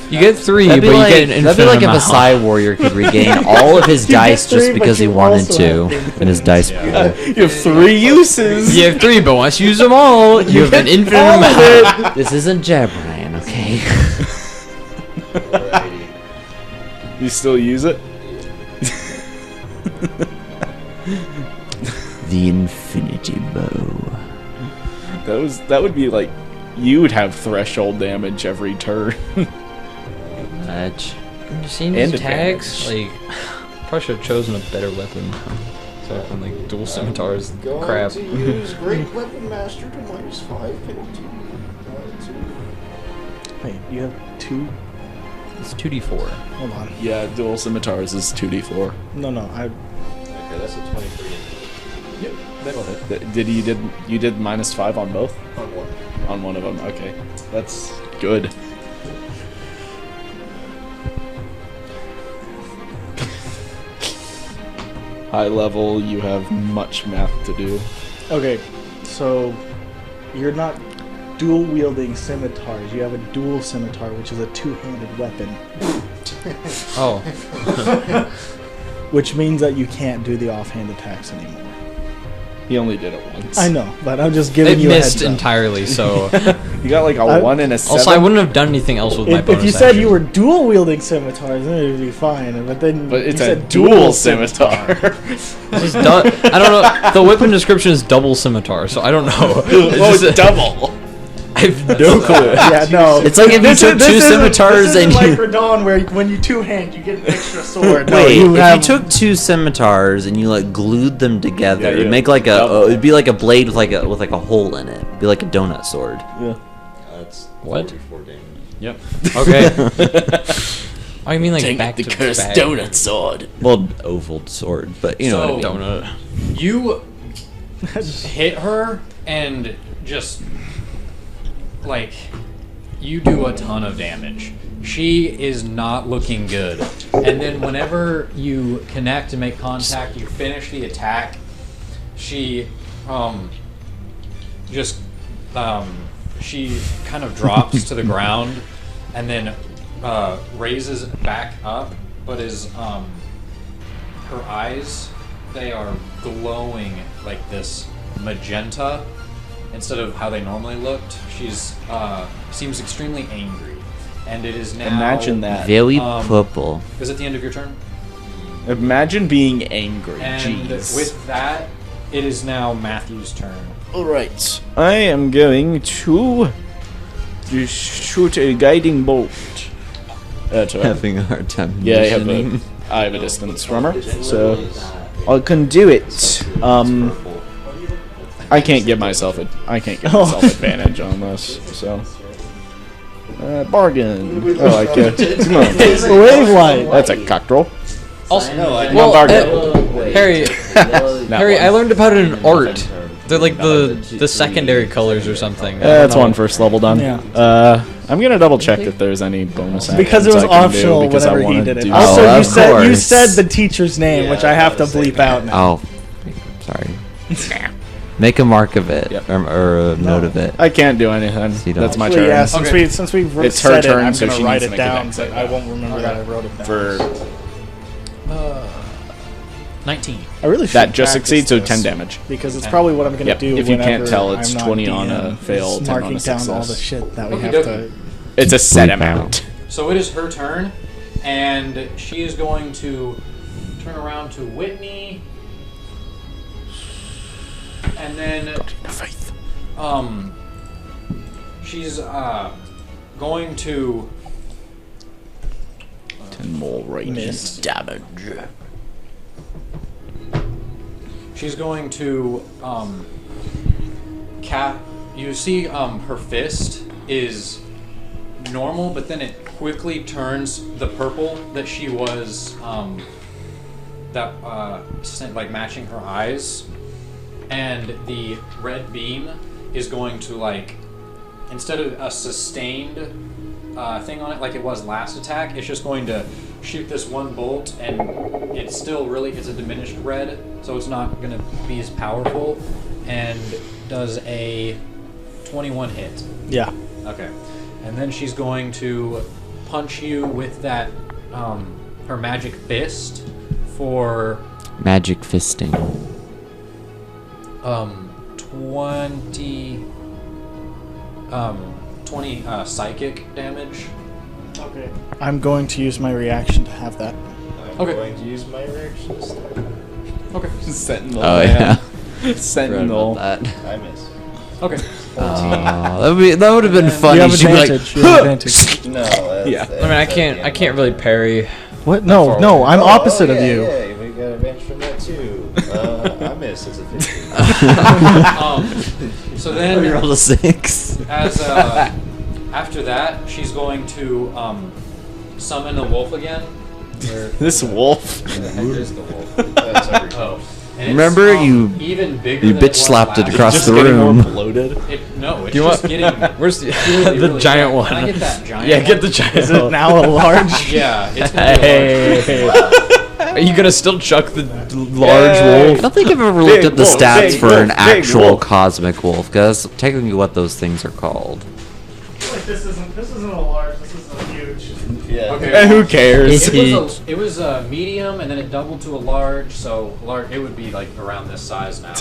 You get 3, That'd but be, you like, get an infinite that'd be like if a amount. Psy Warrior could regain all of his You get dice just 3, but because he you wanted also to have in his dice pool. You have 3 uses. You have 3, but once you use them all, you have an infinite all of amount. This isn't Jab Ryan, okay? Alrighty. You still use it? The Infinity Bow. That would be like you would have threshold damage every turn. Much. You seen And his tags? advantage. Like, probably should have chosen a better weapon. So from like dual scimitars, Going crap. to use Great Weapon Master to -5 penalty. Wait, you have 2? It's 2d4. Hold on. Yeah, dual scimitars is 2d4. No, I. Okay, that's a 23 Yep, that'll hit. Did you did -5 on both? on 1. On one of them. Okay, that's good. High level, you have much math to do. Okay, so you're not dual wielding scimitars. You have a dual scimitar, which is a 2-handed weapon, Oh, which means that you can't do the offhand attacks anymore. He only did it once. I know, but I'm just giving it you a missed heads up. entirely, so... You got like a I- 1 and a 7. Also, I wouldn't have done anything else with my bonus If you said action. you were dual wielding scimitars, then it would be fine. But then But it's you a said dual scimitar. It's I don't know. The weapon description is double scimitar, so I don't know. Well, it's double. I have no clue. Yeah, no. It's like if you took 2 scimitars and like you. Radon, where when you 2-hand, you get an extra sword. Wait, you if you took 2 scimitars and you like glued them together, Yeah, it'd yeah. make like Double. it'd be like a blade with like a hole in it. It'd be like a donut sword. That's What? 44 damage. Yep. Okay. I mean, like Dang back it, the to cursed back. donut sword. Well, oval sword, but you know what I mean. Donut. You hit her and just like you do a ton of damage. She is not looking good. And then whenever you connect and make contact, you finish the attack. She she kind of drops to the ground and then raises back up, but is her eyes, they are glowing like this magenta instead of how they normally looked. She's seems extremely angry, and it is now. Imagine that. Very Um, purple. Is it the end of your turn? Imagine being angry. And Jeez. with that, it is now Matthew's turn. Alright. I am going to shoot a guiding bolt. Having a hard time. Yeah, envisioning. I have a distance runner, so I can do it. I can't give myself advantage on this, so bargain. I like it. Come on. Wave light. That's a cock roll. Also, No, I well, bargain. Harry, That Harry, one. I learned about it in art They're like the Three, secondary colors or something. That's one first level done. Yeah. I'm gonna double check if there's any bonus actions Because it was I can do, optional because I whenever he wanna did it. do Also, Oh, you of said course. the teacher's name, Yeah, which I have to I was bleep out now. Oh, sorry. Make a mark of it, Yep. or a note of it. I can't do anything. You don't. That's my Actually, turn. yeah, since Okay. we It's her said turn, it, I'm so gonna she write needs to it make a down, dex but save I now. won't remember that I wrote it down. For 19. I really should that just practice succeeds, so this, 10 damage. because it's probably what I'm gonna Yep, do. if you can't whenever tell, it's I'm not 20 on DM, a fail, is 10 on a marking down all the success. shit that we Okie have dokie. to. It's a set Bleep amount. So it is her turn, and she is going to turn around to Whitney, and then she's going to 10 more radiant damage. she's going to you see her fist is normal, but then it quickly turns the purple that she was like matching her eyes, and the red beam is going to, like, instead of a sustained thing on it like it was last attack, it's just going to shoot this one bolt, and it's a diminished red, so it's not going to be as powerful, and does a 21 hit. Yeah. Okay. And then she's going to punch you with that, her magic fist for, Magic fisting. 20 psychic damage. Okay. I'm going to use my reaction to have that. I'm Okay. going to use my reactions. Okay. Sentinel. Oh man. yeah. Sentinel. Forgot about that. I miss. Okay. That would have been funny. You have She'd be like, advantage. You have advantage. No, that's, Yeah. that's I mean, I can't really parry. What? No, no. I'm opposite of you. Yeah, we got advantage from that too. I miss. It's a 15. So I then, rolled a 6. as after that, she's going to summon a wolf again. Where This wolf. the heck is the wolf? That's every Oh. And Remember, it's, you- even bigger you than bitch it was slapped it last across time. Just the getting room. more bloated. No, it's Do you just want? getting Where's the really, the really giant bad. one? Can I get that giant Yeah, one? get the giant. Is it now a large? Yeah, it's gonna be a large. Are you gonna still chuck the large I wolf? don't think I've ever looked Big at the wolf, stats big for wolf, an big actual wolf. cosmic wolf, because that's technically what those things are called. This isn't a large. This is a huge. Yeah. Okay. Who cares? It was a medium, and then it doubled to a large. So large, it would be like around this size now.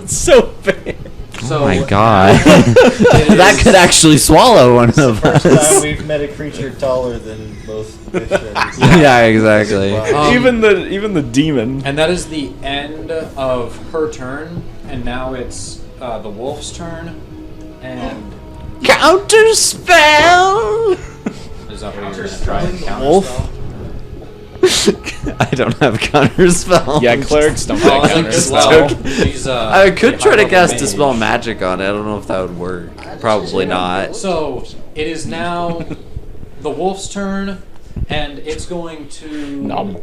So big. So Oh my god. it That is- could actually swallow one of First time us. we've met a creature taller than both fish and Yeah, exactly. Wow. even the demon. And that is the end of her turn, and now it's the wolf's turn. And Counter spell! is that what you're gonna try and counter Wolf? spell? I don't have counter spell. Yeah, clerics don't Well, I get think counter as spell. well. She's, I could a try to high-level cast mage. Dispel Magic on it. I don't know if that would work. Probably not. So it is now the wolf's turn, and it's going to. Nom.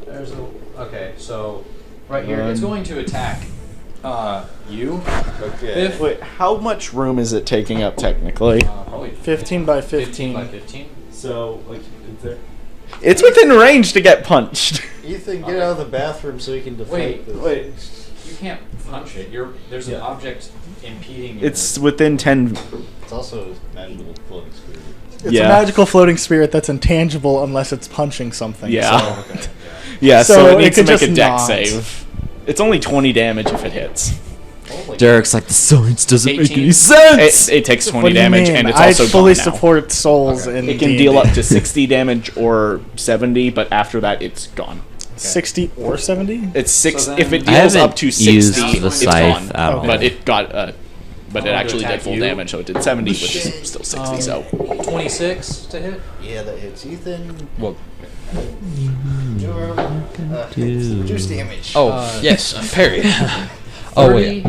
There's a. Okay, so right here, it's going to attack you. Okay. Biff. Wait, how much room is it taking up technically? Probably 15 by 15 by 15. 15. So, like, is there? It's within range to get punched. Ethan, get out of the bathroom so you can deflect Wait, this. Wait. You can't punch it. There's Yeah. an object impeding. Your, It's within 10. It's also a magical floating spirit. It's Yeah. a magical floating spirit that's intangible unless it's punching something. Yeah. so- Okay, Yeah, So so, it it needs to could make a just deck not. save. It's only 20 damage if it hits. Holy Derek's like, the science doesn't make 18. any sense! It takes 20 What do you damage mean? and it's I also fully gone now. support souls Okay. in It can D&D. deal up to 60 damage or 70, but after that it's gone. 60 or 70. It's six. So if it then- I deals haven't up to used 60, the it's scythe gone. at all. But it got but it to actually did attack full you? damage, so it did 70, which is still 60. So 26 to hit. Yeah, that hits Ethan. Well, Reduce damage. oh yes, parry. Oh wait.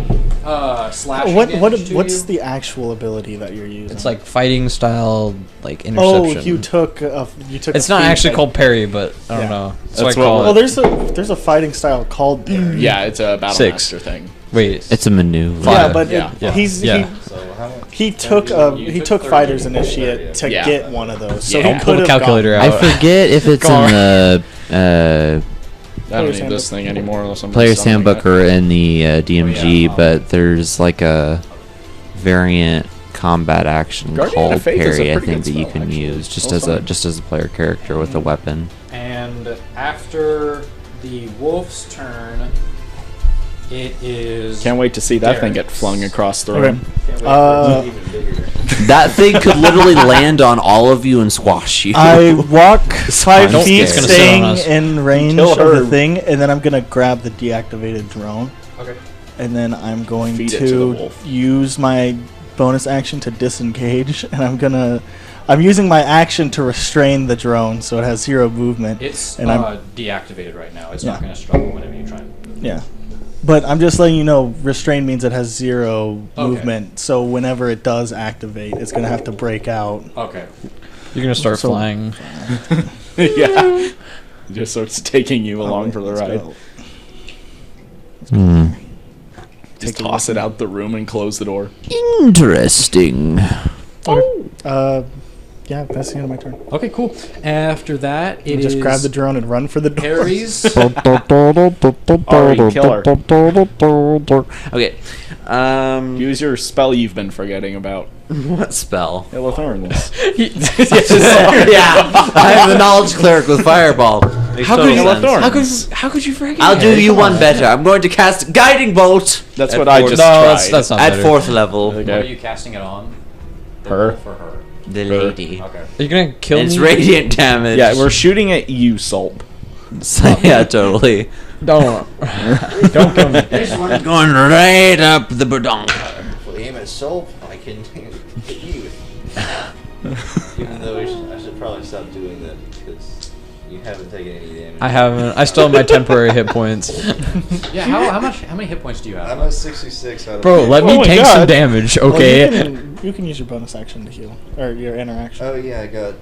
slashing damage to What's you. the actual ability that you're using? It's like fighting style, like oh, interception. you took It's a not feat actually that- called parry, but I don't Yeah. know. That's what I what call Well, it. there's a fighting style called parry. Yeah, it's a battle 6. master thing. Wait, It's a maneuver. Yeah, Five. but Yeah. Yeah. So how much? he took You took fighter's 30. initiate to Yeah. get one of those. So Yeah. he Don't pull could the have calculator gotten- out. I forget if it's Go on. in the I don't Player's need this thing anymore. Unless I'm Player's summoning Handbook it. or in the DMG, Oh, yeah. but there's like a variant combat action Guardian of called Faith is a parry. I pretty think good that you spell, can actually. use just Well as a done. just as a player character with a weapon. And after the wolf's turn, it is. Can't wait to see that thing get Derek's. flung across the Okay. room. Can't wait Uh, for it to be even bigger. That thing could literally land on all of you and squash you. I walk 5 Don't feet, It's gonna sit staying on us. in range Kill of her. the thing, and then I'm gonna grab the deactivated drone, Okay. and then I'm going Feed it to the to wolf. use my bonus action to disengage, and I'm using my action to restrain the drone, so it has 0 movement. It's And I'm- deactivated right now. It's Yeah. not going to struggle whenever you try. Yeah. But I'm just letting you know, restrain means it has 0 Okay. movement, so whenever it does activate, it's gonna have to break out. Okay. you're gonna start So- flying. Yeah. Just so it's taking you along for the Let's ride. go. Hmm. Just Take a toss look. it out the room and close the door. Interesting. Yeah, that's the end of my turn. Okay, cool. After that, it You just is grab the drone and run for the door. Harry's. Ari, kill her. Okay. Use your spell you've been forgetting about. What spell? Hill of Thorns. Yeah, I have the knowledge cleric with fireball. Makes How total could you- sense. How could you forget? I'll do you one better. I'm going to cast guiding bolt. That's At what I fourth- just No, tried. that's not at better. 4th level. Okay. What are you casting it on? The Her. wolf or her? The lady. Okay. Are you gonna kill And it's me? radiant damage. Yeah, we're shooting at you, Sulp. So, yeah, totally. Don't. Don't kill me. Going right up the badonk. If we aim at soap, I can hit you. Even though I should probably stop doing that because you haven't taken any damage. I haven't. I still have my temporary hit points. Yeah. How many hit points do you I'm have? at 66 out of Bro, 50. let Oh me my take God. some damage, Well, okay? you can use your bonus action to heal, or your interaction. Oh yeah, I got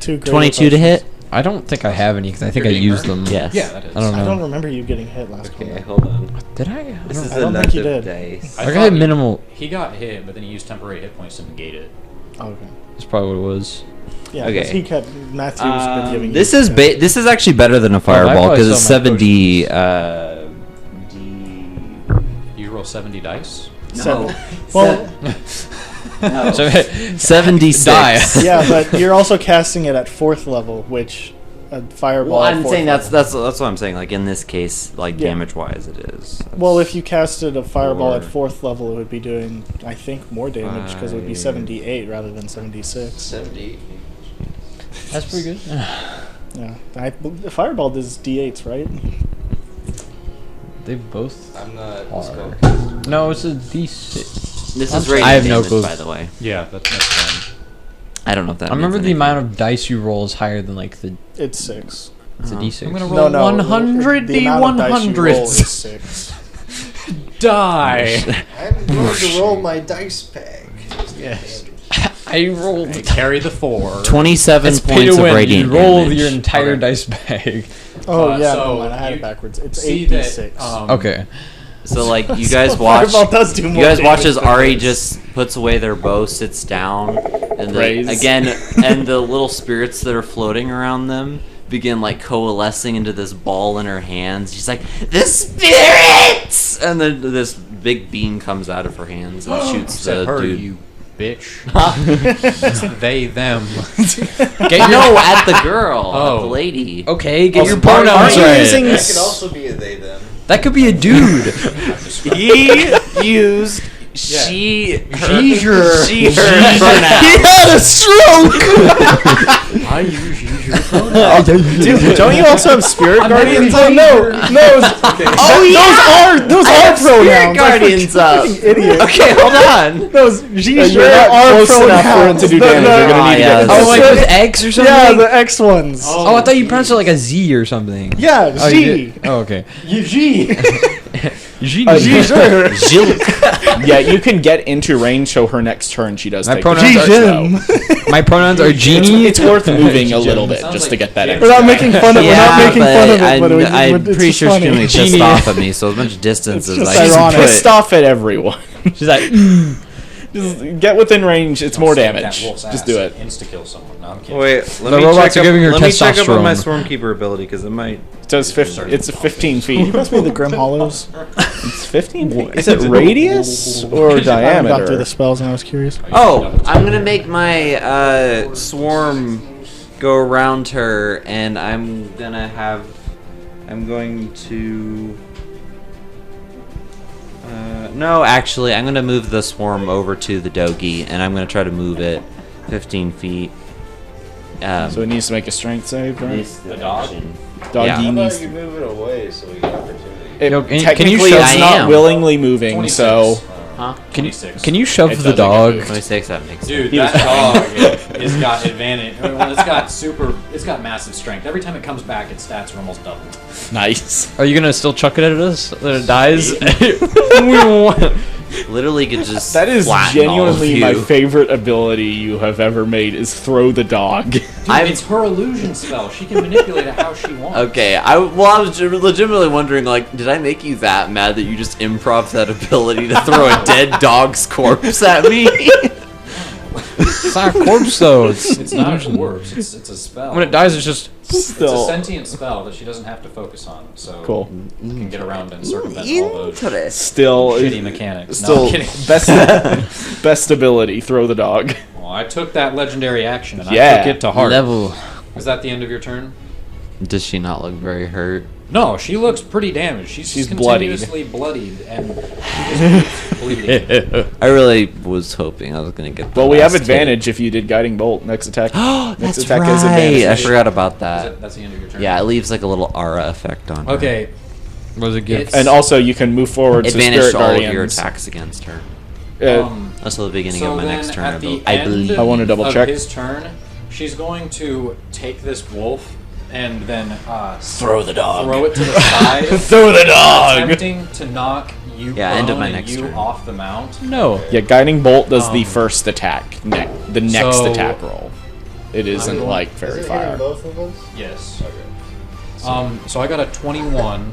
2 greater 22 to potions. hit? I don't think I have any because I think I You're getting used hurt? them. Yes. Yeah, that is. I don't I know. don't remember you getting hit last Okay, time. hold on. Did I? This is I don't think you another did. dice. I I got thought minimal. He got hit, but then he used temporary hit points to negate it. Oh, okay. That's probably what it was. Yeah, because Okay. he kept Matthew's been giving. This you is this is actually better than a fireball probably because it's still might 70 You roll 70 dice. Seven. Well, Well, So 76. Die. yeah, but you're also casting it at 4th level, which a fireball. Well, at I'm 4th saying level. that's what I'm saying. Like in this case, like Yeah. damage wise, it is. Well, if you casted a fireball at Four. 4th level, it would be doing, I think, more damage because it would be Five. 78 rather than 76. 78. That's pretty good. Yeah, the fireball does d8s, right? They both I'm not. are. No, it's a D6. This I'm is sorry. radiant I have no damage, clue. by the way. Yeah, that's fine. I don't know if that. I remember means the anything. amount of dice you roll is higher than like the. It's 6. It's a Oh. D6. I'm gonna No, roll no. 100 the amount of dice you roll is D100s. 6. Die. I'm going to roll my dice pack. Yes. I rolled. Carry the 4. 27 It's pay points to of win. radiant You roll damage. your entire Okay. dice bag. Oh, Uh, yeah, so never mind, I had you it backwards. It's See 8d6. that? Okay. So like you So guys watch. fireball does do You more guys watch damage as than Ari this. just puts away their bow, sits down, and Praise. again, and the little spirits that are floating around them begin like coalescing into this ball in her hands. She's like, "The spirits!" And then this big beam comes out of her hands and shoots Said the her, dude. you bitch. It's they, them. Get your. No, at the girl, at Oh. the lady. Okay, get your Aren't pronouns you right. using That could also be a they them. That could be a dude. He used she, her, She's she, her pronoun. He had a stroke! I use your pronouns. Dude, don't you also have spirit guardians? Oh, no, Oh yeah, those are Spirit pronouns. Guardians up. Idiot. Okay, hold on. Those You're sure not are close enough for pronouns. it to do The- damage. the- You're gonna need to yeah, get that's- Oh, like So- with X or something? Yeah, the X ones. Oh, I thought you pronounced it like a Z or something. Yeah, Oh, you G. did? Oh, okay. G. Yeah, you can get into range, so her next turn she does My take pronouns the are- slow. My pronouns are genie. It's worth moving a little bit Sounds just like to get that James We're extra. not making fun of. We're not making fun of it, but I'm it's pretty just sure she's gonna funny. be pissed off at me. So as much distance It's as just I can ironic. Pissed put. off at everyone. She's like, Just get within range. It's more damage. Just do it. Insta kill someone. No, I'm kidding. Wait, let The me robots check are giving her Let me check up on my testosterone. Swarmkeeper ability because it might. It does 15, it's 15 Can you feet. pass me the Grim Hollows? It's 15 feet. Is it radius or I haven't gone through diameter? the spells, and I was curious. Oh, I'm gonna make my swarm go around her, and I'm going to. No, actually, I'm gonna move the swarm over to the Dogi, and I'm gonna try to move it 15 feet. So it needs to make a strength save, right? The dog? Doggy Yeah. How needs about you move it away so we get opportunity? It, Yo, can you technically, shove- it's I not am. willingly moving, 26. so Huh? can you 26. can you shove It the doesn't dog? get moved. 26. That makes Dude, He was that dog has got advantage. Well, it's got massive strength. Every time it comes back, its stats are almost doubled. nice. Are you gonna still chuck it at us that it dies? Literally could just. That is flatten all of genuinely my you. favorite ability you have ever made. Is throw the dog. Dude, it's her illusion spell. She can manipulate it how she wants. Okay, I was legitimately wondering, like, did I make you that mad that you just improv that ability to throw a dead dog's corpse at me? It's not a corpse though. It's not a corpse. It's a spell. When it dies, it's just. It's a Still, sentient spell that she doesn't have to focus on. So cool. you can get around and circumvent all those Still, shitty mechanics. No, still I'm kidding. best ability. Throw the dog. Well, I took that legendary action and I Yeah. took it to heart. Level. Is that the end of your turn? Does she not look very hurt? No, she looks pretty damaged. She's bloodied. continuously bloodied and she just keeps bleeding. I really was hoping I was gonna get. The Well, we have last advantage if you did guiding bolt. Next attack. hit. Next That's attack right. is advantage. I forgot about that. That's the end of your turn. Yeah, it leaves like a little aura effect on her. Okay. What does it give? It's- And also, you can move forward to Advantage Spirit to all of your Guardians. attacks against her. Also, the beginning so of my then next turn, at the I end believe. I wanna double of check. his turn, she's going to take this wolf and then Throw the dog. throw it to the side, Throw the dog. attempting to knock you Yeah, end of prone my and next you turn. off the mount. No. Yeah, guiding bolt does the Um, first attack. The next so- attack roll. It isn't going- like Is fairy it fire. hitting both of us? Yes. So I got a 21.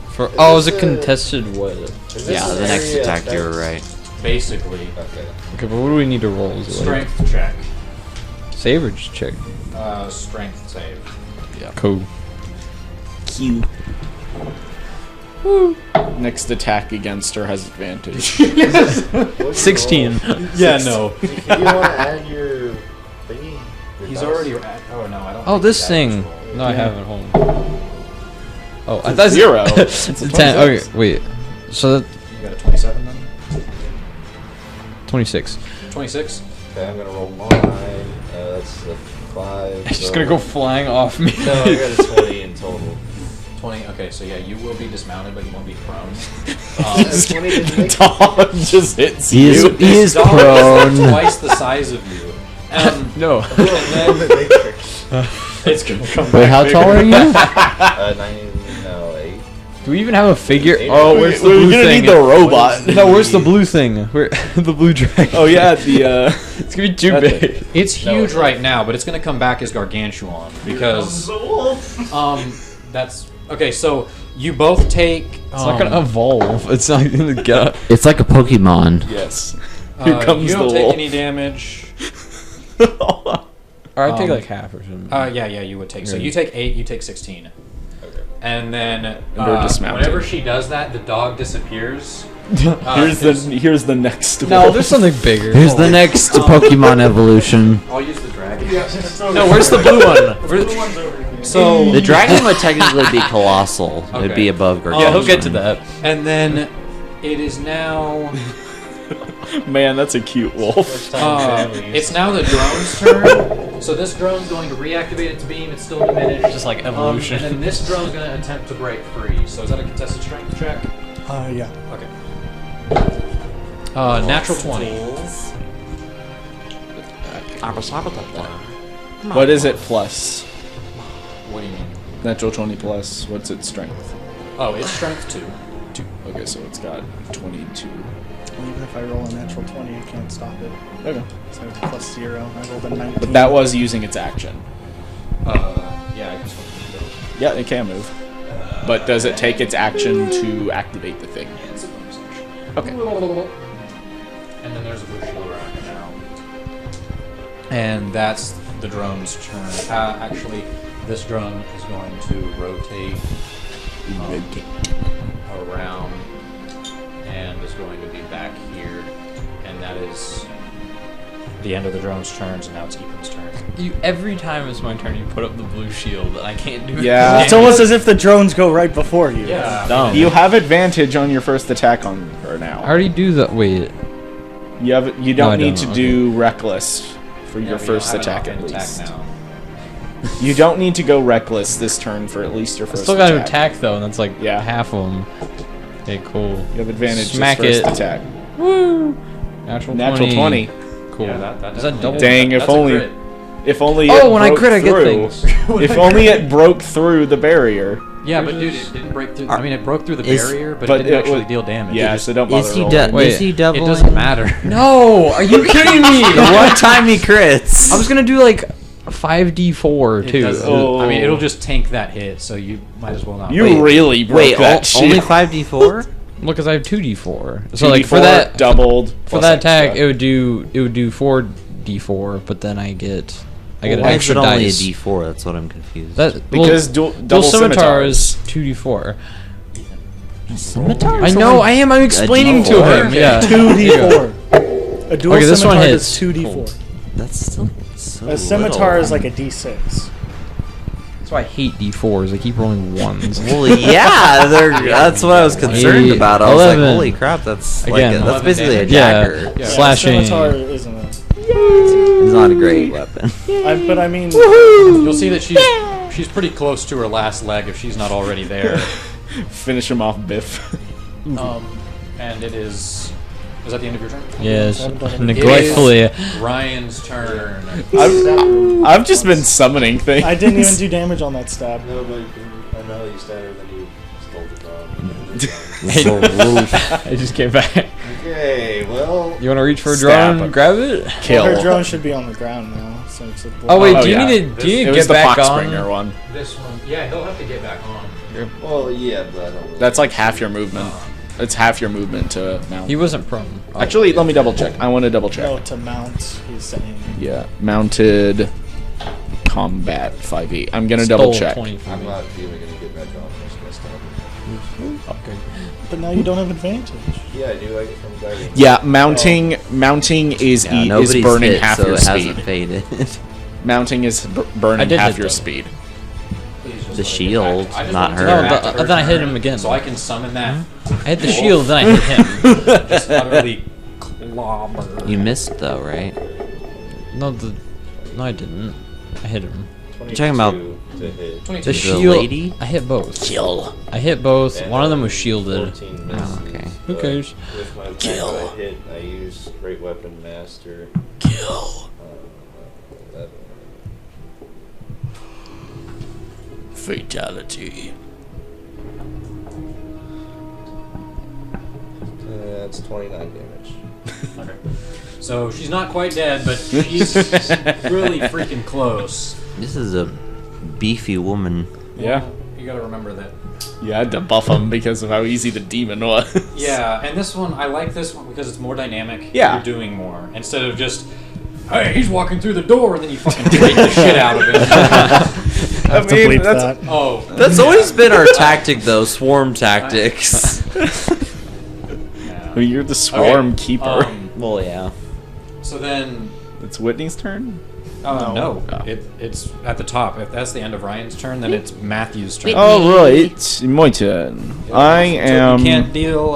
For is it contested what? Is this Yeah, an the next area attack, you were effect? right. Basically, Okay. Okay, but what do we need to roll? Is it like strength check. save or just check? Strength save. Cool. Q. Next attack against her has advantage. What'd you 16. roll? Yeah, no. Do you want to add your thingy? Your He's dice? already at. Oh no, I don't. Oh, think this he's thing. at this roll. No, I Yeah. have it home. Oh, I thought Zero. It's It's a 10. 26. Okay, wait. So that You got a 27 then? 26. 26? Okay, I'm gonna roll mine. That's a 5. It's just gonna go flying off me. No, I got a 20 in total. 20. Okay, so yeah, you will be dismounted, but you won't be prone. That's 20 didn't make Dog just hits He is, you. he is Dog is prone. twice the size of you. No. And then it's gonna come Wait, back how bigger. tall are you? 90, no, 8. Do we even have a figure? Maybe. Oh, where's the We're blue gonna thing? need the robot. No, where's the blue thing? Where the blue dragon? Oh yeah, the It's gonna be too That's big. It's huge right now, but it's gonna come back as gargantuan because that's okay. So you both take. It's not gonna evolve. It's not gonna get up. It's like a Pokemon. yes. Here comes you don't the take wolf. any damage. Or I'd take Um, like half or something. Yeah, you would take. So you take 8. You take 16. And then we're dismounted. whenever she does that, the dog disappears. Here's the next No, wolf. there's something bigger. Here's the next Pokemon evolution. I'll use the dragon. No, where's the blue one? So The dragon would technically be colossal. It'd Okay. be above Gargantuan. Yeah, he'll get to that. and then it is now. Man, that's a cute wolf. It's now the drone's turn. So this drone's going to reactivate its beam. It's still diminished. Just like evolution. And then this drone's going to attempt to break free. So is that a contested strength check? Yeah. Okay. Natural 20. What is it plus? What do you mean? Natural 20 plus. What's its strength? Oh, it's strength 2. Okay, so it's got 22. Even if I roll a natural 20, I can't stop it. Okay. So it's plus 0. I rolled a 19. But that was using its action. Yeah, I guess. Yeah, it can move. But does it take its action to activate the thing? Okay. And then there's a blue shield around it now. And that's the drone's turn. Actually, this drone is going to rotate around and is going to be back here. And that is the end of the drone's turns, and now it's Ethan's turn. Every time it's my turn, you put up the blue shield, and I can't do it. Yeah. It's almost as if the drones go right before you. Yeah. Dumb. You have advantage on your first attack on her I now. already do that. Wait. You don't need to do reckless for Yeah, your but you first don't have attack an at offhand least. now. You don't need to go reckless this turn for at least your I first still got to attack though, and that's like Yeah. half of them. Okay, cool. You have advantage Smack this first it. attack. Woo! Natural 20. Cool. Yeah, that Is that definitely double? is. Dang, if That's a only- crit. If only Oh, it when I broke crit, I get through. things. If only it broke through the barrier. Yeah, but dude, it didn't break through. I mean, it broke through the barrier, but but it didn't it actually was- deal damage. Yeah, It just- so don't bother Is he rolling. Wait, is he it doubling? doesn't matter. No! Are you kidding me? The one time he crits. I was gonna do like 5d4 It too. does- Oh. I mean, it'll just tank that hit, so you might as well not. You Wait, really broke Wait, that shit. only 5d4? Look, because I have 2d4. So like for 2d4 that doubled for plus that attack, extra. it would do 4d4, but then I get an Why is extra it only dice. a d4? That's what I'm confused. That Because well, double scimitar is scimitars. 2d4. Scimitar? I know. I am. I'm explaining to D4? him. Yeah. 2d4. A dual Okay, this one scimitar hits. is 2d4. That's still so A scimitar little. is like a d6. That's why I hate d4s. I keep rolling ones. Well, yeah, that's what I was concerned 8, about. I was like, 11. holy crap, that's Again, that's 11 basically a damage. Yeah. dagger. Yeah. Slashing. A scimitar isn't a... It's not a great weapon. But I mean... You'll see that she's pretty close to her last leg if she's not already there. Finish him off, Biff. And it is. Is that the end of your turn? Yes. I haven't done it. Neglectfully. Ryan's turn. I've just been summoning things. I didn't even do damage on that stab. No, but I know you stabbed her, then you stole the drone. I just came back. Okay, well. You want to reach for a Stab drone? him. Grab it. Kill. Her drone should be on the ground now. Since it Oh wait, Oh, do you yeah. need to It get was the back Fox on? Springer one. This one. Yeah, he'll have to get back on. Well, yeah, but I don't really. That's like half your movement. It's half your movement to mount. He wasn't prone. Actually, let me double check. I want to double check. No, to mount, he's saying. Yeah, mounted combat 5e. I'm gonna Stole double check. 20 from I'm me. not even gonna get back on. I'm just gonna stop. Okay. But now you don't have advantage. Yeah, I do. I get from guarding. Yeah, mounting is Yeah, is nobody's burning hit, half so your it hasn't speed. faded. Mounting is I burning did half hit your though. speed. The shield, I just not want to her. get No, back but to her then I hit turn him again. So I can summon that. I hit the shield, then I hit him. Just utterly clobber. You missed though, right? No, I didn't. I hit him. You're talking about 22 to hit. 22. The The shield. lady? I hit both. Kill. I hit both. And, One of them was shielded. 14 Oh, misses, okay. Who but cares? With my attack Kill. I hit, I use Great Weapon Master. Kill. 11. Fatality. That's 29 damage. Okay. So she's not quite dead, but she's really freaking close. This is a beefy woman. Yeah. You gotta remember that. You had to buff him because of how easy the demon was. Yeah, and this one, I like this one because it's more dynamic. Yeah. You're doing more. Instead of just, hey, he's walking through the door, and then you fucking take the shit out of him. I have to bleep that's- that. Oh. That's always been our tactic, though. Swarm tactics. Yeah. I mean, you're the swarm keeper. Well, yeah. So then, It's Whitney's turn? no, Oh. it's at the top. If that's the end of Ryan's turn, then it's Matthew's turn. Oh, right. It's my turn. I So am. you can't deal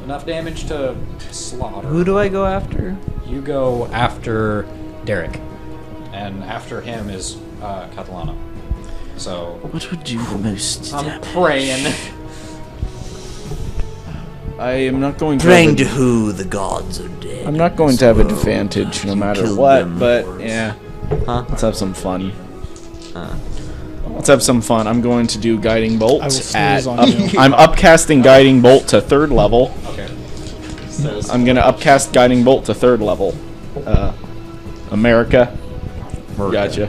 enough damage to slaughter. Who do I go after? You go after Derek, and after him is Catalana. So What would do the most I'm damage? praying. I am not going to. Praying have to ad- who the gods are dead. I'm not going to have Well, advantage no you matter killed what, them, but Lords. yeah. Huh? Let's have some fun. Let's have some fun. I'm going to do Guiding Bolt. I will sneeze on you. I'm upcasting Guiding Bolt to 3rd level. Okay. I'm going to upcast Guiding Bolt to 3rd level. America. Gotcha.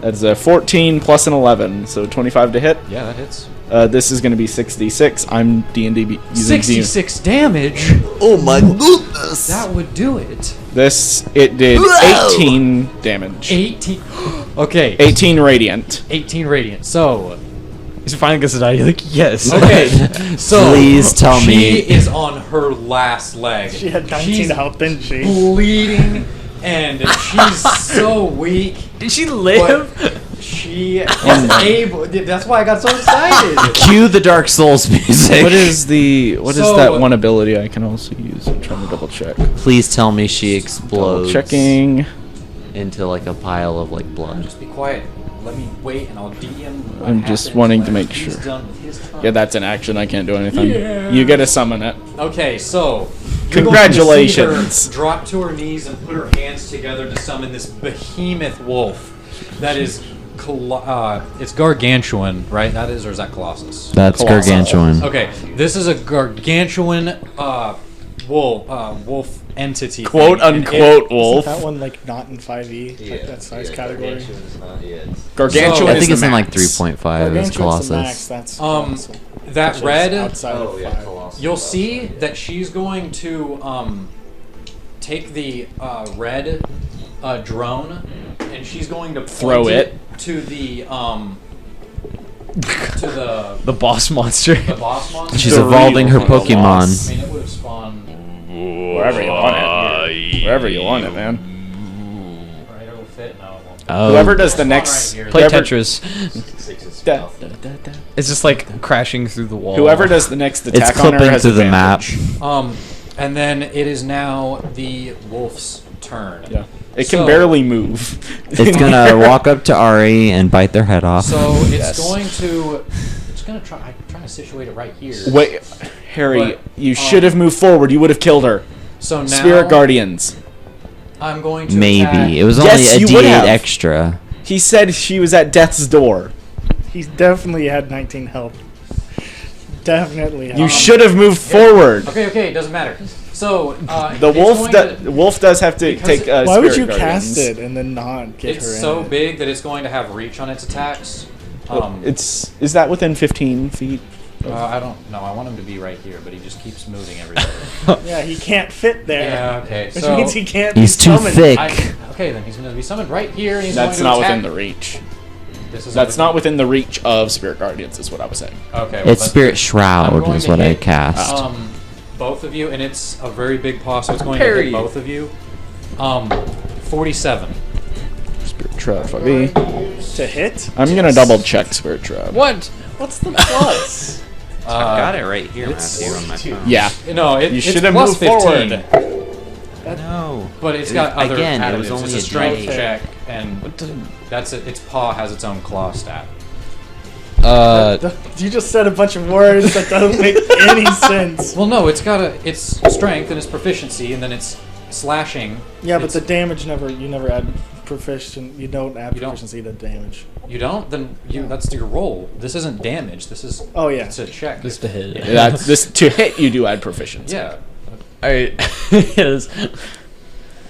That's a 14 plus an 11, so 25 to hit. Yeah, that hits. This is going to be 66. I'm D&D using 66 damage. Oh my goodness! That would do it. It did 18 damage. 18. Okay. 18 radiant. 18 radiant. So, He's finally gets it out. You're like, yes. okay. So Please tell she me. is on her last leg. She had 19 She's health, didn't she? bleeding, and she's so weak. Did she But live? she is able. That's why I got so excited. Cue the Dark Souls music. What is So- that one ability I can also use? I'm trying to double check. Please tell me she Double explodes checking. into like a pile of like blood. Just be quiet. Let me wait, and I'll DM. what I'm just happens wanting to when make he's sure. done with his turn. Yeah, that's an action. I can't do anything. Yeah. You get to summon it. Okay, so Congratulations. you're going to see her drop to her knees and put her hands together to summon this behemoth wolf. That is, it's gargantuan, right? That is, or is that Colossus? That's Colossal. gargantuan. Okay, this is a gargantuan wolf entity. Quote thing, and unquote Isn't wolf. that one like not in 5e? Like that size category? Gargantuan's not yet. Gargantuan So- I is think the it's in like max. 3.5 is Gargantuan's the max. Colossus. That's It, that Which is red. outside Oh of yeah, 5. Colossus. You'll see that she's going to take the red drone, and she's going to point Throw it. to the to The boss monster. the boss monster. She's The evolving her real I Pokemon. mean, it would have spawned Wherever you want it. Wherever you want it, man. right. It will fit. No, it won't. Oh, Whoever does the Spawn next. right here. Play whoever- Tetris. Six is Da- mouth. da- da- da. It's just like crashing through the wall. Whoever does the next it's attack on her clipping has to the map. advantage. And then it is now the wolf's turn. Yeah. It can So- barely move. It's gonna walk up to Ari and bite their head off. So it's Yes. going to. It's gonna try. I'm trying to situate it right here. Wait, Harry, But, you should have moved forward. You would have killed her. So now Spirit Guardians. I'm going to Maybe attack- it was Yes, only you a would D8 have. extra. He said she was at death's door. He definitely had 19 health. Definitely. You had. should have moved forward. Okay, it doesn't matter. So The it's wolf, going the to- wolf does have to because take. Why would Spirit you Guardians. cast it and then not get It's her in so it? big that it's going to have reach on its attacks. Is that within 15 feet? I don't know. I want him to be right here, but he just keeps moving everywhere. Yeah, he can't fit there. Yeah, okay. Which So means he can't He's be too summoned. thick. okay, then he's going to be summoned right here, and he's That's going not to attack. within the reach. This is That's not within the reach of Spirit Guardians, is what I was saying. Okay. Well, It's that's Spirit I'm Shroud going is to what I hit, cast. Both of you, and it's a very big paw, so it's going to Parry. hit both of you. 47. Spirit Shroud, fuck me. To hit? I'm gonna double check Spirit Shroud. What? What's the plus? I've got it right here, it's Matthew, on my phone. Yeah. No, You it's should have plus moved 15, forward. No. but it's got other Again, it additives. was only it's a a strength D8. check, and that's it. Its paw has its own claw stat. You just said a bunch of words that don't make any sense. Well, no, it's got it's strength and its proficiency, and then it's slashing. Yeah, but It's- the damage you never add proficient. You don't add You don't. proficiency to damage. You don't? Then that's your roll. This isn't damage. This is Oh yeah. it's a check. Just to hit. That's this to hit. You do add proficiency. Yeah. Alright. Yes.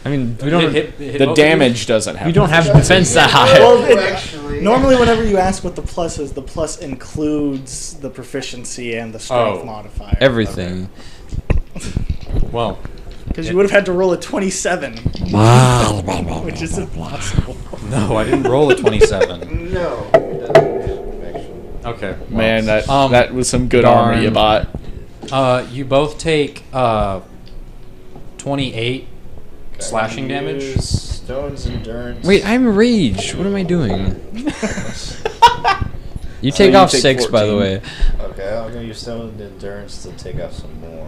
I mean, we don't. Hit The both of you? damage doesn't have. We don't have defense that high. Well, Actually, normally, whenever you ask what the plus is, the plus includes the proficiency and the strength Oh. modifier. Everything. Well, Because you would have had to roll a 27, Wow. which is impossible. no, I didn't roll a 27. no. It doesn't actually. Okay. well, Man, that Um, that was some good darn. armor you bought. You both take 28 slashing damage. Use Stone's endurance. Wait, I'm rage. What am I doing? You So take you off take 6, by the 14. way. Okay, I'm gonna use Stone's endurance to take off some more.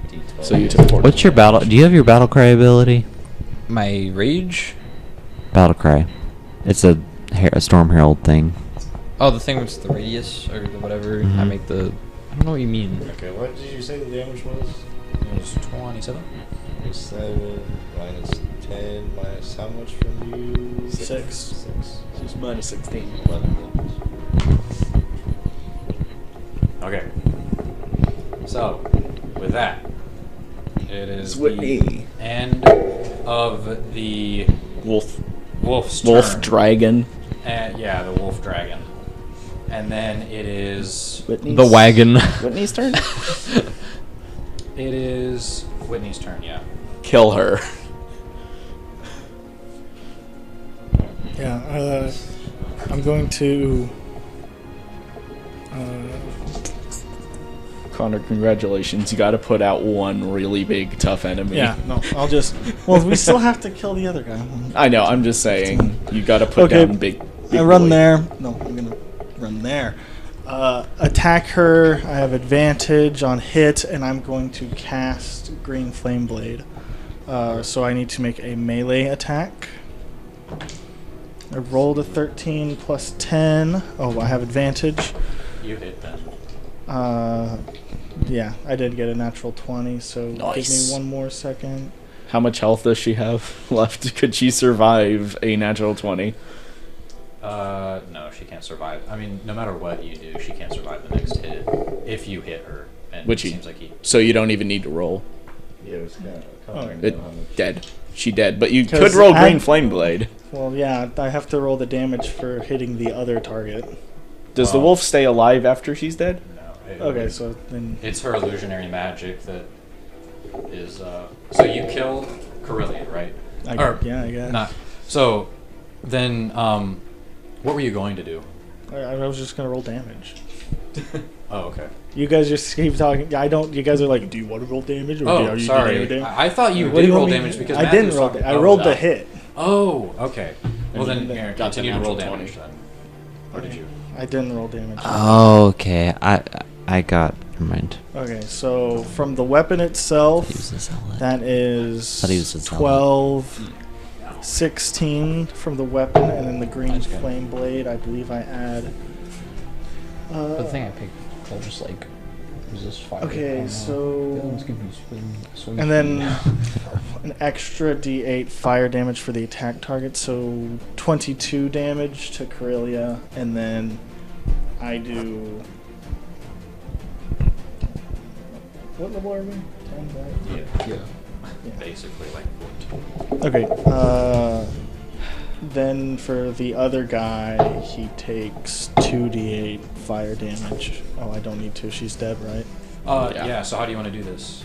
D12. So you took 14. What's your battle? Do you have your battle cry ability? My rage? Battle cry. It's a storm herald thing. Oh, the thing with the radius or the whatever. I Mhm. make the. I don't know what you mean. Okay, what did you say the damage was? It was 27. 7 minus 2. 10 minus how much from you? 6. 6. Just minus 16. 11 damage. Okay. So, with that, it is Whitney. the end of the Wolf wolf's turn. dragon. And, yeah, the wolf dragon. And then it is... Whitney's, The wagon. Whitney's turn? It is Whitney's turn, yeah. Kill her. Yeah, I'm going to. Connor, congratulations. You gotta put out one really big, tough enemy. Yeah, no, I'll just. Well, we still have to kill the other guy. I know, I'm just saying. You gotta put Okay, down big I run boy. there. No, I'm gonna run there. Attack her. I have advantage on hit, and I'm going to cast Green Flame Blade. So I need to make a melee attack. I rolled a 13 plus 10. Oh, I have advantage. You hit then. Yeah, I did get a natural 20, so Nice. give me one more second. How much health does she have left? Could she survive a natural 20? No, she can't survive. I mean, no matter what you do, she can't survive the next hit if you hit her. And Which it you- seems like he... So you don't even need to roll. Yeah, it was kind of Oh. Dead. She dead. But you 'Cause could roll I- Green Flame Blade. Well, yeah, I have to roll the damage for hitting the other target. Does the Wow. wolf stay alive after she's dead? No. Okay, so then. It's her illusionary magic that is... So you kill Carillion, right? Yeah, I guess. Not... So, then, what were you going to do? I was just gonna roll damage. Oh, okay. You guys just keep talking. I don't. You guys are like, do you want to roll damage? Or Oh, are you sorry. doing damage? I thought you What do did you roll want me- damage because I Matthew didn't was roll. talking- I oh, rolled no. the hit. Oh, okay. Well, then, you here, got the continue to roll natural damage 20. then. Or did you? I didn't roll damage. Oh, okay. I got. Never mind. Okay, so from the weapon itself, He was a zealot. that is Thought he was a zealot. 12, 16 from the weapon, and then the green That's good. flame blade. I believe I add. But the thing I picked will just like resist fire. Okay, so- The other ones give you swing And then speed. an extra D8 fire damage for the attack target, so 22 damage to Corellia, and then I do. What level are we? 10, right? Yeah. Yeah. Basically, like 14. Okay. Then for the other guy, he takes 2d8 fire damage. Oh, I don't need to. She's dead, right? Yeah. Yeah, so how do you want to do this?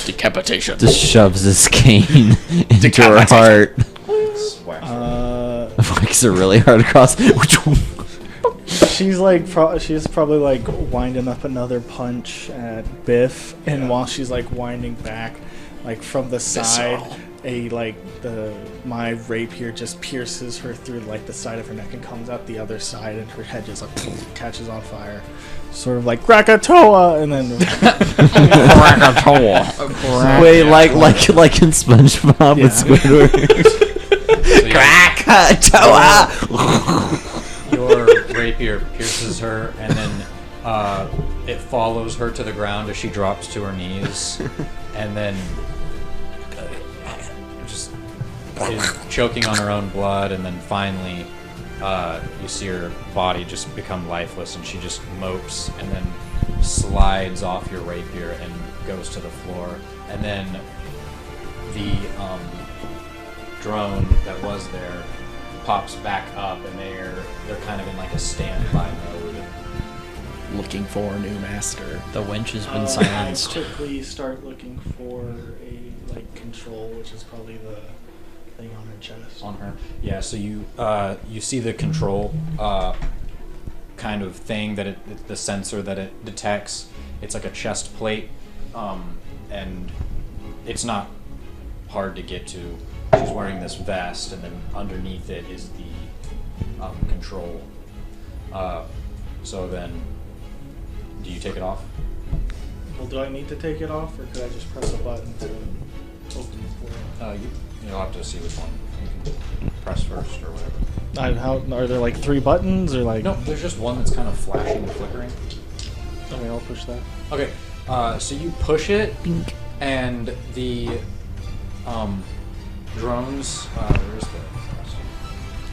Decapitation. Just shoves his cane into her heart. Whacks her really hard across. She's like, she's probably like winding up another punch at Biff, and while she's like winding back, like from the side, my rapier just pierces her through like the side of her neck and comes out the other side, and her head just like catches on fire, sort of like Krakatoa, and then Wait, like in SpongeBob with Squidward. So Krakatoa. your rapier pierces her, and then it follows her to the ground as she drops to her knees, and then just is choking on her own blood, and then finally you see her body just become lifeless, and she just mopes, and then slides off your rapier and goes to the floor, and then the drone that was there pops back up, and they're kind of in like a standby mode. Looking for a new master. The wench has been I silenced. quickly start looking for a like control, which is probably the thing on her chest. On her, yeah. So you see the control kind of thing that the sensor that it detects. It's like a chest plate, and it's not hard to get to. She's wearing this vest, and then underneath it is the control. So then, do you take it off? Well, do I need to take it off, or could I just press a button to open the floor? You'll have to see which one you can press first or whatever. How are there like 3 buttons, or like? No, there's just one that's kind of flashing and flickering. Okay, I'll push that. Okay, so you push it, and the drones. Where's the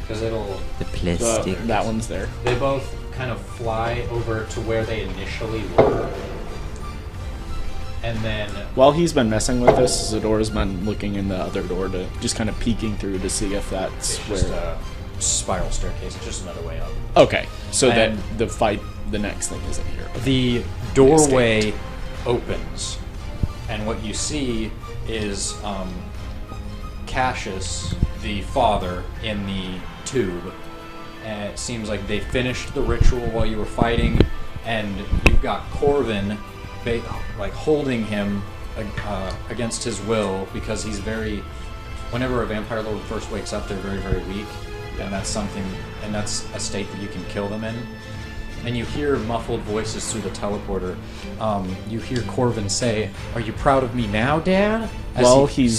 because it'll The plastic. That one's there. they both kind of fly over to where they initially were, and then While he's been messing with this, Zadora's been looking in the other door to just kind of peeking through to see if that's it's where. just a spiral staircase. It's just another way up. Okay, so And- then the next thing isn't here. The doorway opens, and what you see is Cassius, the father, in the tube. And it seems like they finished the ritual while you were fighting, and you've got Corvin like holding him against his will because he's very. Whenever a vampire lord first wakes up, they're very, very weak, and that's a state that you can kill them in. And you hear muffled voices through the teleporter. You hear Corvin say, "Are you proud of me now, Dad?" As Well, he,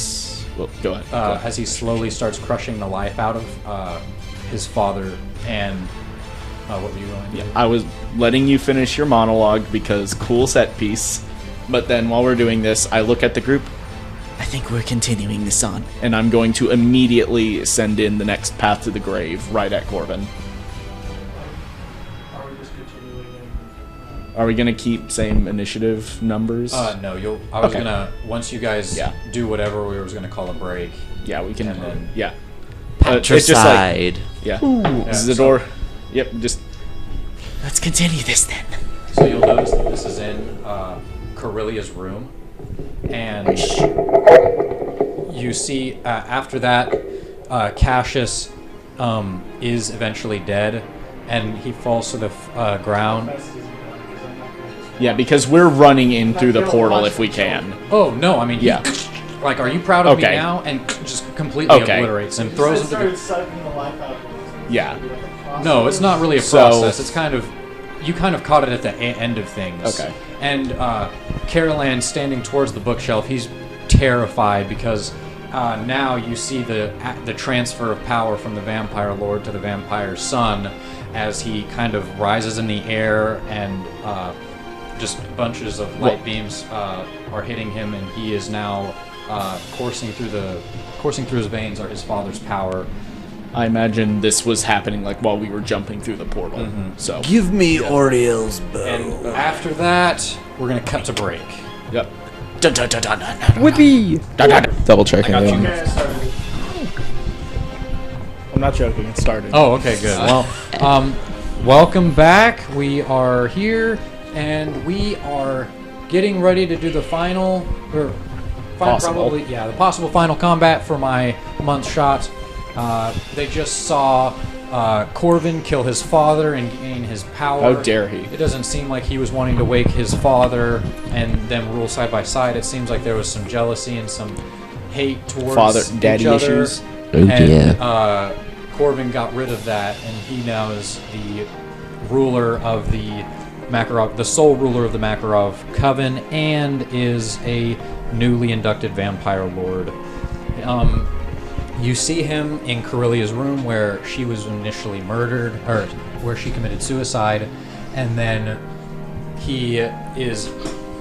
go ahead. as he slowly starts crushing the life out of his father. And what were you going? Yeah, I was letting you finish your monologue because cool set piece. But then while we're doing this, I look at the group I think we're continuing this on. and I'm going to immediately send in the next path to the grave right at Corbin. Are we just continuing? Are we gonna keep same initiative numbers? No, I was Okay. gonna once you guys Yeah. do whatever, we was gonna call a break. Yeah, we can. And then- Yeah. It's just like Patricide. yeah. Yeah, Zador. Yep. Just Let's continue this then. So you'll notice that this is in Corellia's room, and you see after that, Cassius is eventually dead, and he falls to the ground. yeah, because we're running in through the portal if we can. Oh no! I mean, Yeah. like, are you proud of me Okay. now? And just completely Okay. obliterates him, throws him to the. sucking the life out of him. Yeah. No, it's not really a So- process. It's kind of you kind of caught it at the end of things. Okay. And Carolan standing towards the bookshelf, he's terrified because now you see the transfer of power from the vampire lord to the vampire son as he kind of rises in the air and just bunches of light beams are hitting him, and he is now coursing through his veins are his father's power. I imagine this was happening like while we were jumping through the portal. So. Give me Oriel's bow. And after that, we're gonna cut to break. Yep. Whippy! Double checking. I got you. Okay, it started. I'm not joking. It started. Oh, okay, good. Well, welcome back. We are here, and we are getting ready to do the final, or Possible. the possible final combat for my month shot. They just saw Corvin kill his father and gain his power. How dare he? It doesn't seem like he was wanting to wake his father and them rule side by side. It seems like there was some jealousy and some hate towards Father-daddy each other. issues. And Corvin got rid of that, and he now is the ruler of the Makarov, the sole ruler of the Makarov Coven, and is a newly inducted vampire lord. You see him in Corellia's room where she was initially murdered, or where she committed suicide, and then he is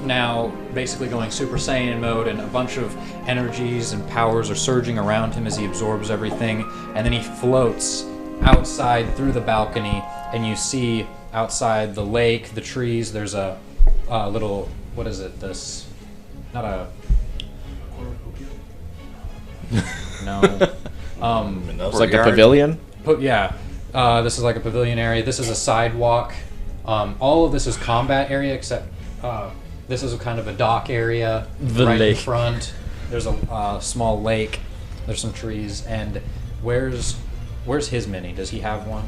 now basically going Super Saiyan mode, and a bunch of energies and powers are surging around him as he absorbs everything, and then he floats outside through the balcony, and you see outside the lake, the trees, there's a little, what is it, this, not a... No. It's like a pavilion. This is like a pavilion area. This is a sidewalk. All of this is combat area, except this is a kind of a dock area right in front. There's a small lake. There's some trees. And where's his mini? Does he have one?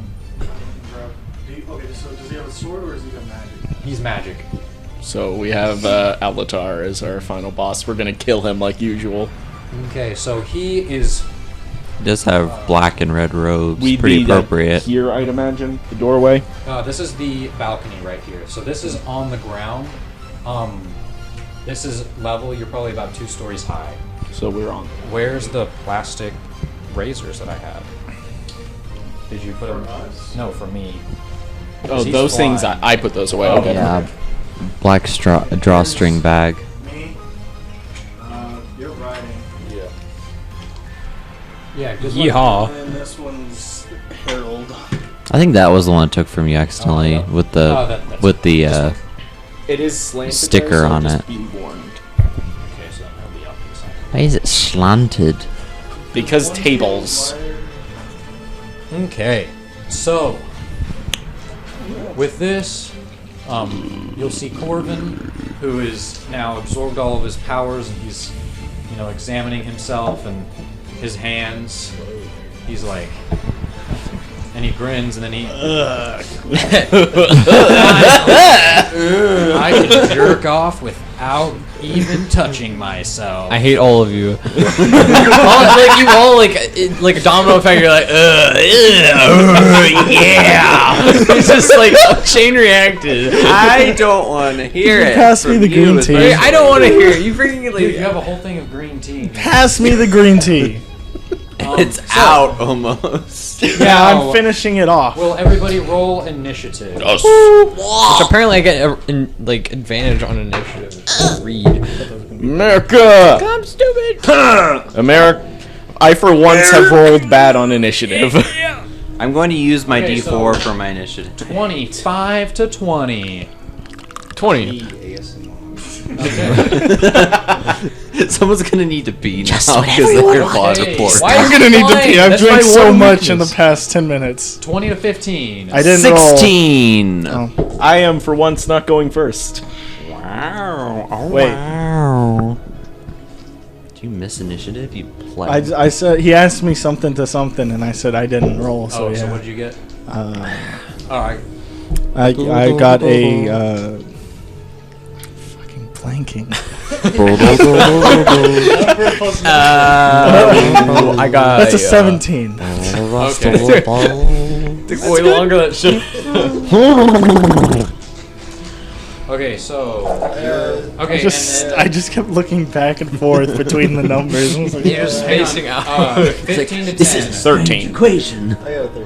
Okay, so does he have a sword or is he got magic? He's magic. So we have Alatar as our final boss. We're gonna kill him like usual. Okay, so he is. He does have black and red robes. We'd Pretty be appropriate. here, I'd imagine. The doorway. This is the balcony right here. So this is on the ground. This is level. You're probably about 2 stories high. So we're on. Where's the plastic razors that I have? Did you put them? No, for me. Oh, He's those things. flying. I put those away. Oh, Okay. Yeah, black drawstring bag. Me? You're riding. Yeah. Yeah, good luck. Yeehaw. And this one's Harold. I think that was the one I took from you accidentally with the that's with the It is slanted. Sticker though, so on just it. Be warned. Okay, so then it'll be up inside. why is it slanted? Because tables. Okay, so with this, you'll see Corvin, who is now absorbed all of his powers, and he's, examining himself and his hands. He's like, and he grins, and then he. I can jerk off without even touching myself. I hate all of you. You all like a domino effect. You're like, yeah. It's just like chain reacted. I don't want to hear it. Pass me the green tea. Hey, I don't want to hear it. You freaking Dude, like. you have a whole thing of green tea. Pass me the green tea. It's out almost. Yeah, I'm finishing it off. Will everybody roll initiative? Which apparently I get advantage on initiative. Read. America! I'm stupid. America. I for once have rolled bad on initiative. I'm going to use my Okay, D4 so- for my initiative. 25 to 20. 20. Someone's gonna need to pee now Just let because of everyone your watch. plot Okay. report. Why I'm is gonna it need to flying? pee. I've That's drank my so one much in the weakness. past 10 minutes. 20 to 15. I didn't roll. 16. Oh. I am for once not going first. Wow. Oh, Wait. wow. Did you miss initiative? You pleb. I said he asked me something to something, and I said I didn't roll. So Oh, yeah. so what did you get? Alright. I got a fucking blanking. I got. That's a 17. Took way longer than shit. Okay, so you're okay. I just kept looking back and forth between the numbers. I was like, You're spacing out. 15 to 10. This is 13. equation. I got a 13.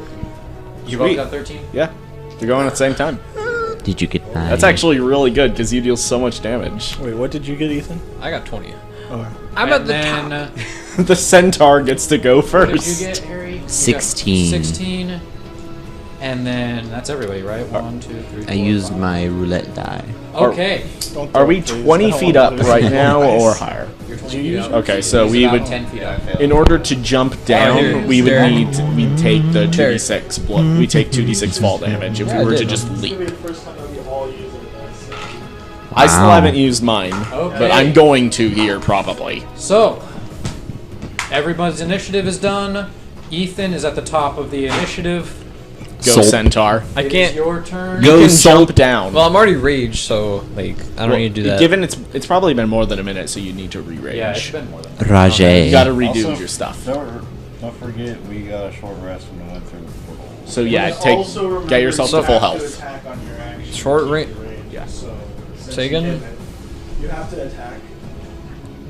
You both Sweet. got 13? Yeah. They're going at the same time. Did you get 9? That's actually really good because you deal so much damage. Wait, what did you get, Ethan? I got 20. Oh, I'm And at the then, top. The centaur gets to go what did you first. get, Harry? You got 16. 16. And then that's everybody, right? 1, 2, 3, 4, I used 5. my roulette die. Okay. don't Are we please. 20 I don't feet wanna up lose right my now dice. or higher? You're 20 you feet use up. Okay, so He's we about would, 10 feet up. in order to jump down, Derek. we would Derek. we'd take the 2d6 blood. We take 2d6 fall damage if Yeah, we I were to did. just leap. the first time that we all use it. I still Wow. haven't used mine, Okay. but I'm going to here probably. So, everybody's initiative is done. Ethan is at the top of the initiative. Go Sold. centaur. I It is can't. your turn. You can Soul. jump down. Well, I'm already raged, so I don't Well, need to do that. Given it's probably been more than a minute, so you need to re-rage. Yeah, it's been more than Rajay. You gotta redo Also, your stuff. Don't forget, we got a short rest when we went through the portal. So yeah, Also remember get yourself you to full have health. attack on your action Short to range. keep your rage. Yeah. So, since Say you again? didn't, you have to attack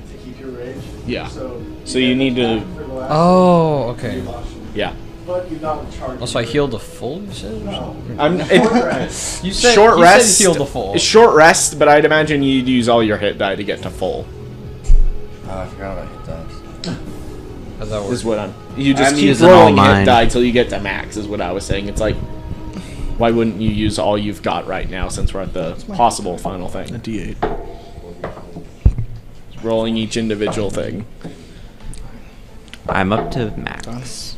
to keep your rage. Yeah. So you didn't need to- attack for the last Oh, one, okay. you lost your- Yeah. But you got a charge. Also, I healed a full. You said? No. I'm You said short you rest. Said healed a full. Short rest, but I'd imagine you'd use all your hit die to get to full. Oh, I forgot about hit dice. How's that work? Is what you just I'm keep using all rolling hit mine. die till you get to max. Is what I was saying. It's like, why wouldn't you use all you've got right now since we're at the possible final A thing? D8. Rolling each individual thing. I'm up to max.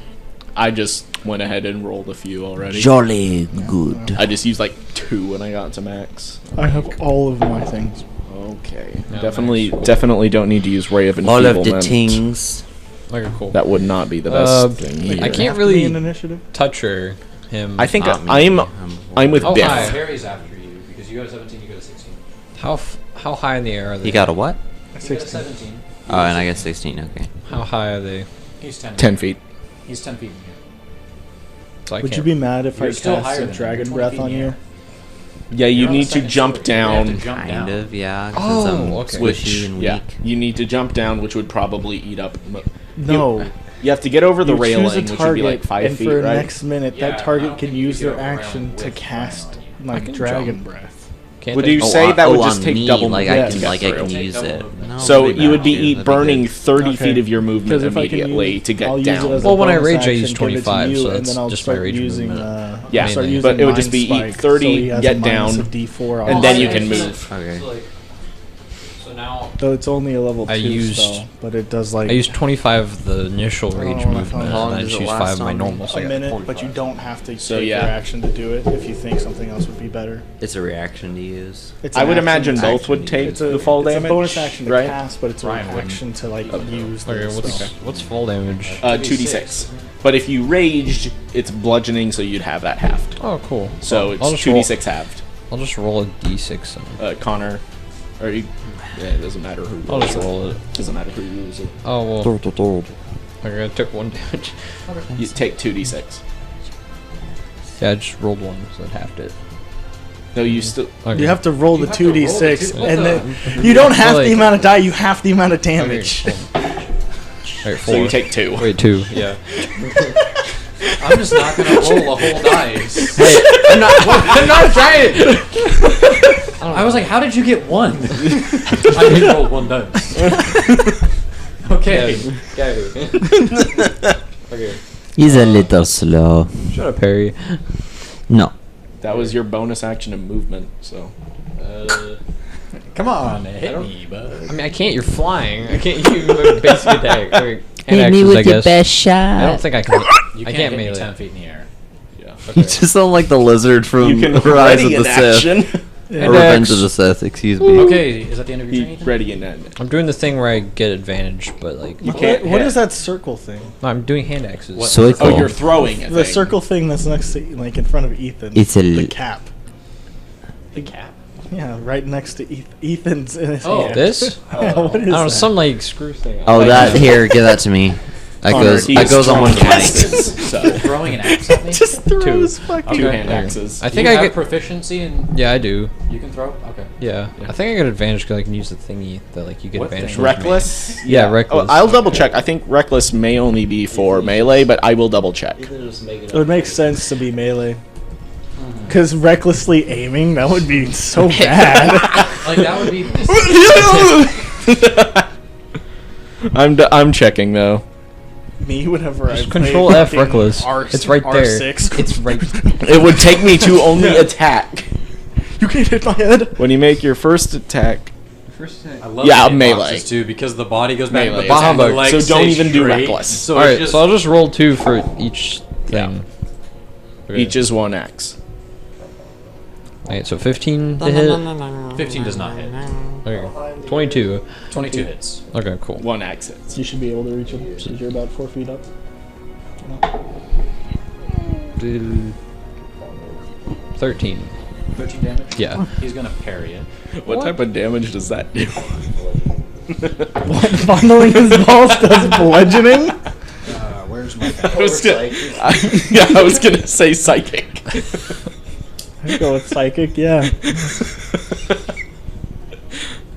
I just went ahead and rolled a few already. Jolly good. I just used like 2 when I got to max. I have all of my things. Okay. No, Definitely don't need to use Ray of All Enfeeblement. of the tings. Okay, cool. That would not be the best thing Wait, either. I you can't have to really- be in initiative. Touch her. Him. I think Not me. I'm with Oh, Biff. hi. Harry's after you because you got a 17, you got a 16. How high in the air are they? He got a what? You got a 16. 17. Oh, and I got 16. Okay. How high are they? He's 10. 10 feet. He's 10 feet in here. So I Would you can't- be mad if You're I still cast higher a than him. dragon You're 20 breath feet on in the you? air. Yeah, you You're on the need to second jump story. You have to down. jump Kind down. of, yeah. 'cause Oh, I'm okay. squishy and weak. Yeah, you need to jump down, which would probably eat up. No. You have to get over the You railing, choose a which would be target, like 5 and feet, for right? next minute, Yeah, that I don't target can think you use can their get over the action railing to with cast flying. like can dragon jump. breath. Can't Would they- you say that would just take me, double like movement I to can, get like I through? can use it. No, So maybe you would not be you, that'd burning good. 30 Okay. feet of your movement 'Cause if I can immediately use- to get I'll use it down. as a Well, when I bonus rage, I use action, give it to 25, you, so and that's then I'll just my start rage using, movement. Yeah, start mainly. using but it would just Mind be eat Spike, 30, so he has get a minus down, of D4 and on then it. you can move. Okay. So now Though it's only a level 2 I used- spell, but it does like I used 25 of the initial I don't rage know when I movement, found and it. How long then I does it choose last 5 of my on? normal, so I a got minute, 45. but you don't have to So, take yeah. your action to do it if you think something else would be better. It's a reaction to use. It's I an would action imagine to- both would take It's a, the fall it's damage. a bonus action to right? cast, but it's a Ryan wouldn't. reaction to like use. Okay, the what's spell. what's fall damage? 2d6. But if you raged, it's bludgeoning, so you'd have that halved. Oh, cool. So I'll it's just roll- 2d6 halved. I'll just roll a d6. And Connor, or you, yeah, it doesn't matter who. I'll rolls just roll it. Doesn't matter who rules it. Oh well. Okay, I took 1 damage. You take 2d6. Yeah, I just rolled 1, so it halved it. No, you still. Okay. You have to roll the have to roll the 2d6, two- what and the- then you don't have Like- the amount of die. You have the amount of Okay, damage. cool. Alright, 4. So you take 2. Wait, 2. Yeah. I'm just not gonna roll a whole dice. Hey, I'm not trying it. I was like, how did you get 1? I did roll 1 dice. Okay. Okay. He's a little slow. Shut up, Harry. No. That was your bonus action of movement. So Come on, hit me, bud. I mean, I can't. You're flying. I can't use a basic attack. Okay, hand actions, I guess. shot. I don't think I can. You I can't can't hit me melee. 10 feet in the air. yeah. You just sound like the lizard from You can Rise ready of an the Sith. action. Or Revenge of the Sith, excuse me. Okay, is that the end of your turn, He Ethan? ready an action. I'm doing the thing where I get advantage, but like You can't. What hit. is that circle thing? no, I'm doing hand axes. What? So Oh, you're throwing it. The circle thing that's next to, like, in front of Ethan. It's a the l- cap. The cap. Yeah, right next to Ethan's in his Oh, hand. This? Yeah, what is I don't know, that? some like screw thing. Oh, Like- that here, give that to me. That Connor, goes. he That is goes on one throwing flank. axes, so Throwing an axe at me? Just Two. throws fucking. two Okay. hand axes. I Do think you I have get. proficiency and Yeah, I do. you can throw? Okay. Yeah. I think I get advantage because I can use the thingy that like you get What advantage. thing? from. Reckless? Yeah, reckless. Oh, I'll double check. I think reckless may only be for melee, but I will double check. It would make sense to be melee. Because recklessly aiming, that would be so bad. Like, that would be... I'm checking though. Me, whenever I Just play control F fucking reckless. It's right there. R6. It's right. It would take me to only attack. You can't hit my head. When you make your first attack, I love Yeah, the melee. hitboxes, too, because the body goes back Melee to the is bottom, handle. the legs So don't stay even do straight, reckless. So All it's right, just, so I'll just roll 2 for each thing. Okay. each is 1x. Alright, so 15 to hit. 15 does not hit. Okay. 22. 22 hits. Okay, cool. 1x hits. You should be able to reach him since you're about 4 feet up. 13. 13 damage? Yeah. He's gonna parry it. What type of damage does that do? What? Fondling his balls does bludgeoning? Where's my I was gonna, I was gonna say psychic. I'd go with psychic, yeah.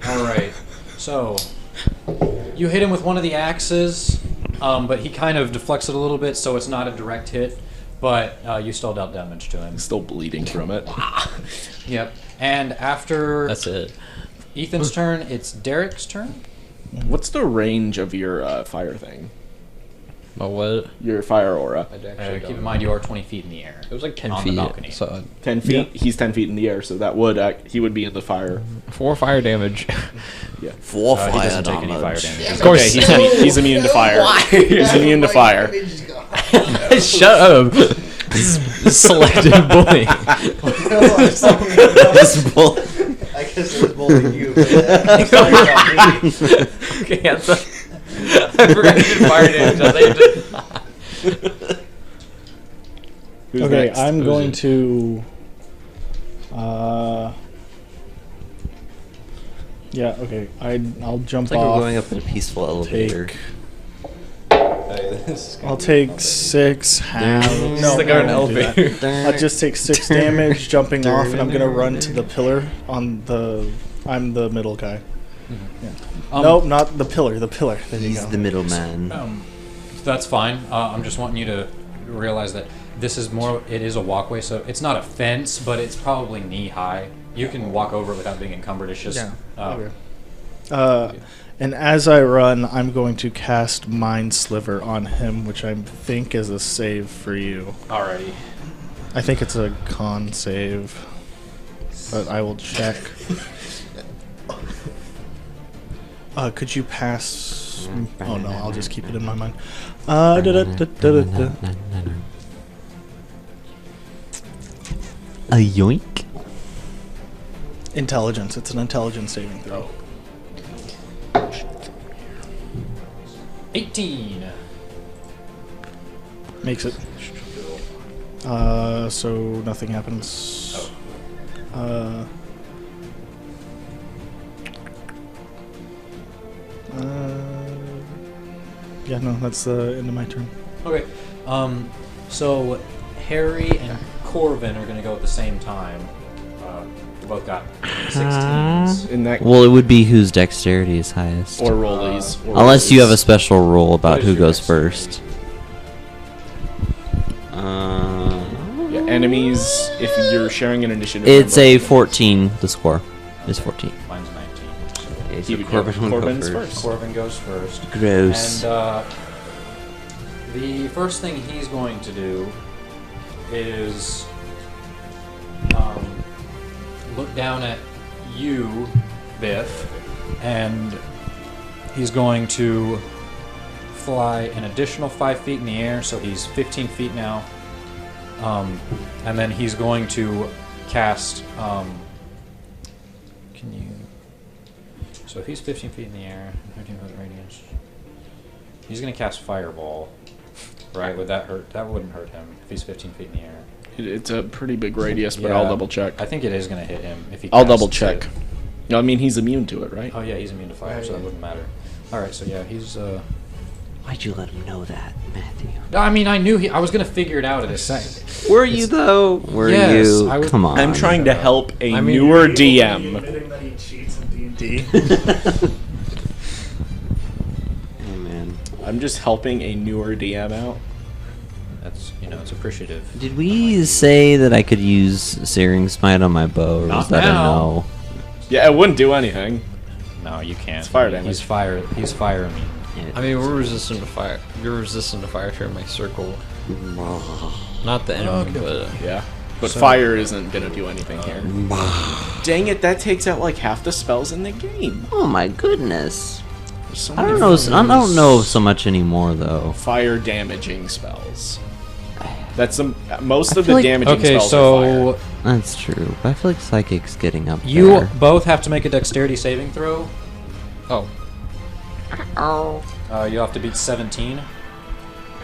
Alright, so you hit him with one of the axes, but he kind of deflects it a little bit, so it's not a direct hit, but you still dealt damage to him. Still bleeding from it. Yep. And after That's it. Ethan's turn, it's Derek's turn. What's the range of your fire thing? Oh, what? Your fire aura? Keep in mind you are 20 feet in the air. It was like 10 on the feet. balcony. So 10 feet. He's 10 feet in the air, so that would he would be in the fire. 4 fire damage. Yeah. 4 He fire doesn't take any fire damage. damage. Of course. Okay, he's immune to fire. He's immune to fire. Shut up. This is selective bullying. This bull. I guess it was bullying you. Okay, I forgot you did fire damage. I thought you did. Who's Okay, next? I'm Who's going it? to. Yeah. Okay. I'll jump It's like we're off. going up in a peaceful elevator. I'll take 6 half. This No, is like I an won't do that. elevator. I'll just take 6 damage jumping off, and I'm gonna run to the pillar on the. I'm the middle guy. Nope, not the pillar. The pillar. There you He's go. the middleman. That's fine. I'm just wanting you to realize that this is more. It is a walkway, so it's not a fence, but it's probably knee high. You can walk over it without being encumbered. It's just Yeah. Okay. And as I run, I'm going to cast Mind Sliver on him, which I think is a save for you. Alrighty. I think it's a con save, but I will check. Could you pass? Oh no, I'll just keep it in my mind. A yoink. Intelligence. It's an intelligence saving throw. 18. Makes it. So nothing happens. Yeah, no, that's the end of my turn. Okay. So Harry and Corvin are going to go at the same time. They both got 16s. In that Well, it would be whose dexterity is highest. or rollies. Unless you have a special rule about What is who your goes dexterity? first. Yeah, enemies. If you're sharing an initiative, It's a number, 14. The score is 14. Mine's 19. Okay, He so would go- Corbin will go Corbin's first. first. Corvin goes first. Gross. And the first thing he's going to do is look down at you, Biff, and he's going to fly an additional 5 feet in the air, so he's 15 feet now. And then he's going to cast. Can you? So if he's 15 feet in the air, 13 foot radius, he's going to cast Fireball. Right? Would that hurt? That wouldn't hurt him if he's 15 feet in the air. It's a pretty big radius, but Yeah, I'll double check. I think it is going to hit him if he. I'll casts double check. it. No, I mean he's immune to it, right? Oh yeah, he's immune to fire, so that wouldn't matter. All right, so yeah, he's. Why'd you let him know that, Matthew? I mean, I knew I was going to figure it out in a second. Were you though? Were Yes, you? I was- Come on. I'm trying to help a I mean- newer DM. Admitting that he cheats in D&D. Hey man. I'm just helping a newer DM out. That's it's appreciative. Did we say that I could use Searing Smite on my bow, or Not was that now. a no? Yeah, it wouldn't do anything. No, you can't. It's fire damage. He's fire. He's fire immune. I mean, we're resistant to fire. You're resistant to fire if you're in my circle. Not the enemy, but Yeah. But So- fire isn't gonna do anything here. Dang it, that takes out like half the spells in the game. Oh my goodness. There's so I many don't know. I don't know so much anymore though. fire damaging spells. That's most I of feel the like- damaging Okay, spells are so fire. That's true. But I feel like Psychic's getting up you there. both have to make a dexterity saving throw. oh, You have to beat 17.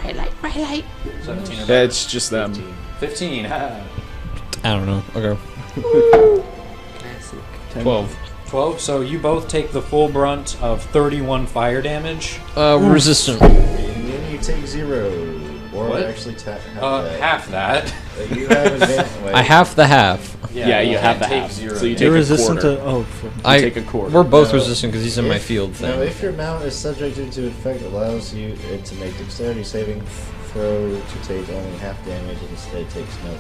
17 or Yeah, it's just them. 15. I don't know. Okay. 12. 12. So you both take the full brunt of 31 fire damage. Resistant. And then you take 0. Or What? actually half Half that. You have advantage. I half the half. Yeah, you have the take half. 0. So you take You're a resistant quarter. to. Oh, fuck. I take a quarter. We're both No. resistant because he's in my field thing. No, if your mount is subjected to effect, allows you it to make dexterity saving throw to take only half damage and instead takes no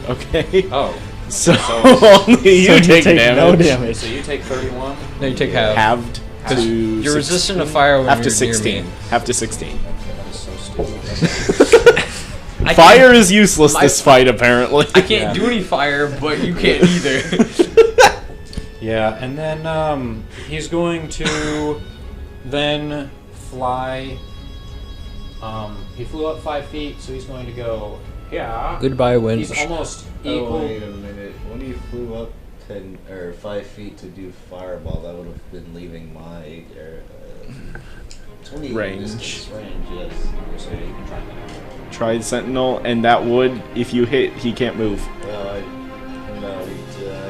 damage. Okay. Oh. So So- only you take damage. no damage. So you take 31. No, you take half. Halved to You're resistant to 16? fire when Half you're to 16. near me. Half to 16. That is so stupid. I Fire is useless this fight, apparently. I can't do any fire, but you can't either. Yeah, and then he's going to then fly. He flew up 5 feet, so he's going to go. Yeah. Goodbye, wind. He's almost Oh, equal. wait a minute. When you flew up 10 or 5 feet to do fireball, that would have been leaving my 20 Range. distance range. Yes. So you can try that. Try Sentinel, and that would, if you hit, he can't move. Well, I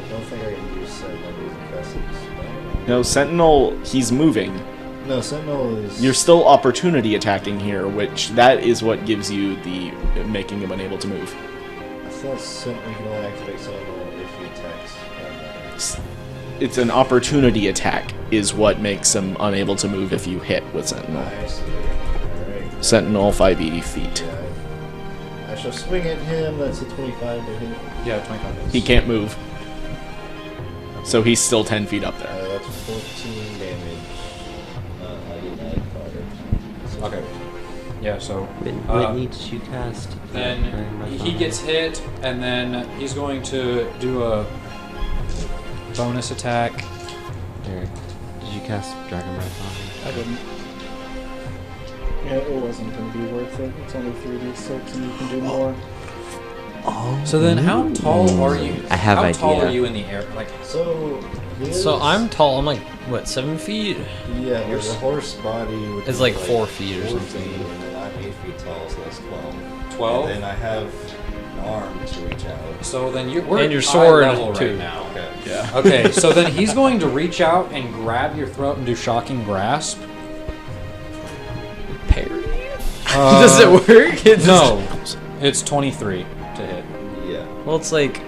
don't think I can use Sentinel using Festus. No, Sentinel, he's moving. No, Sentinel is. You're still opportunity attacking here, which that is what gives you the making him unable to move. I thought Sentinel can only activate Sentinel if he attacks. It's an opportunity attack is what makes him unable to move if you hit with Sentinel. I see. Alright. Sentinel 580 feet. Yeah. I shall swing at him. That's a 25 to hit. Yeah, 25 minutes. He can't move. So he's still 10 feet up there. that's 14 damage. I didn't add fire. Okay. Yeah, so Whitney, did you cast? then he gets hit, and then he's going to do a bonus attack. Derek, did you cast Dragon Breath on him? I didn't. Yeah, it wasn't going to be worth it. It's only 3d6 and you can do more. So then, how tall are you? I have How tall idea. are you in the air? Like, So, So I'm tall. I'm like what, 7 feet? Yeah, the horse body would It's be like 4 feet or 4 something. feet, and then I'm 8 feet tall, so that's 12. 12? And then I have an arm to reach out. so then we're And at your eye sword, level too. right now. Okay. Yeah. Okay, so then he's going to reach out and grab your throat and do shocking grasp. Parry? Does it work? No, it's 23 to hit. Yeah. Well, it's like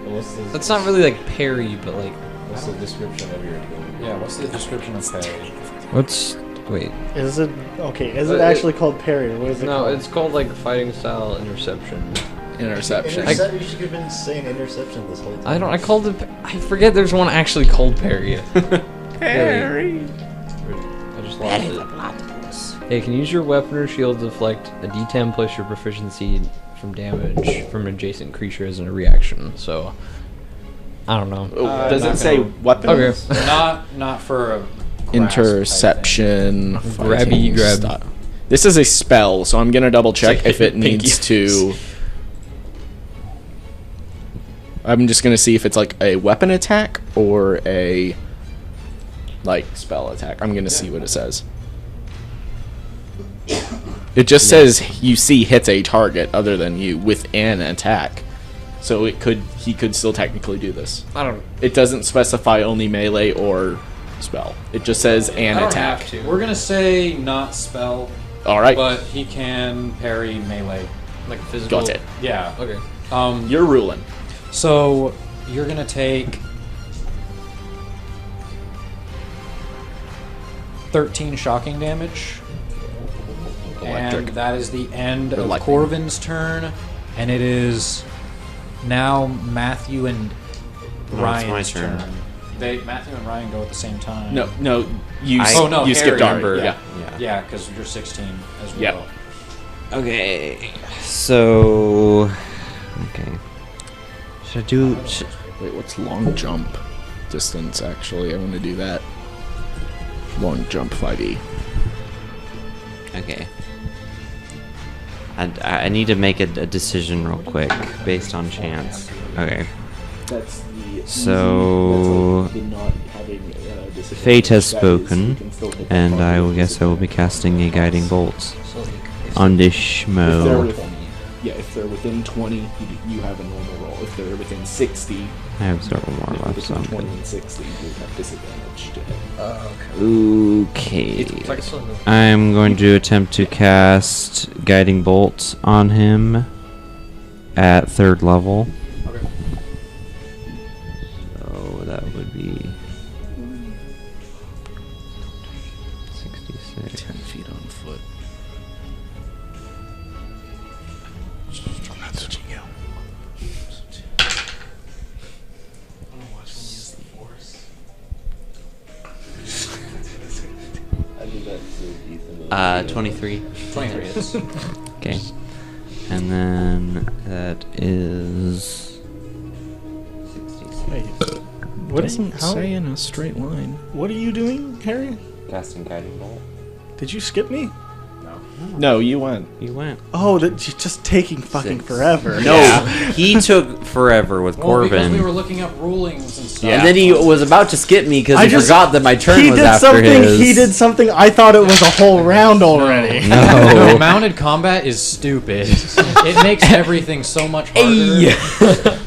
Well, that's not really like parry, but like What's the description of your ability? Yeah, what's the description of parry? what's wait? Is it okay? Is it actually called parry, or what is it No, called? it's called like fighting style interception. Interception. You should have been saying interception this whole time. I don't. I called it. I forget. There's one actually called parry. Parry. I just lost it. Hey, can use your weapon or shield to deflect a D10 plus your proficiency from damage from an adjacent creature as a reaction. So, I don't know. Does not it say gonna- weapons? Okay. Not for a grasp, I think. Interception. Grabby fighting grab. style. This is a spell, so I'm gonna double check like if it pinky. needs to. I'm just gonna see if it's like a weapon attack or a like spell attack. I'm gonna see what it says. It just says you see hits a target other than you with an attack. So he could still technically do this. I don't. It doesn't specify only melee or spell. It just says an I don't attack. have to. We're gonna say not spell, All right, but he can parry melee. Like physical. got it. Yeah. Okay. You're ruling. So you're gonna take 13 shocking damage. Electric. And that is the end Or of lightning. Corvin's turn, and it is now Matthew and Ryan's my turn. Matthew and Ryan go at the same time. No, you Harry, skipped our remember. yeah. Yeah, because you're 16 as well. Yeah. Okay. So. Okay. Should I do? Wait, what's long jump distance? Actually, I want to do that. Long jump 5e. Okay. I need to make a decision real quick based on chance. Okay. That's the So fate has spoken, and I guess I will be casting a guiding bolt on this schmo. If they're within 20, you have a normal roll. If they're within 60, I have several more left, so I'm between 20 good. and 60, you have disadvantage to hit. Okay. I'm going to attempt to cast Guiding Bolt on him at 3rd level. Okay. So that would be 66. 10 feet on foot. I'm not touching you. I do that to Ethan. 23. 23 hits. Okay. And then that is 66. Wait, what Doesn't how, say in a straight line. what are you doing, Harry? Casting Guiding Bolt. Did you skip me? No, you went. You went. Oh, that's just taking fucking 6. forever. No, he took forever with Well, because Corbin. we were looking up rulings and stuff. Yeah. And then he was about to skip me because I he just- forgot that my turn he was did after something. his. He did something. I thought it was a whole round already. No, No. mounted combat is stupid. It makes everything so much harder.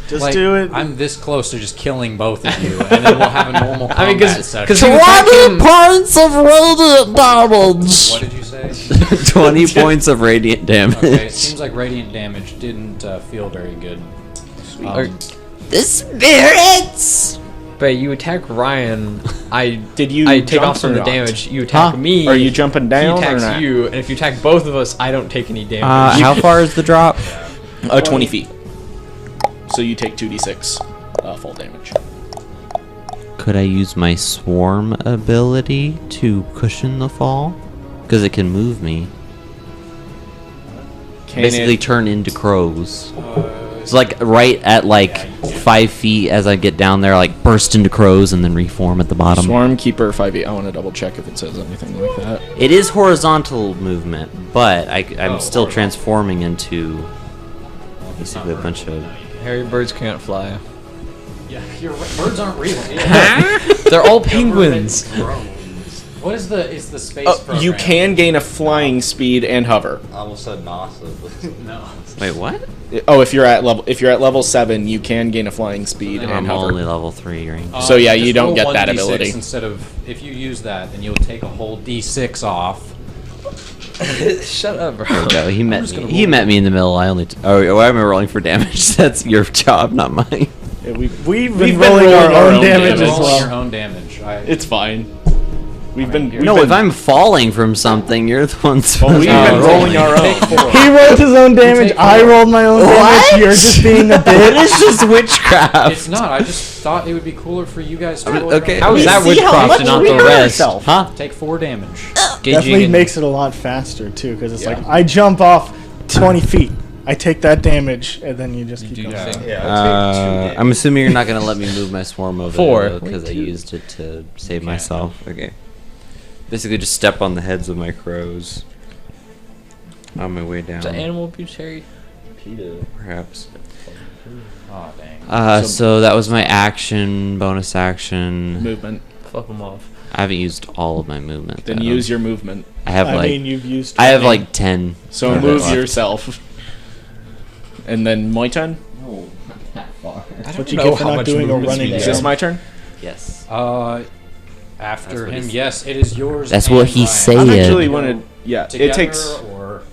Just Like, do it. I'm this close to just killing both of you, and then we'll have a normal combat I mean, session. because he attacked him. points of radiant damage. What did you say? 20 points of radiant damage. Okay, it seems like radiant damage didn't feel very good. The spirits. But you attack Ryan. I Did you I take jump off some or of the not? damage. You attack me. Are you jumping down He or attacks not? you, and if you attack both of us, I don't take any damage. How far is the drop? 20 feet. So you take 2d6 full damage. Could I use my swarm ability to cushion the fall? Because it can move me. Basically turn into crows. It's like right at like 5 feet as I get down there, like burst into crows and then reform at the bottom. Swarm Keeper 5e. I want to double check if it says anything like that. It is horizontal movement, but I'm still transforming into basically a bunch of... Harry, birds can't fly. Yeah, birds aren't real. They're all penguins. What is the space program? You can gain a flying speed and hover. I almost said NASA, but No. Wait, what? Oh, if you're at level 7, you can gain a flying speed and I'm hover. only level 3 range. So, yeah, you Just don't roll get one that D6 ability. Instead of, if you use that, then you'll take a whole D6 off. Shut up, bro. No, he met me. He met me in the middle. I only. Oh, I'm rolling for damage. That's your job, not mine. Yeah, we've We've been been rolling our rolling own damage as Rolling your well. own damage. It's fine. We've been No, if I'm falling from something, you're the one. Well, we've been Oh. rolling our own. He rolled his own damage. take I four. rolled my own What? damage. You're just being a It bitch. is just witchcraft. It's not. I just thought it would be cooler for you guys to roll your Okay. own How is that See how witchcraft much and not we the hurt rest? ourselves. Huh? Take 4 damage. Definitely and- makes it a lot faster too, because it's like I jump off 20 feet, I take that damage, and then you just keep do going. your thing. yeah. I'm assuming you're not gonna let me move my swarm over 4. because I used it to save myself. Okay. Basically, just step on the heads of my crows on my way down. Is that animal abuse, Harry? Perhaps. Oh dang. So that was my action, bonus action. movement. Fuck them off. I haven't used all of my movement. Then though. use your movement. I have I like mean, you've used. I have like 10. So movement move left. yourself. And then my turn? That's what you get for not doing a running Is this jump. my turn? Yes. After what him, he yes, it is yours. That's and what he Ryan. said. I'm Say actually it. wanted. Yeah, Together it takes. or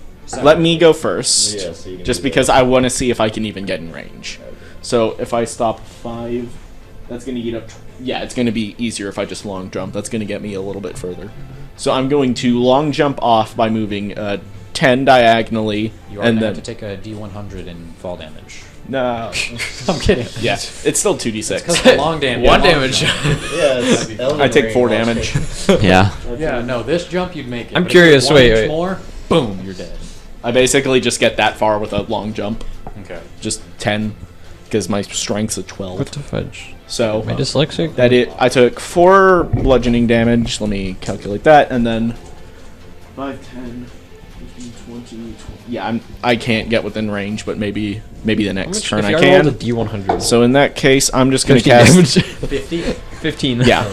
Let me go first. Yeah, so you can Just do because that. I want to see if I can even get in range. So if I stop 5, that's going to eat up. Yeah, it's going to be easier if I just long jump. That's going to get me a little bit further. So I'm going to long jump off by moving 10 diagonally. You are and gonna then. have to take a D100 in fall damage. No. I'm kidding. Yeah, it's still 2d6. Because the long damage. One damage. Yeah, it's Elden I take Ring 4 long damage. Yeah. Yeah, no, this jump you'd make it. I'm but if you're curious, 1 wait, inch wait. more, boom, you're dead. I basically just get that far with a long jump. Okay. Just 10. Because my strength's a 12. What the fudge? So. Am I dyslexic? I took 4 bludgeoning damage. Let me calculate that, and then 5, 10, 15, 20. Yeah, I can't get within range, but maybe the next turn I if can. rolled a D100. So in that case, I'm just gonna 15 cast. damage. 50? 15. Yeah.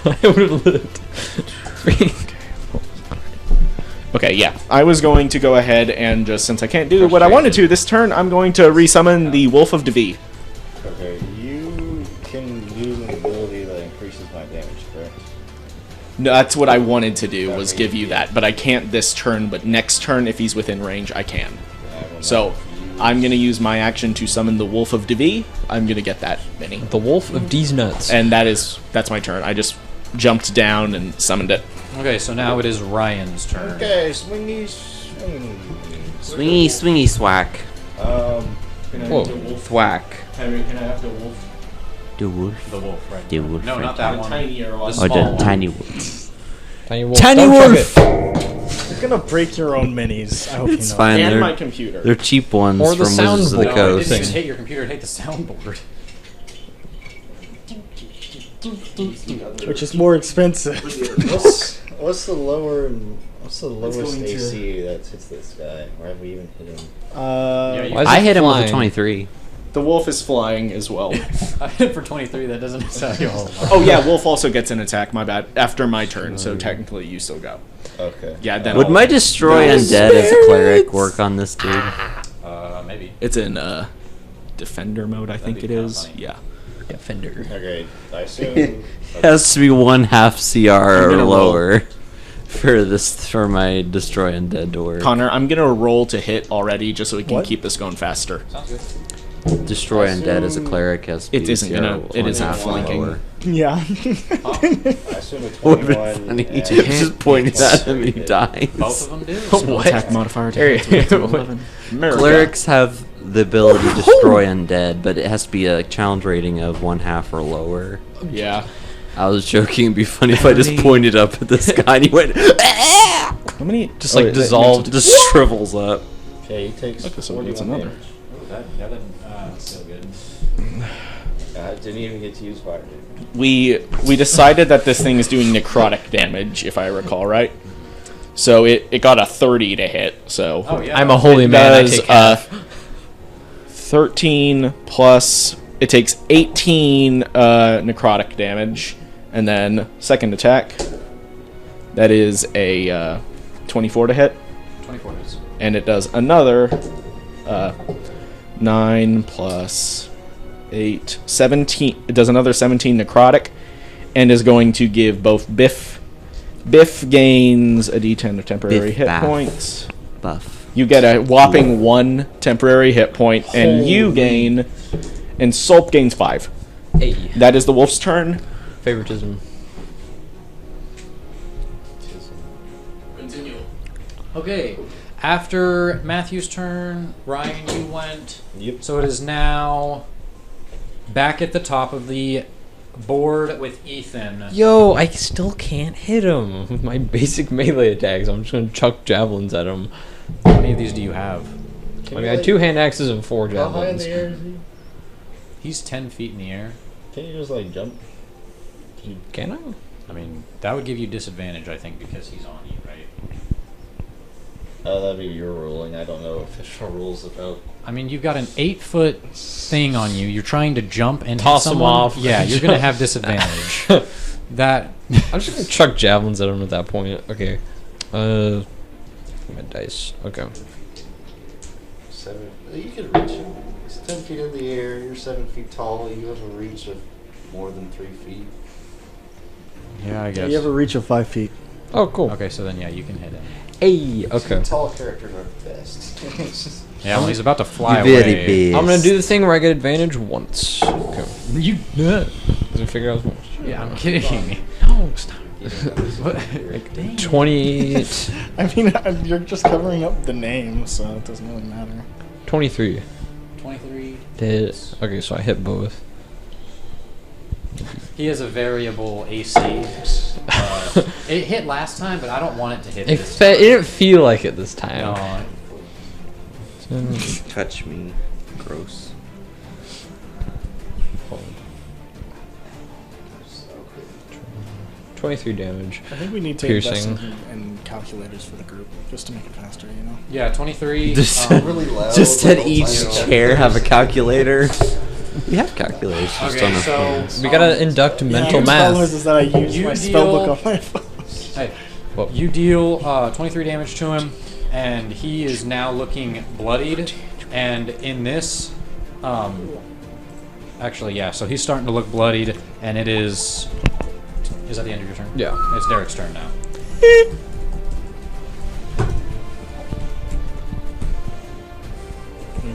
I would have lived. Okay, yeah. I was going to go ahead and just since I can't do what I wanted to this turn, I'm going to resummon the Wolf of Devi. Okay, you can use an ability that increases my damage, correct? No, that's what I wanted to do was give you that, but I can't this turn. But next turn, if he's within range, I can. So I'm gonna use my action to summon the Wolf of Devi. I'm gonna get that mini, The Wolf of D's nuts. and that's my turn. I just jumped down and summoned it. Okay, so now it is Ryan's turn. Okay, swingy, swing. Swingy, swingy, swack. Can I Whoa. have the wolf? Thwack. Can I have the wolf? The wolf. The wolf, right? The wolf. No, not that one. Tinier The one. Oh, small the one. tiny wolf. Tiny Wolf. Tiny Don't Wolf! chug it. You're gonna break your own minis. I hope It's you know. fine. And my They're, computer. they're cheap ones Or the from Wizards of the soundboard. No, it Coast. didn't just hit your computer, it hit the soundboard. Which is more expensive. What's the lowest going to- AC that hits this guy? Or have we even hit him? Yeah, you- Why is I it hit him with a flying? 23. The wolf is flying as well. I hit for 23, that doesn't tell you a whole lot. Oh yeah, wolf also gets an attack. My bad. After my turn, so technically you still go. Okay. Yeah, then Would I'll- my destroy undead as a cleric work on this dude? Maybe. It's in defender mode, I think be it kinda is. funny. Yeah. Defender. Okay, I assume. It has to be 1/2 CR or gonna roll. lower for my destroy undead to work. Connor, I'm gonna roll to hit already, just so we can What? keep this going faster. Sounds good. Destroy undead as a cleric has to It be isn't gonna- CR it isn't 1/2 flanking. lower. Yeah. I assume a Would have 21. been funny. and- Just pointing at him and he Both dies. of them do? Attack modifier to Harry, hit, so it's an what? 11. America. Clerics have the ability to destroy undead, but it has to be a challenge rating of 1/2 or lower. Yeah. I was joking. It'd be funny if I just pointed up at this guy and he went, How many? Just like dissolved. just shrivels up. Okay, he takes Okay, so 41 that's another. damage. That's so good. Didn't even get to use fire. We decided that this thing is doing necrotic damage, if I recall right. So it got a 30 to hit. So Oh yeah. I'm a holy man. I take half. 13 plus it takes 18 necrotic damage, and then second attack. That is a 24 to hit, 24 hits. and it does another 9 plus 8, 17. It does another 17 necrotic, and is going to give both Biff. Biff gains a D10 of temporary Biff hit baff. points. Buff. You get a whopping 1 temporary hit point, and you gain, and Sulp gains 5. Hey, That is the wolf's turn. favoritism. Okay. After Matthew's turn, Ryan, you went. Yep. So it is now back at the top of the board with Ethan. Yo, I still can't hit him with my basic melee attacks. I'm just gonna chuck javelins at him. How many of these do you have? I got 2 hand axes and 4 How high in javelins. the air is he? He's 10 feet in the air. Can't you just like jump? Can I? I mean, that would give you disadvantage, I think, because he's on you, right? That'd be your ruling. I don't know official rules about. I mean, you've got an 8-foot thing on you. You're trying to jump and Toss hit him someone. off. Yeah, you're gonna have disadvantage. That. I'm just gonna chuck javelins at him at that point. Okay. My dice. Okay. 7. You could reach him. He's 10 feet in the air. You're 7 feet tall. You have a reach of more than 3 feet. Yeah, I guess. You have a reach of 5 feet. Oh, cool. Okay, so then yeah, you can hit him. Hey. Okay. Tall characters are the best. Yeah, well, he's about to fly You very away. big. I'm gonna do the thing where I get advantage once. Okay. You. Does it figure out? Yeah, I'm kidding. No, stop. Like 28, I mean, you're just covering up the name, so it doesn't really matter. 23. 23. Hit. Okay, so I hit both. He has a variable AC. It hit last time, but I don't want it to hit It, this it didn't feel like it this time. No. Touch me. Gross. 23 damage. I think we need to Piercing. invest in calculators for the group, just to make it faster, you know? Yeah, 23. Just- Really loud. Just like, at all each time, you know. chair have a calculator. We have calculators just on Okay, our so phones. We gotta induct mental The problem math. is that I use You my deal- spellbook on my phone. hey, Whoa. you deal 23 damage to him, and he is now looking bloodied. And in this, actually, yeah. So he's starting to look bloodied, and it is. Is that the end of your turn? Yeah. It's Derek's turn now.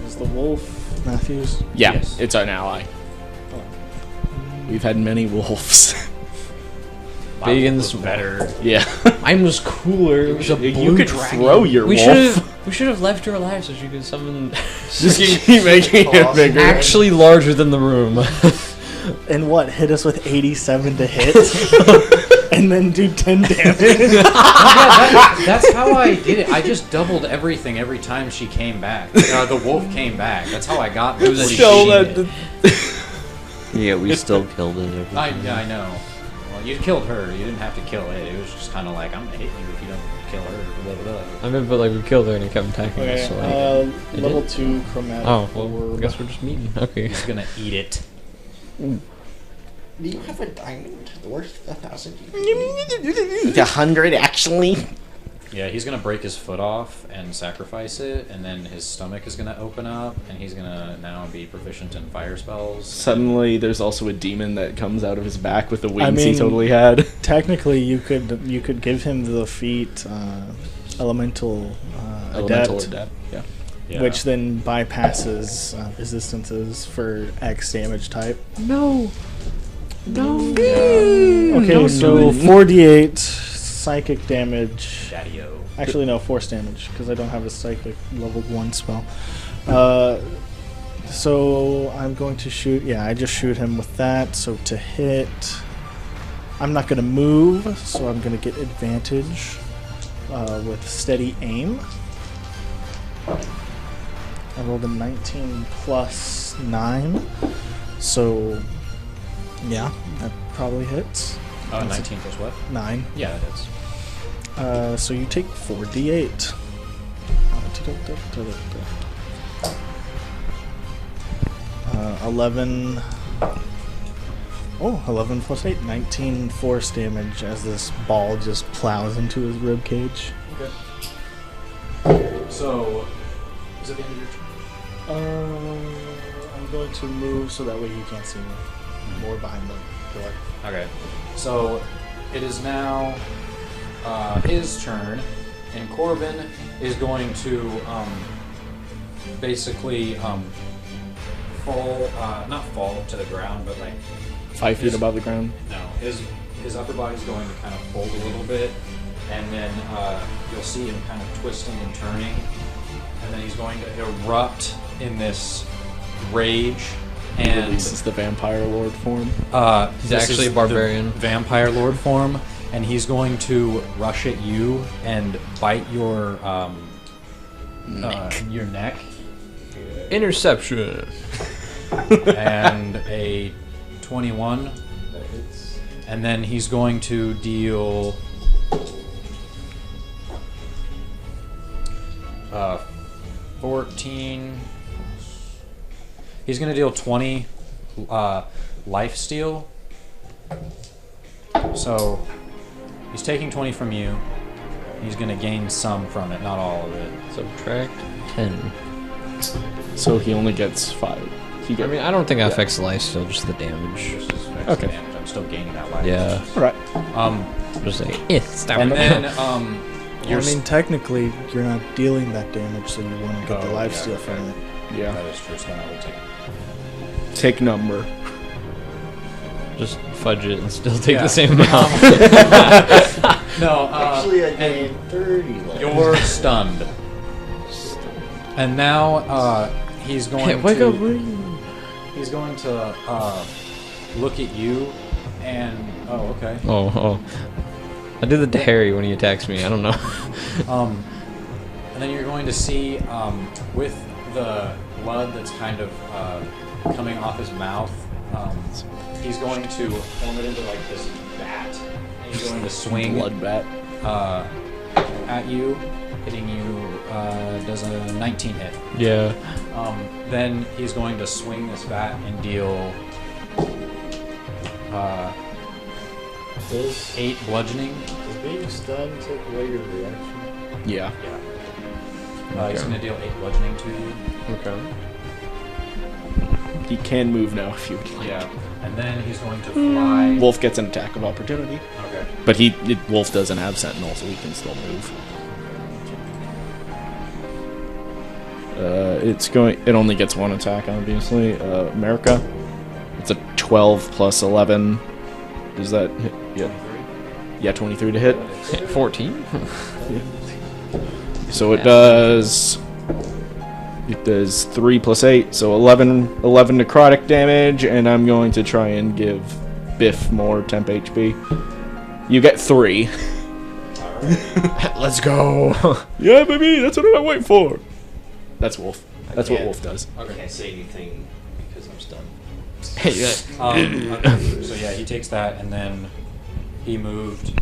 Is the wolf Matthews? Yeah, Yes. it's an ally. We've had many wolves. Bacon's better. Yeah. Mine was cooler. It was a You blue could dragon. throw your We wolf. should have left her alive so she could summon Just keep making it bigger. actually larger than the room. And what? Hit us with 87 to hit? And then do 10 damage? That's how I did it. I just doubled everything every time she came back. The wolf came back. That's how I got the 40 So feet. Yeah, we still killed it. Yeah, I know. Well, you killed her. You didn't have to kill it. It was just kind of like, I'm gonna hit you if you don't kill her. Blah, blah, blah. I mean, but like we killed her and he kept attacking us. So, Okay, It level did? 2 chromatic. oh, well, orb. I guess we're just meeting. Okay. He's gonna eat it. Do you have a diamond worth 1,000? 100 actually. Yeah, he's gonna break his foot off and sacrifice it, and then his stomach is gonna open up, and he's gonna now be proficient in fire spells. Suddenly, there's also a demon that comes out of his back with the wings I mean- he totally had. Technically, you could give him the feat Elemental Elemental Adept, adept. Yeah. Yeah. which then bypasses resistances for X damage type. No. No. Okay, Don't so do it. 4d8 psychic damage. Daddy-o. Actually, no, force damage, because I don't have a psychic level 1 spell. So I'm going to shoot. Yeah, I just shoot him with that. So to hit, I'm not going to move, so I'm going to get advantage with steady aim. I rolled a 19 plus 9, so yeah, that probably hits. 19 plus what? 9. Yeah, that hits. So you take 4d8. 11. 11 plus 8. 19 force damage as this ball just plows into his rib cage. Okay. So, is it the end of your turn? I'm going to move so that way he can't see me. More behind the door. Okay. So, it is now his turn, and Corbin is going to basically fall, not fall to the ground, but like 5 feet above the ground. no, his upper body's going to kind of fold a little bit, and then you'll see him kind of twisting and turning, and then he's going to erupt in this rage. And This is the vampire lord form. He's this actually is a barbarian. the vampire lord form, and he's going to rush at you and bite your neck. Interception. And a 21. And then he's going to deal 14. He's going to deal 20 life steal. So he's taking 20 from you. He's going to gain some from it, not all of it. Subtract 10. So he only gets 5. I mean, I don't think that affects the life steal, just the damage. Okay. Damage. I'm still gaining that life. Yeah. Alright. Just say, stop And it. then I mean, technically, you're not dealing that damage, so you wouldn't get the Oh, life yeah, steal okay. from it. Yeah. that is true. So then I will take. Take number. Just fudge it and still take Yeah. the same amount. No, Actually, I and gained 30 left. you're stunned. And now he's going Can't wake to up. he's going to look at you and okay. Oh. I did that to Harry when he attacks me. I don't know. And then you're going to see with the blood that's kind of coming off his mouth, he's going to form it into like this bat, and he's going to swing Blood bat. at you, hitting you. Does a 19 hit? Yeah. Then he's going to swing this bat and deal 8 bludgeoning. Does being stunned take away your reaction? Yeah. Yeah. He's going to deal 8 bludgeoning to you. Okay. He can move now if you would like. Yeah. And then he's going to fly. Wolf gets an attack of opportunity. Okay. But Wolf doesn't have Sentinel, so he can still move. It only gets 1 attack, obviously. America. It's a 12 plus 11. Does that hit? Yeah, 23 to hit. 14? So it does 3 plus 8, so 11 necrotic damage, and I'm going to try and give Biff more temp HP. You get 3. Let's go. Yeah, baby, that's what I'm waiting for. That's Wolf. That's what Wolf does. I can't say anything because I'm stunned. So yeah, he takes that, and then he moved.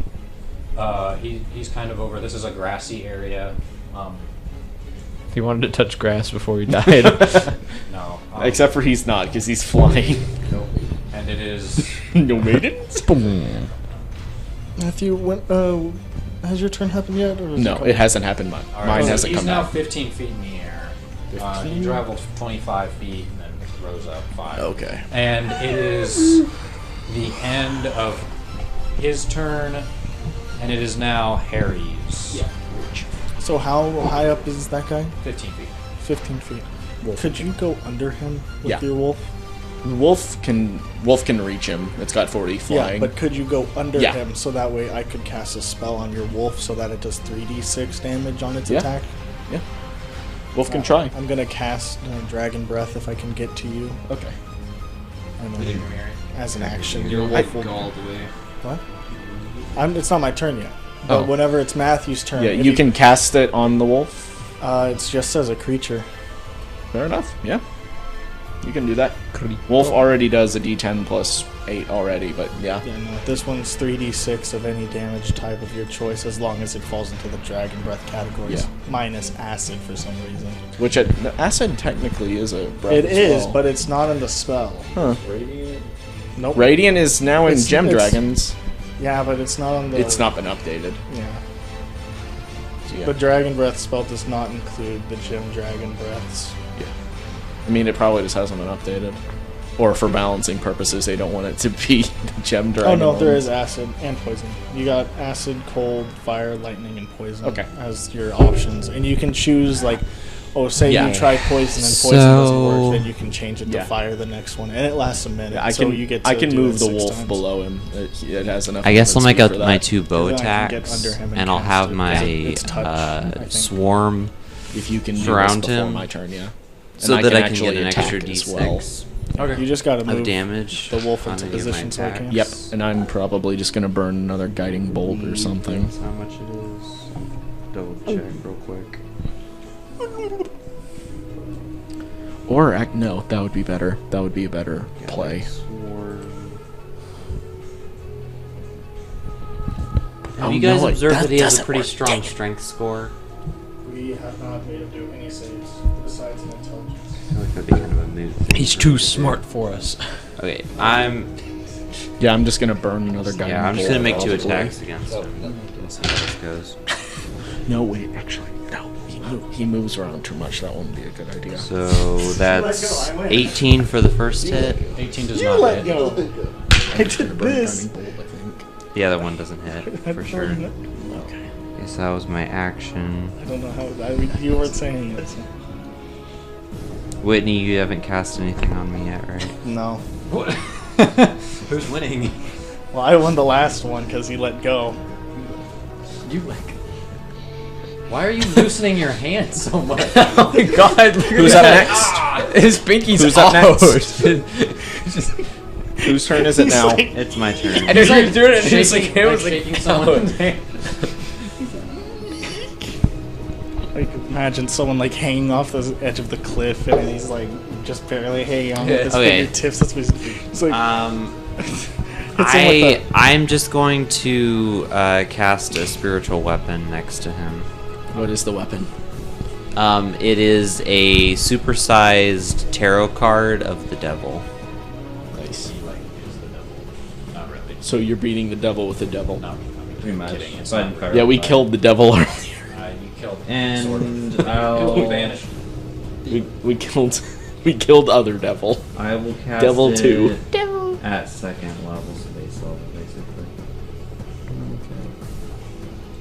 He's kind of over. This is a grassy area. He wanted to touch grass before he died. No. Except for he's not, because he's flying. Nope. And it is. No maidens? Matthew, has your turn happened yet? Or is No, it coming? it hasn't happened. All right, Mine so hasn't he's come now out. 15 feet in the air. He traveled 25 feet and then rose up 5. Okay. And it is the end of his turn, and it is now Harry's. Yeah. So how high up is that guy? 15 feet. 15 feet. Could you go under him with Yeah. your wolf? Wolf can reach him. It's got 40 flying. Yeah, but could you go under Yeah. him so that way I could cast a spell on your wolf so that it does 3d6 damage on its Yeah. attack? Yeah. Wolf can try. I'm gonna cast Dragon Breath if I can get to you. Okay. And then, as an action, Your your wolf wolf will will. go all the way. What? It's not my turn yet. But Oh. whenever it's Matthew's turn, Yeah, if you he- can cast it on the wolf. It's just as a creature. Fair enough. Yeah. You can do that. Wolf already does a D10 plus 8 already, but yeah. Yeah, no. This one's 3d6 of any damage type of your choice, as long as it falls into the Dragon Breath categories. Yeah. Minus acid for some reason. Which acid technically is a breath It as is, well. but it's not in the spell. Huh. Nope. Radiant is now in It's- Gem it's- Dragons. Yeah, but it's not on the. It's not been updated. Yeah. So yeah. But Dragon Breath spell does not include the Gem Dragon Breaths. I mean, it probably just hasn't been updated. Or for balancing purposes, they don't want it to be the Gem Dragon. Oh no, there one. is acid and poison. You got acid, cold, fire, lightning, and poison Okay. as your options, and you can choose like, say Yeah. you try poison and poison doesn't So- work, then you can change it to Yeah. fire the next one, and it lasts a minute. Yeah, I so can. you get to I can do move it the 6 wolf times. below him. It has enough. I guess I'll movement make speed up for my that. 2 bow Because then I can get attacks, under him and and I'll cast have it. my It's touch, I think. swarm If you can do surround this before him, my turn, yeah. so And that I can actually get an attack extra as well. D6 You just got to of move damage. the wolf on into any of my position so I can. attacks. Yep, and I'm probably just gonna burn another guiding bolt or something. That's how much it is. Double check real quick. Or no, that would be better. That would be a better play. Have you guys no, observed that that he has a doesn't pretty work. strong Dang it. strength score? We have not made him do any saves besides an intelligence. I feel like that'd be kind of a mood thing. He's for too me to do. smart for us. Okay, I'm Yeah, I'm just gonna burn another guiding bolt. I'm just gonna make 2 probably. attacks against him and see how this goes. No, wait, actually, no. He moves around too much. That wouldn't be a good idea. So that's 18 for the first hit. 18 does not hit. go. I did this. Guiding bolt, I think. The other one doesn't hit for sure. Okay. Guess that was my action. I don't know how you weren't saying it. Whitney, you haven't cast anything on me yet, right? No. Who's winning? Well, I won the last one because he let go. You like. Why are you loosening your hand so much? Oh my god, look Who's at up that. next? His pinky's Who's up out. next? Whose turn is it He's now? like- It's my turn. And he's like doing it, and he's like, shaking, it was like, shaking someone's hand. Like, imagine someone like hanging off the edge of the cliff, and he's like just barely hanging on with his Okay. fingertips. That's what it's like. I'm just going to cast a spiritual weapon next to him. What is the weapon? It is a supersized tarot card of the devil. Nice. So you're beating the devil with the devil. Pretty much. Yeah, we killed the devil earlier. You killed And It'll I'll, vanish. We killed other devil. I will cast Devil it 2. at second level, so base level, basically.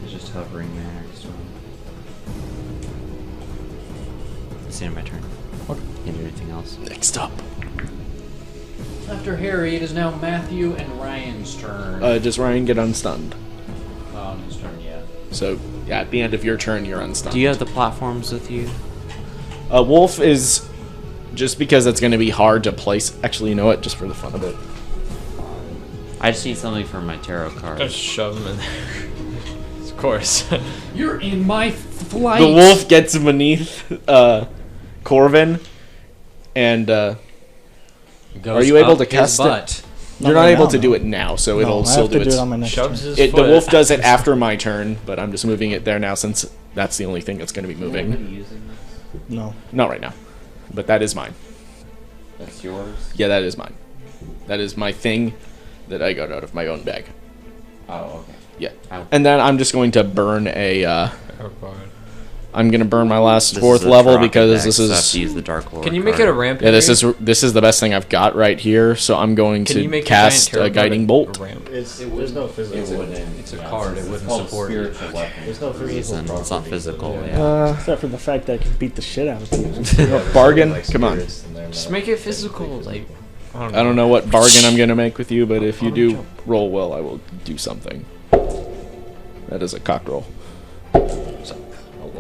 It's just hovering there next to him. It's the end of my turn. Okay. Can't do anything else. Next up. After Harry, it is now Matthew and Ryan's turn. Does Ryan get unstunned? His turn, yeah. So, yeah, at the end of your turn, you're unstunned. Do you have the platforms with you? Wolf is... Just because it's going to be hard to place... Actually, you know what? Just for the fun of it. I just need something for my tarot card. Just shove him in there. Of course. You're in my flight. The wolf gets beneath Corvin, and are you able to cast it? You're not right able now, to do no. it now, so No, it'll I still have to do do its... it on my next Shoves turn. his The foot. wolf does it after my turn, but I'm just moving it there now since that's the only thing that's going to be moving. No. Not right now, but that is mine. That's yours? Yeah, that is mine. That is my thing that I got out of my own bag. Oh, okay. Yeah. Ow. And then I'm just going to burn a... Oh god. I'm going to burn my last This 4th is a level Tropic because deck, this so I have is... to use the Dark Lord Can you make card. it a ramp? Yeah, this is the best thing I've got right here, so I'm going Can you to make cast the a guiding bolt. ramp? There's no physical. It's a card. It wouldn't support you. There's no Reason. physical. It's not physical, yeah. Except for the fact that I can beat the shit out of you. Bargain? Come on. Just make it physical, like. I don't know what bargain I'm going to make with you, but if you do roll well, I will do something. That is a cock roll. So,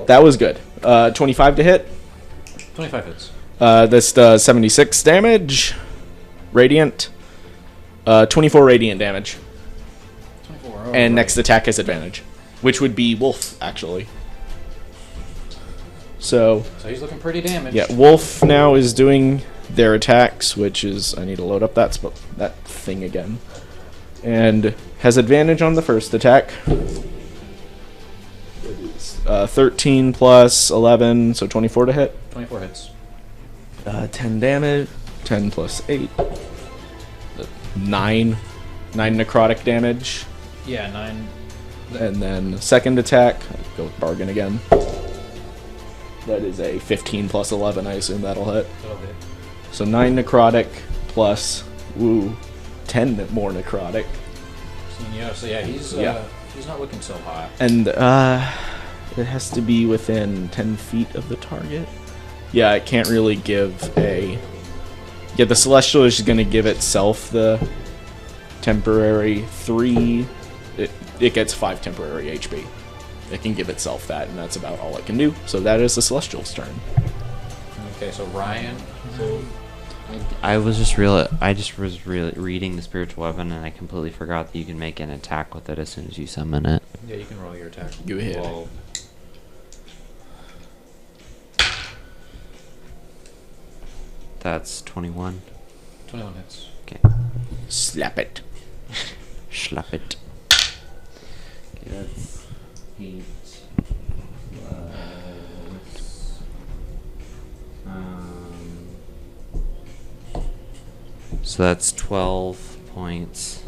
that was good. 25 to hit? 25 hits. This does 76 damage. Radiant. 24 radiant damage. 24. And right. next attack has advantage. Which would be Wolf, actually. So he's looking pretty damaged. yeah, Wolf now is doing their attacks, which is... I need to load up that thing again. And has advantage on the first attack. 13 plus 11, so 24 to hit. 24 hits. 10 damage. 10 plus 8. 9 necrotic damage. Yeah, 9. And then second attack, I'll go with bargain again. That is a 15 plus 11, I assume that'll hit. That'll hit. So 9 necrotic plus 10 more necrotic. So yeah, he's not looking so hot. And it has to be within 10 feet of the target. Yeah, it can't really give a... Yeah, the Celestial is going to give itself the temporary 3... It gets 5 temporary HP. It can give itself that, and that's about all it can do. So that is the Celestial's turn. Okay, so Ryan. I was reading the spiritual weapon, and I completely forgot that you can make an attack with it as soon as you summon it. Yeah, you can roll your attack. Go ahead. Well, That's 21. 21 hits. Okay. Slap it. Slap it. Okay, that's 8 plus, so that's 12 points.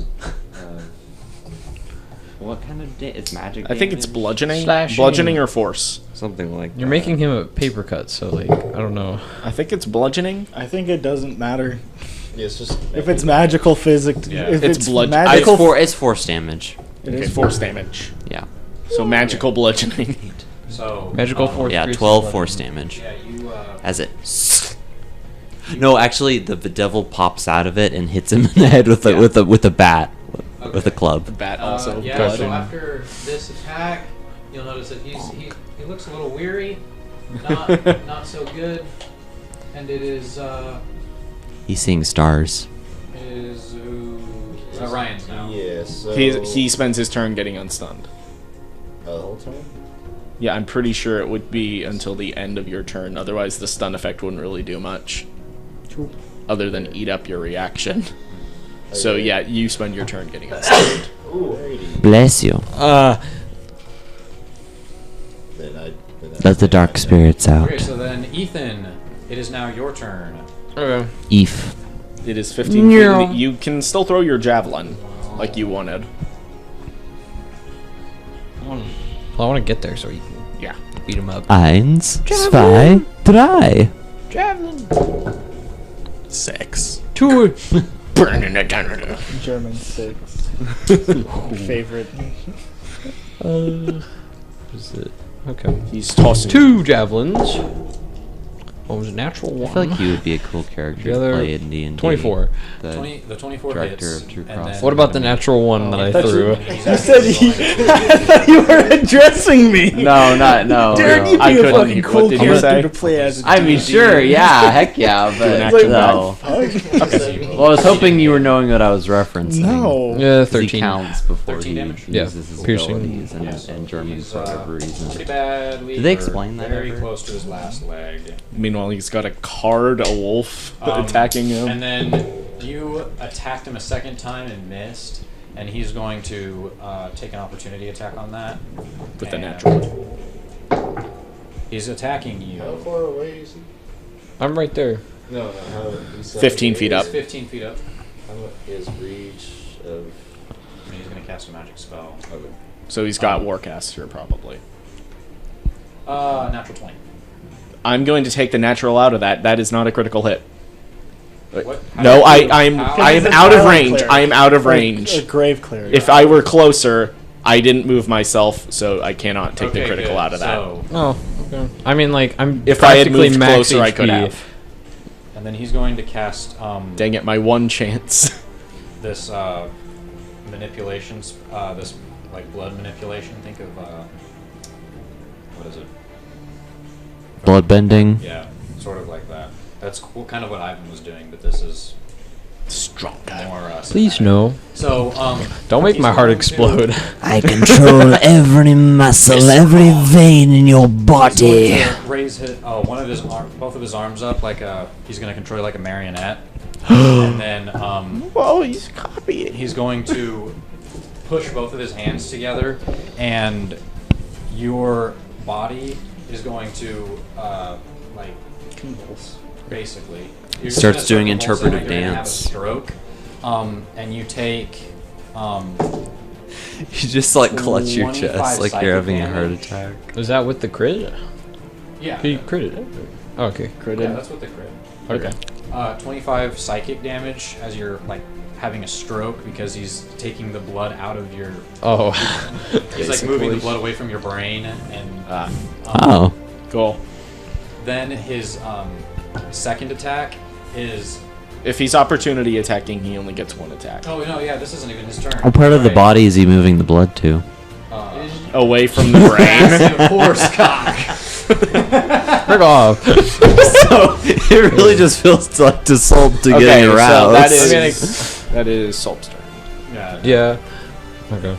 What kind of it's magic? I think it's damage? bludgeoning. Slashing. Bludgeoning or force. Something like You're that. making him a paper cut, so like I don't know. I think it's bludgeoning. I think it doesn't matter Yeah, it's just if it's magical physics. Yeah. If It's it's blood- magical, It's force damage. it Okay, is force damage. Yeah. So magical bludgeoning. So Magical force. Yeah, increases 12 weapon. force damage. Yeah, you. As it. No, actually, the devil pops out of it and hits him in the head with a bat, with a club. Bat also. Yeah. bludgeon. So after this attack, you'll notice that he looks a little weary, not so good, and it is He's seeing stars. Ryan's now. Yeah, so He spends his turn getting unstunned. the whole turn. Yeah, I'm pretty sure it would be until the end of your turn. Otherwise, the stun effect wouldn't really do much. Other than eat up your reaction. So yeah, you spend your turn getting unstunned. Ooh, 80. Bless you. Let the dark spirits out. Okay, so then Ethan, it is now your turn. Okay. Eve. It is 15 feet. You can still throw your javelin, like you wanted. Well, I want to get there so you can Yeah. beat him up. 1, 2, 3. Javelin. 6. Two. Burning it down. German 6. Favorite. Is it? Okay. He's tossing. 2 javelins. One was a natural one. I feel like you would be a cool character The to other play in D&D. 24. The 24 director hits. of True and Cross. then- What about the natural one that I That's threw? You said I thought you were addressing me. No, no. Darren, you'd I be a couldn't- fucking cool what did you character say? to play as. a I mean, D&D. sure, yeah, heck yeah, but It's like, no. Well, I was hoping you were knowing what I was referencing. No. Yeah, 'Cause he 13. counts before 13 he damage? Yeah, uses his piercing. abilities Yeah, so and German he's, for whatever reason. Pretty badly. Did they or explain that Very ever? close to his last leg. Meanwhile, he's got a card, a wolf, attacking him. And then you attacked him a second time and missed, and he's going to take an opportunity attack on that. With the And natural. He's attacking How you. far away is he? I'm right there. No. How, he's 15 feet up. He's 15 feet up. How much is reach of? I mean, he's going to cast a magic spell. Okay. So he's got Warcaster, probably. Natural 20. I'm going to take the natural out of that. That is not a critical hit. What? No, How do you- I am how- out of Violent range. cleric. I am out of Like range. a grave cleric. If I were closer, I didn't move myself, so I cannot take the Okay, critical good. out of that. So, Oh, okay. I mean, like, I'm If I had practically moved max closer, I HP. could have. and then he's going to cast Dang it, my one chance. this manipulations, this like blood manipulation. Think of what is it? Bloodbending. Yeah. sort of like that. That's kind of what Ivan was doing, but this is Stronger. more. Please no. So Don't make he's my heart going to- explode. I control every muscle, every vein in your He's body. going to raise both of his arms up like he's going to control you like a marionette, and then Whoa, he's copying. he's going to push both of his hands together, and your body is going to like convulse, basically. You're just Starts gonna doing start convulsing, interpretive like you're gonna dance. Have a stroke, and you take. You just like clutch your 25 chest like psychic you're having a damage. heart attack. Was that with the crit? Yeah. He critted it. Oh, okay. Yeah, that's what the crit. Okay. 25 psychic damage as you're like having a stroke because he's taking the blood out of your. Oh. He's like moving the blood away from your brain, and Oh. Cool. then his second attack is. If he's opportunity attacking, he only gets one attack. Oh no, yeah, this isn't even his turn. What part of the Right. body is he moving the blood to? Away from the brain. Massive horse cock. Frick off. So it really just feels like to soul to Okay, getting so aroused. that is that is Salt's turn. Yeah. Yeah. Okay.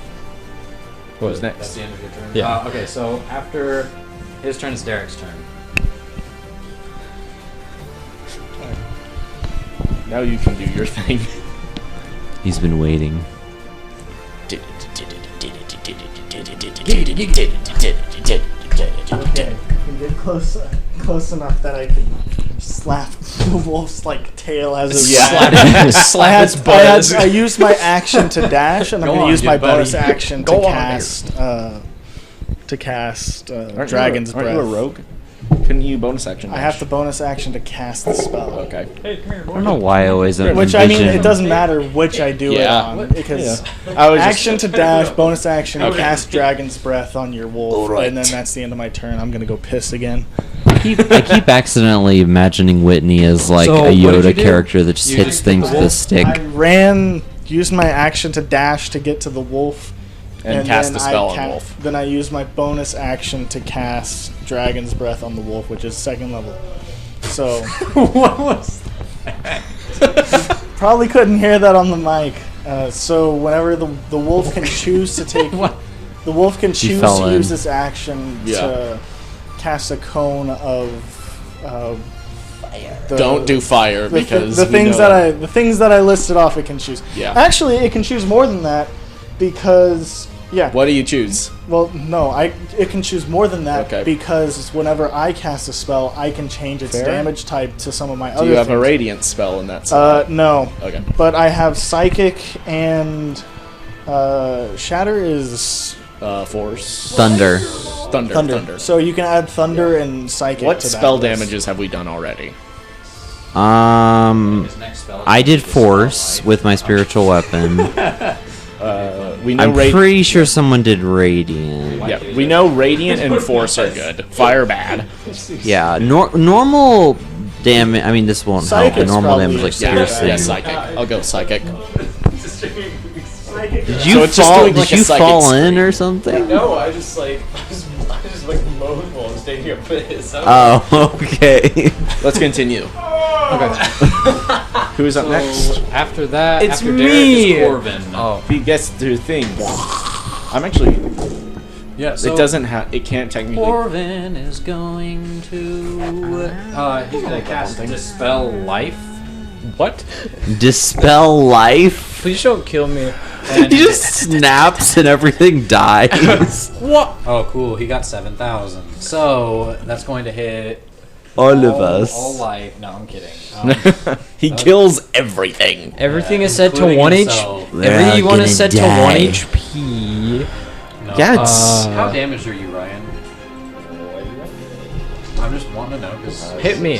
What's That's next? the end of your turn. Yeah. Okay, so after his turn, it's Derek's turn. Now you can do your thing. He's been waiting. Okay, I can get close enough that I can slap the wolf's like tail as it Slap its butt. I used my action to dash, and I'm Go going on, to use good my buddy. bonus action Go to on, cast Aren't Dragon's you a, Breath. Aren't you a rogue? Couldn't you bonus action? I have to bonus action to cast the spell. Okay. Hey, come here, I don't know why I always Which I mean, envision- it doesn't matter which I do Yeah. it on because I was action to dash, bonus action, Okay. cast Dragon's Breath on your wolf, Alright. and then that's the end of my turn. I'm gonna go piss again. I keep accidentally imagining Whitney as like So, a what did you Yoda do? character that just You hits just things hit the with a wolf? stick. I used my action to dash to get to the wolf, And cast then the spell on wolf. Then I used my bonus action to cast Dragon's Breath on the wolf, which is second level. So What was probably couldn't hear that on the mic. So whenever the wolf can choose to take, the wolf can choose fell to in. use this action Yeah. to cast a cone of. Don't do fire because the we things know that the things that I listed off it can choose. Yeah. Actually, it can choose more than that because What do you choose? Well, no, it can choose more than that Okay. because whenever I cast a spell, I can change its Fair. damage type to some of my Do other you have a things. radiant spell in that slot? No. Okay. But I have psychic and shatter is Thunder. Thunder. So you can add thunder and psychic. What to that spell list. damages have we done already? his next spell? I did force with my spiritual weapon. We know I'm pretty sure someone did radiant. Yeah, we know radiant and force are good. Fire bad. Yeah, normal damage. I mean, this won't help. But Psychic's normal probably damage like Yeah, piercing. yeah, psychic. I'll go psychic. Did you So it's just fall? doing Did like a you psychic fall in scream. or something? No, I just like moaned while I'm standing up for this. Oh, okay. Let's continue. Who's up next? After that, It's after me! Derek is Corvin. Oh. If he gets through thing. I'm actually. Yeah, so It doesn't have. It can't technically. Corvin is going to. He's going to cast Dispel Life. What? Dispel life. Please don't kill me. And He just snaps and everything dies. What? oh, cool. He got 7,000. So that's going to hit All of us. All life. No, I'm kidding. He kills everything. Everything is set to including 1 himself. Everything you want is gonna set to die. 1 HP. No. Yeah, it's How damaged are you, Ryan? I'm just wanting to know because Hit me.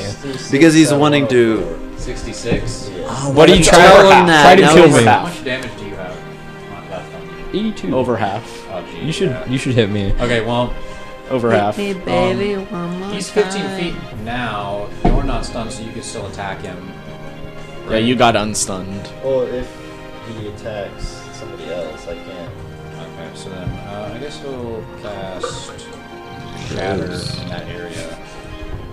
because he's wanting to. 66. What are you trying Tell to him that. Try to Now kill he's- me. How much damage do you have left on you? 82. Over half. Oh, geez, You should yeah. you should hit me. Okay, well, Over half. he's 15 feet now. You're not stunned, so you can still attack him. Yeah, you got unstunned. Well, if he attacks somebody else, I can't. Okay, so then I guess he'll cast Shatter in that area.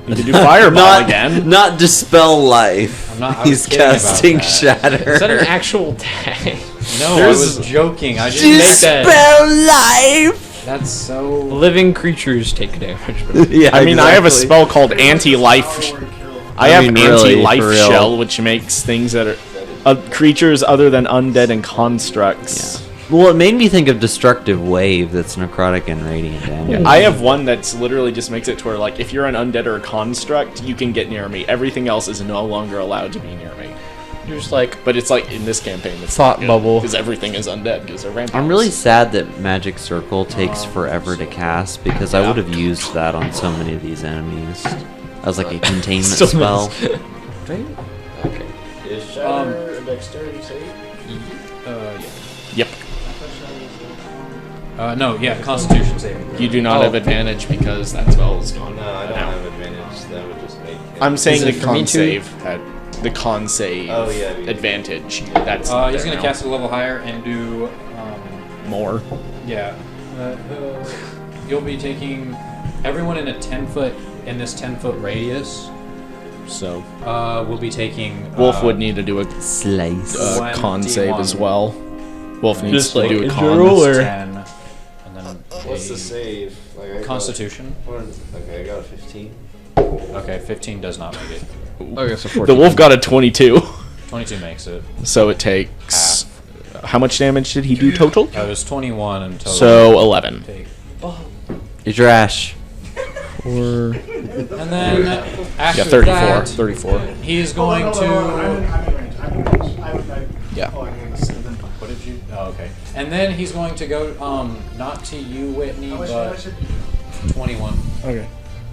You can do fireball again. Not dispel life. I was He's kidding about casting that. shatter. Is that an actual tag? No, I was joking. I didn't make that. Dispel life. That's so. Living creatures take damage. Yeah, I mean, I have a exactly. spell called anti-life. I have mean, really, anti-life for real. shell, which makes things that are creatures other than undead and constructs. Well, it made me think of destructive wave. That's necrotic and radiant damage. I have one that's literally just makes it to where, like, if you're an undead or a construct, you can get near me. Everything else is no longer allowed to be near me. You're just like, But it's like in this campaign, it's Thought bubble. because everything is undead because they're vampires. I'm really sad that Magic Circle takes forever to cast because I would have used that on so many of these enemies as like a containment Still spell. okay. Is Shatter a dexterity save? Yeah. Yep. No, yeah, Constitution saving. You do not have advantage because that spell is gone. No, I don't now. have advantage. That would just make. I'm saying Is the it for me con too? save. The con save Oh, yeah. advantage. That's not He's there gonna now. cast it a level higher and do. More. Yeah. You'll be taking everyone in this 10-foot radius. So Will be taking. Wolf would need to do a Slice. con save as well. Wolf needs Just to like do a a con. roll or- 10, and then What's the save? Like, I got- Constitution. Okay, I got a 15. Okay, 15 does not make it. Okay, so 14. The wolf got a 22, 22 makes it. so it takes. How much damage did he do total? It was 21 in total. So 11. Take. You're trash. Or And then after Yeah, 34. that, 34. he's going to. Yeah. What did you? Oh, okay. And then he's going to go, not to you, Whitney, but 21. Okay.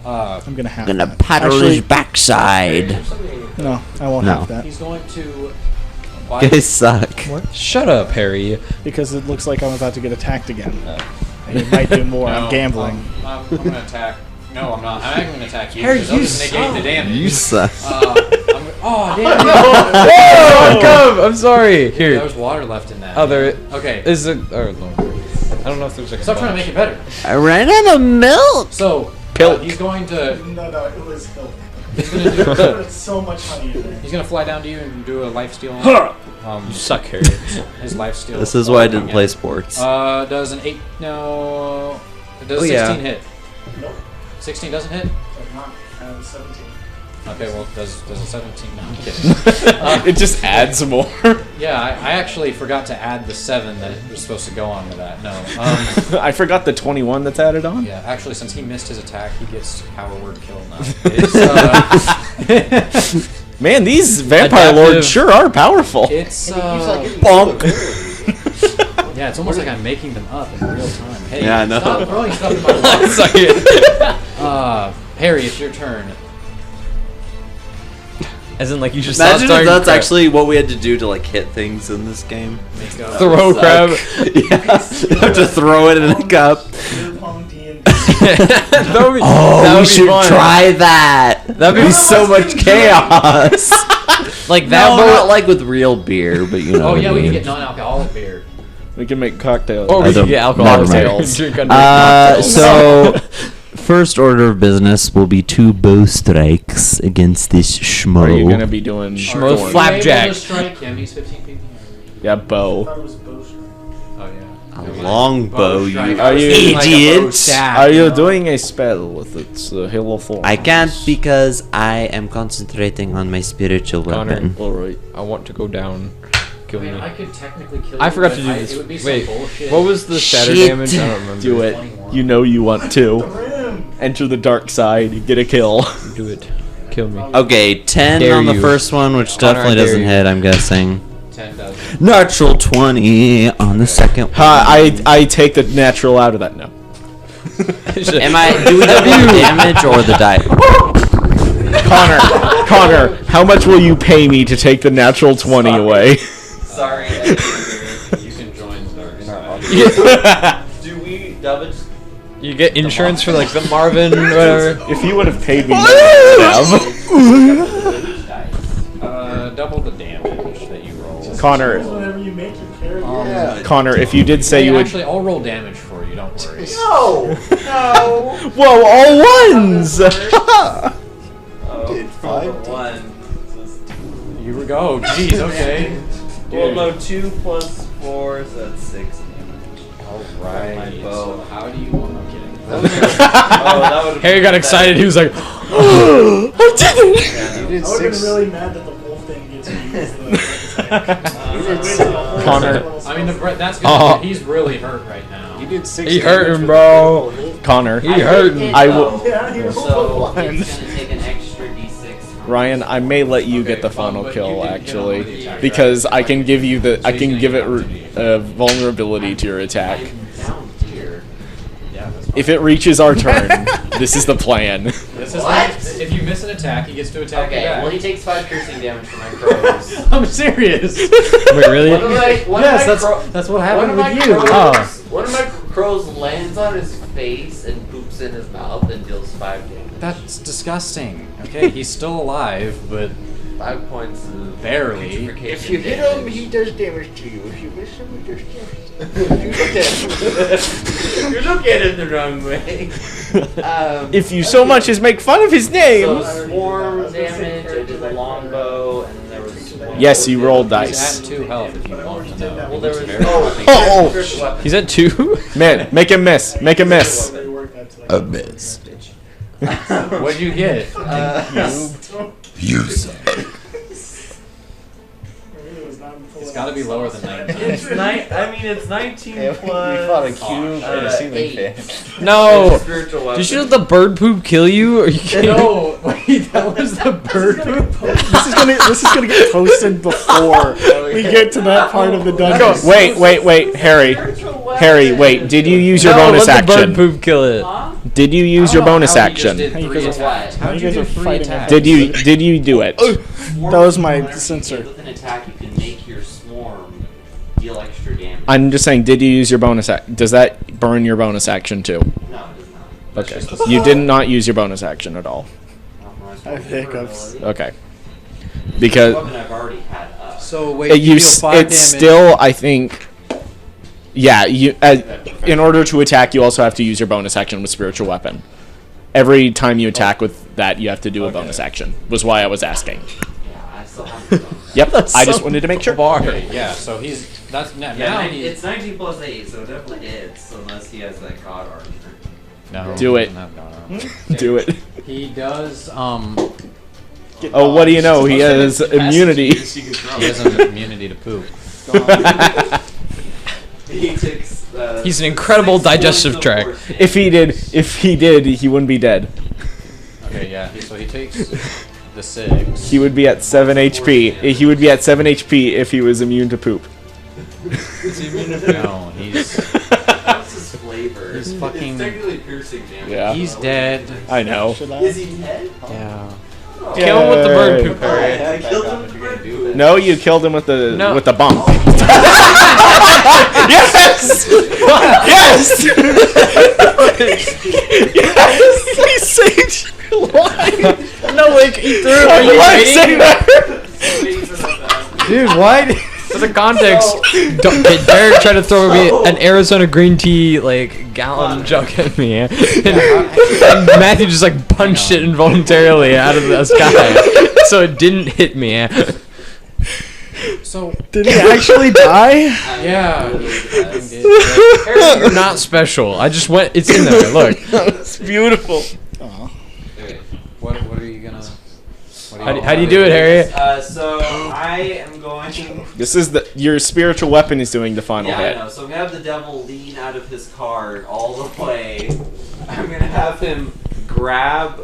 I'm gonna have Gonna that. paddle Actually, his backside. No, I won't No. have that He's going to. You guys suck. shut up, Harry. because it looks like I'm about to get attacked again. And it might do more. I'm gambling. I'm going to attack. No, I'm not. I'm going to attack you. Harry, because I'll you just negate the damage. You suck. Oh, damn. Oh, come! I'm sorry. There Here. was water left in that. Oh, there. Okay. Is it? Oh, no. I don't know if there's like. Stop trying to make it better. I ran out of milk. So, Pilk. he's going to. No, it was Hill. He's going to do. There's so much honey in there. He's going to fly down to you and do a life steal. You suck, Harry. His life steal. This is why I didn't play sports. Does an 8. No. Does Oh, 16 yeah. hit? Nope. 16 doesn't hit? Not 17. Okay, well, does a 17? No, I'm kidding. It just adds more. Yeah, I actually forgot to add the 7 that was supposed to go on to that. No. I forgot the 21 that's added on. Yeah, actually, since he missed his attack, he gets power word kill now. It's, Man, these vampire Adaptive. lords sure are powerful. it's Bonk. yeah, it's almost like I'm making them up in real time. Hey, Yeah, I know. stop throwing stuff in my water. Harry, it's your turn. As in, like, you just Imagine stop if that's crap. actually what we had to do to like hit things in this game. Make a, throw crab. Yeah, you have to throw it in a cup. That would be, Oh, that we would be should fun. try that. That'd be so much chaos. Like that, No, but not like with real beer, but you know. oh what yeah, I we can mean. get non-alcoholic beer. We can make cocktails. or I we don't- could get alcohol never mind. and drink under So first order of business will be 2 bow strikes against this schmo. Are you gonna be doing Schmo thorn? flapjack. Able to strike him. He's 15 feet in the air. Yeah, bow. Oh yeah. A long bow, you strike. Are you- idiot? Are you doing a spell with its Hail of Thorns? I can't because I am concentrating on my spiritual Connor. weapon. Alright. I want to go down. Kill I mean, me. I could technically kill you. I forgot but to do It this. would be some Wait, bullshit. what was the shatter Shit. damage? I don't remember. Do it. 21. You know you want to. Enter the dark side, get a kill. Do it. Kill me. Okay, 10 Dare on the you. first one, which Connor, I definitely dare doesn't you. hit, I'm guessing. 10 does. Natural 20 on the second one. I take the natural out of that. No. Am I do we double the damage or the die? Connor, how much will you pay me to take the natural 20 away? Sorry. You can join Dark. Do we double? You get insurance for like the Marvin or whatever. If you would have paid me, I would have. Double the damage that you roll. Connor, Whenever you make your character. Connor, if you did say Hey, you would. actually, I'll roll damage for you. Don't worry. Whoa, all ones! 1. You go. Jeez, okay. Well, no, 2 plus 4, so that's 6 damage. Alright. My So bow. how do you want to get it? Harry got excited. He was like, Yeah, You did I would have been 6. really mad that the wolf thing gets used. Connor. I mean, that's good. He's really hurt right now. You did 6. he hurt him, bro. Connor. He hurt him. I will. Yeah, he was So blind. it's gonna take an extra d6. Ryan, I may let you get the final kill actually, because I can give you the give it vulnerability to your attack. Down here. Yeah, that's fine. If it reaches our turn, this is the plan. This is What? if you miss an attack, he gets to attack you Okay, back. well he takes 5 piercing damage from my crows. I'm serious. Wait, really? One of my That's what one happened of my with you. crows, one of my crows lands on his face and poops in his mouth and deals 5 damage. That's disgusting. Okay, he's still alive, but 5 points of barely. If you hit him, he does damage to you. If you miss him, he does damage. If you look at him the wrong way. If you so much as make fun of his So name. swarm damage, I did the longbow, and then there was one Yes, you rolled He's dice. at 2 health if you want to know. Well, there was Oh. spiritual weapon. He's at 2? Man, make him miss. Make him miss. A miss. What'd you get? You suck. It's got to be lower than 19. It's it's 19 We fought a cube and a ceiling 8. fan. No. Spiritual weapon. Did you let the bird poop kill you? Are you kidding? No, wait, that was the bird poop. This is gonna get posted before we get to that part of the dungeon. Wait, Harry, wait. Did you use your No, bonus let the bird action? poop kill it. Did you use your bonus action? Hey, you guys are, How'd you you guys do are 3 fighting. attacks? Did you do it? That was my sensor. With an attack, you can make your swarm deal extra damage. I'm just saying, did you use your bonus action? Does that burn your bonus action too? No, it does not. Okay. You did not use your bonus action at all. I have hiccups. Okay. Because Weapon I've already had up. So wait, you it's still, I think. Yeah, in order to attack, you also have to use your bonus action with spiritual weapon. Every time you attack with that, you have to do a bonus action. Was why I was asking. Yeah, I still have the bonus. Yep, I just wanted to make sure. Okay, yeah, so now Yeah, he's it's 19 plus 8, so it definitely hits, unless he has that god armor. no. Do it. he doesn't have God armor. Do it. He does. Oh, what do you know? He has immunity. He has an immunity to poop. He takes. He's an incredible 6 points digestive of tract. force damage. If he did, he wouldn't be dead. Okay, yeah. So he takes the 6. He would be at 7 HP. He would be at 7 HP if he was immune to poop. No, he's That's his flavor. He's fucking- It's technically piercing damage. Yeah. he's dead. I know. Should I? Is he dead? Yeah. Kill him with the bird Yay. poop, Harry. I killed him with the bird poop. No, you killed him with the No. bump. Yes! Yes! Yes! He saved your life. No, like, he threw it. Are Are you waiting? Dude, why? For the context, Derek tried to throw me an Arizona green tea gallon jug at me, and Matthew just punched it involuntarily out of the sky, so it didn't hit me. So Did he actually die? yeah. Harry, you're not special. I just went. It's in there. Look. It's beautiful. Oh. What are you gonna? How do you do it, Harry? So I am going. This is your spiritual weapon is doing the final Yeah, I hit. know. So I'm gonna have the devil lean out of his card all the way. I'm gonna have him grab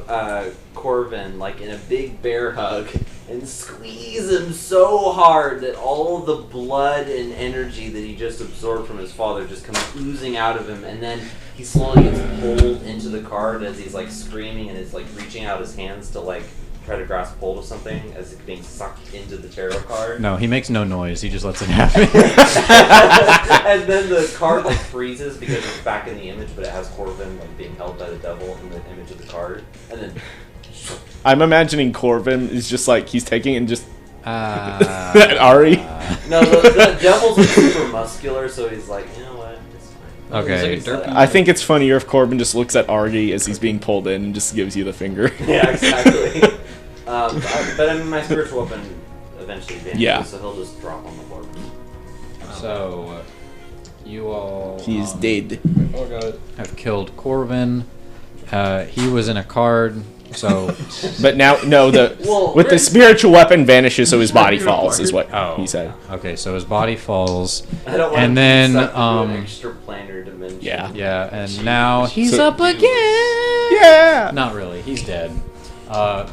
Corvin in a big bear hug and squeeze him so hard that all the blood and energy that he just absorbed from his father just comes oozing out of him, and then he slowly gets pulled into the card as he's screaming and is reaching out his hands to try to grasp hold of something as it's being sucked into the tarot card. No, he makes no noise. He just lets it happen. And then the card freezes because it's back in the image, but it has Corvin being held by the devil in the image of the card. And then I'm imagining Corvin is just he's taking it and just Ari. Ari. no, the devil's super muscular, so he's you know what? It's fine. Okay. It's like I think it's funnier if Corbin just looks at Argy as he's being pulled in and just gives you the finger. yeah, exactly. But I mean, my spiritual weapon eventually vanishes, Yeah. so he'll just drop on the floor. So, you all He's dead. have killed Corvin. He was in a card, so But now, no, with the spiritual weapon vanishes, so his body falls, is what he said. okay. So his body falls, I don't want and to then an extra planar dimension. Yeah. and now he's So- up again. Yeah. Not really. He's dead.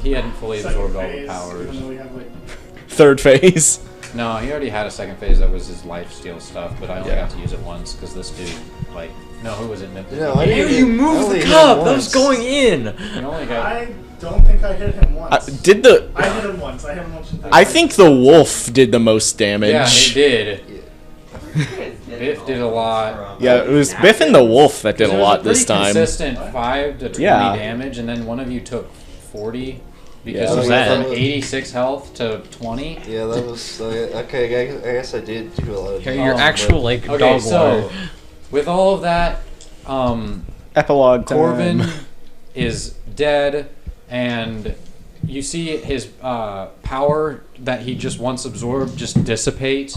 He hadn't fully absorbed all the powers. Even though we have, like, Third phase. No, he already had a second phase that was his lifesteal stuff, but I only Yeah. got to use it once because this dude, like, no, who was it? No, I Ew, didn't- you I moved only the hit cup! him That was once. going in! You only got. I don't think I hit him once. Did the? I hit him once. I hit him once. I think the wolf did the most damage. Yeah, he did. Biff did a lot. Yeah, it was Biff and the wolf that did a There was lot this pretty time. Consistent 5 to 20 Yeah. damage, and then one of you took 40 because Yeah, it what was was at that? 86 health to 20. Yeah, that was okay. I guess I did do a lot of. Your damage, actual, but- like, Okay, dog so water. with all of that, Epilogue time. Corvin is dead, and you see his power that he just once absorbed just dissipate.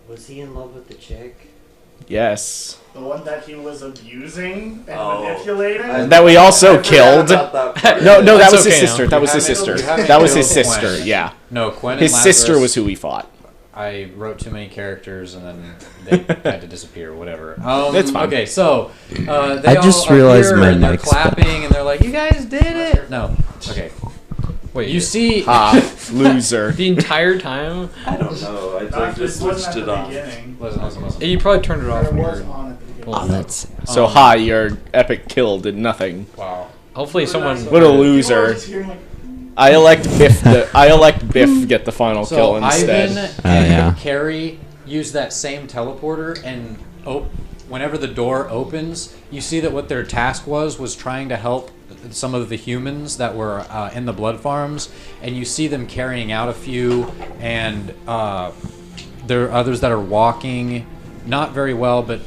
Was he in love with the chick? Yes. The one that he was abusing and Oh. manipulating. That we also I forgot killed. about that part. No, that That's was his okay now. sister. That was his haven't- sister. you haven't That was his killed sister. Gwen. Yeah. No, Quinn His and sister Lazarus, was who we fought. I wrote too many characters and then they had to disappear, whatever. That's fine. Okay, so they I just all are realized here my and they're mic's clapping and they're like, "You guys did it!" No, okay. Wait, You see, Loser. the entire time? I don't know. I Not just wasn't switched at it the on. beginning. listen. You probably turned it off There when you was were... on at the beginning. Oh, that's So your epic kill did nothing. Wow. Hopefully someone... What a You were loser. just hearing, like, I elect Biff get the final So kill instead. Ivan Oh, and yeah. Carrie use that same teleporter, and whenever the door opens, you see that what their task was trying to help some of the humans that were in the blood farms, and you see them carrying out a few, and there are others that are walking, not very well, but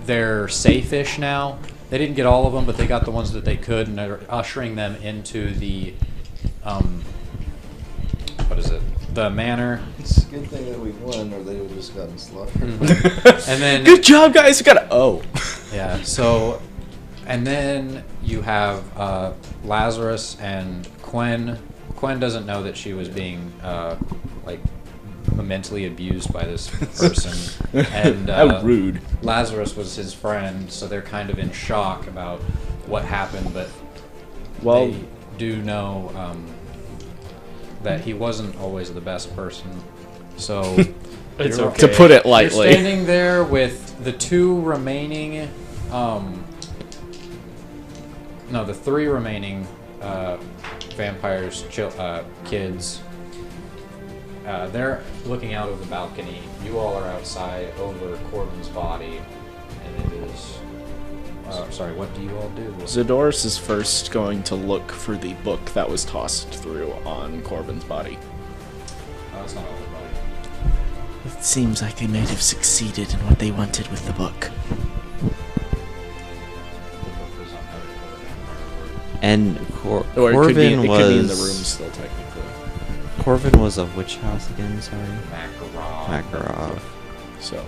they're safe-ish now. They didn't get all of them, but they got the ones that they could, and they're ushering them into the what is it? The manor. it's a good thing that we won, or they would have just gotten slaughtered. And then Good job, guys. We got a O. yeah, so and then you have Lazarus and Quen. Quen doesn't know that she was being like mentally abused by this person, and How rude. Lazarus was his friend, so they're kind of in shock about what happened, but Well, they do know that he wasn't always the best person. So It's you're- okay. to put it You're lightly. standing there with the two remaining, the three remaining vampires, kids. They're looking out of the balcony. You all are outside over Corbin's body, and it is. Sorry, what do you all do? Zadorus is first going to look for the book that was tossed through on Corbin's body. That's not all the body. It seems like they might have succeeded in what they wanted with the book. and Or it Corvin could be in the room was still, technically. Corvin was of which house again? Sorry, Makarov. Makarov. So,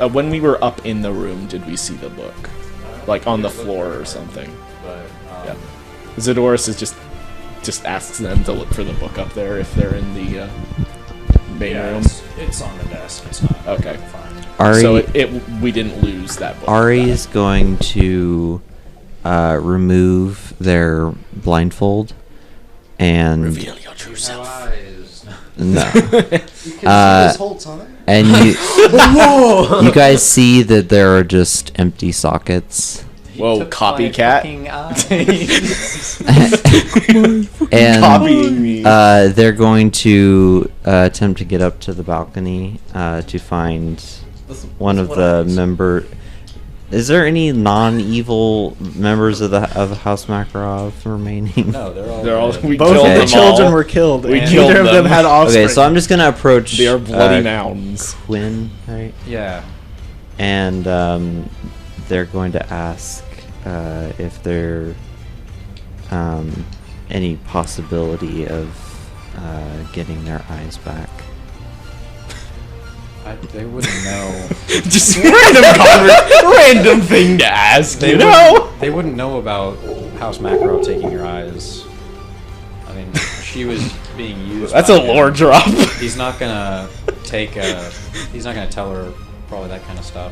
when we were up in the room, did we see the book? Like on the floor or something? But Yeah. Zadorus is just asks them to look for the book up there if they're in the main room. It's on the desk. It's not. Okay. Fine. Ari, So we didn't lose that book. Ari's going to remove their blindfold and Reveal your true self. Eyes. no. This whole time? And you guys see that there are just empty sockets. Whoa, Took my copycat. fucking eyes. And Copying me. they're going to attempt to get up to the balcony to find one of the member. Is there any non-evil members of the House Makarov remaining? No, They're all. dead. We Both killed of the them children all. were killed. We and killed neither of them them. had offspring. Okay, so I'm just gonna approach. They are bloody mounds. Quinn, right? Yeah. And they're going to ask if they're any possibility of getting their eyes back? They wouldn't know. Just random thing to ask, They you know? wouldn't- They wouldn't know about House Macro taking your eyes. I mean, she was being used. That's by a lore him. drop. He's not gonna he's not gonna tell her probably that kind of stuff.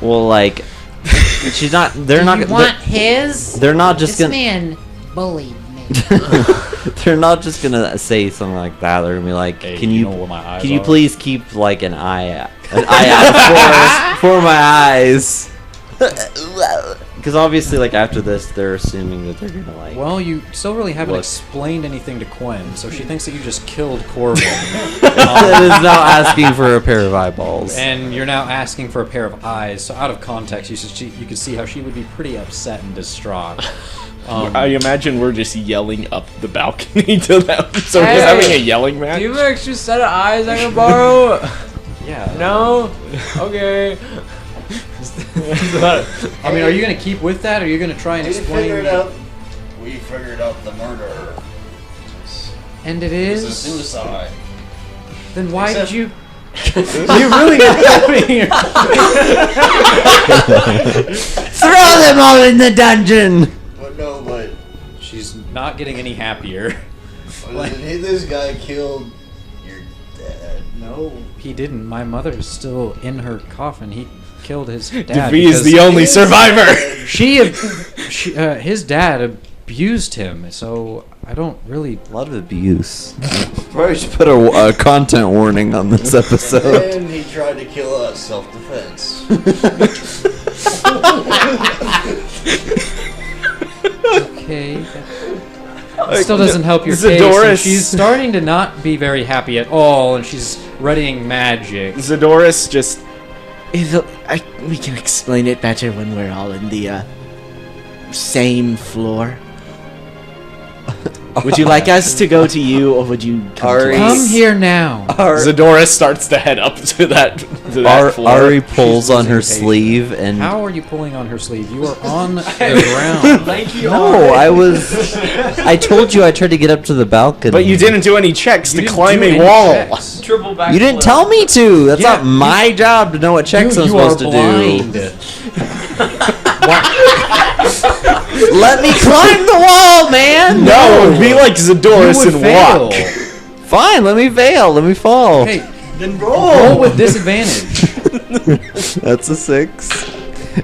Well, like, she's not. They're not. They're not just gonna. man bullied me. They're not just gonna say something like that. They're gonna be like, Hey, "Can you you, know where my eyes can you are?" please keep like an eye out for my eyes?" Because obviously, like after this, they're assuming that they're gonna like. Well, you still really haven't Look. explained anything to Quinn, so she thinks that you just killed Corvin. that is now asking for a pair of eyeballs. And you're now asking for a pair of eyes. So out of context, you could see how she would be pretty upset and distraught. I imagine we're just yelling up the balcony to them. So we're Hey, just having a yelling match. Do you have an extra set of eyes I can borrow? Yeah. No? Okay. I mean, are you gonna keep with that, or are you gonna try and explain? We figured out the murderer. And it It's a is. suicide. Then why Except- did you? You really got help me here. Throw them all in the dungeon. But no, but She's not getting any happier. this guy killed your dad. No, he didn't. My mother's still in her coffin. He killed his dad. V is because the only survivor. His dad abused him. So I don't really. A lot of abuse. Probably should put a content warning on this episode. And he tried to kill us, self-defense. Okay. It still doesn't help your case. And Zadoris. she's starting to not be very happy at all, and she's readying magic. Zadoris just We can explain it better when we're all in the same floor. Would you like us to go to you, or would you come Ari. to us? Come here now. Zadoris starts to head up to that floor. Ari pulls She's on her losing sleeve and. How are you pulling on her sleeve? You are on the ground. No, I told you I tried to get up to the balcony. But you didn't do any checks You to didn't climb do a any wall. checks. Triple back. You didn't tell me to. That's Yeah, not my job to know what checks I'm You supposed are to blind. do. Let me climb the wall, man. No, be like You Zadoris would and fail. walk. Fine, let me fail. Let me fall. Hey, then roll with disadvantage. That's a 6.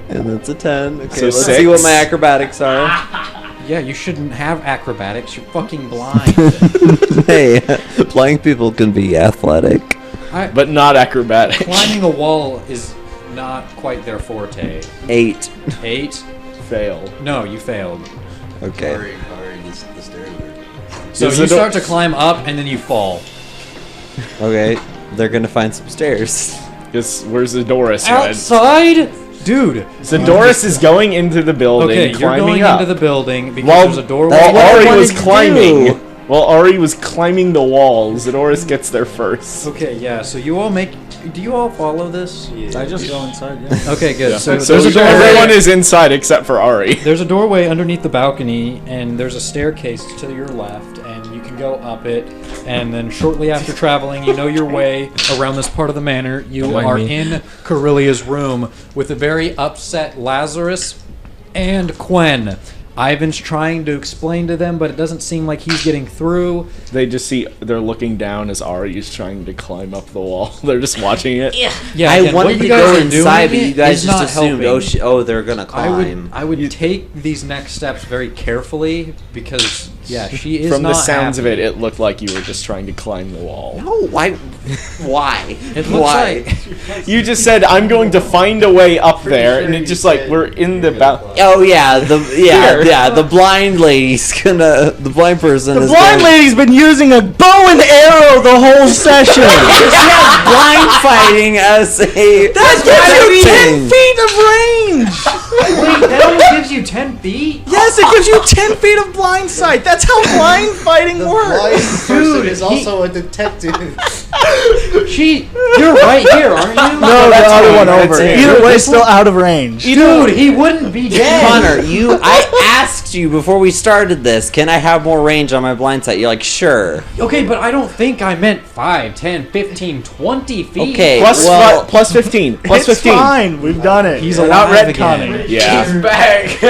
And that's a 10. Okay, So let's 6. see what my acrobatics are. Yeah, you shouldn't have acrobatics. You're fucking blind. Hey, blind people can be athletic. But not acrobatic. Climbing a wall is not quite their forte. 8. 8? Fail. No, you failed. Okay. Ari, the stairs are... So Is you it start to climb up and then you fall. Okay. They're gonna find some stairs. Just where's Zadoris headed? Outside? Dude. Zadoris is going into the building, Okay, you're climbing going up. into the building because While, there's a doorway. That's what I Ari wanted was to climbing. do. While Ari was climbing the wall, Zadoris gets there first. Okay, yeah, so you all make... Do you all follow this? I just go inside, yeah. Okay, good. So So there's a doorway. everyone is inside except for Ari. There's a doorway underneath the balcony, and there's a staircase to your left, and you can go up it. And then shortly after traveling, you know your way around this part of the manor. You Don't mind are me. in Corellia's room with a very upset Lazarus and Quen. Ivan's trying to explain to them, but it doesn't seem like he's getting through. They just see they're looking down as Ari is trying to climb up the wall. They're just watching it. Yeah, I again, what wanted you to guys go are inside, but doing you guys is just not assumed, helping. they're gonna climb. I would take these next steps very carefully because she is From not the sounds happy. of it looked like you were just trying to climb the wall. No, why? Why? It looks Why? like You just said I'm going to find a way up there, and it's just like we're in the Oh yeah, the blind lady's gonna. The blind person is. Blind gonna, lady's been using a bow and arrow the whole session. Yeah, blind fighting as a. That gives you 10 feet of range. Wait, that only gives you 10 feet? Yes, it gives you 10 feet of blind sight. That's how blind fighting works. Dude is also a detective. You're right here, aren't you? No, the other one over. Either way, still out of range. Dude, he wouldn't be dead. Connor, I asked you before we started this, can I have more range on my blind sight? You're like, sure. Okay, but I don't think I meant 5, 10, 15, 20 feet. Okay, Plus 15. Plus It's 15. fine. We've done it. He's We're alive not again. retconning. Yeah. He's back.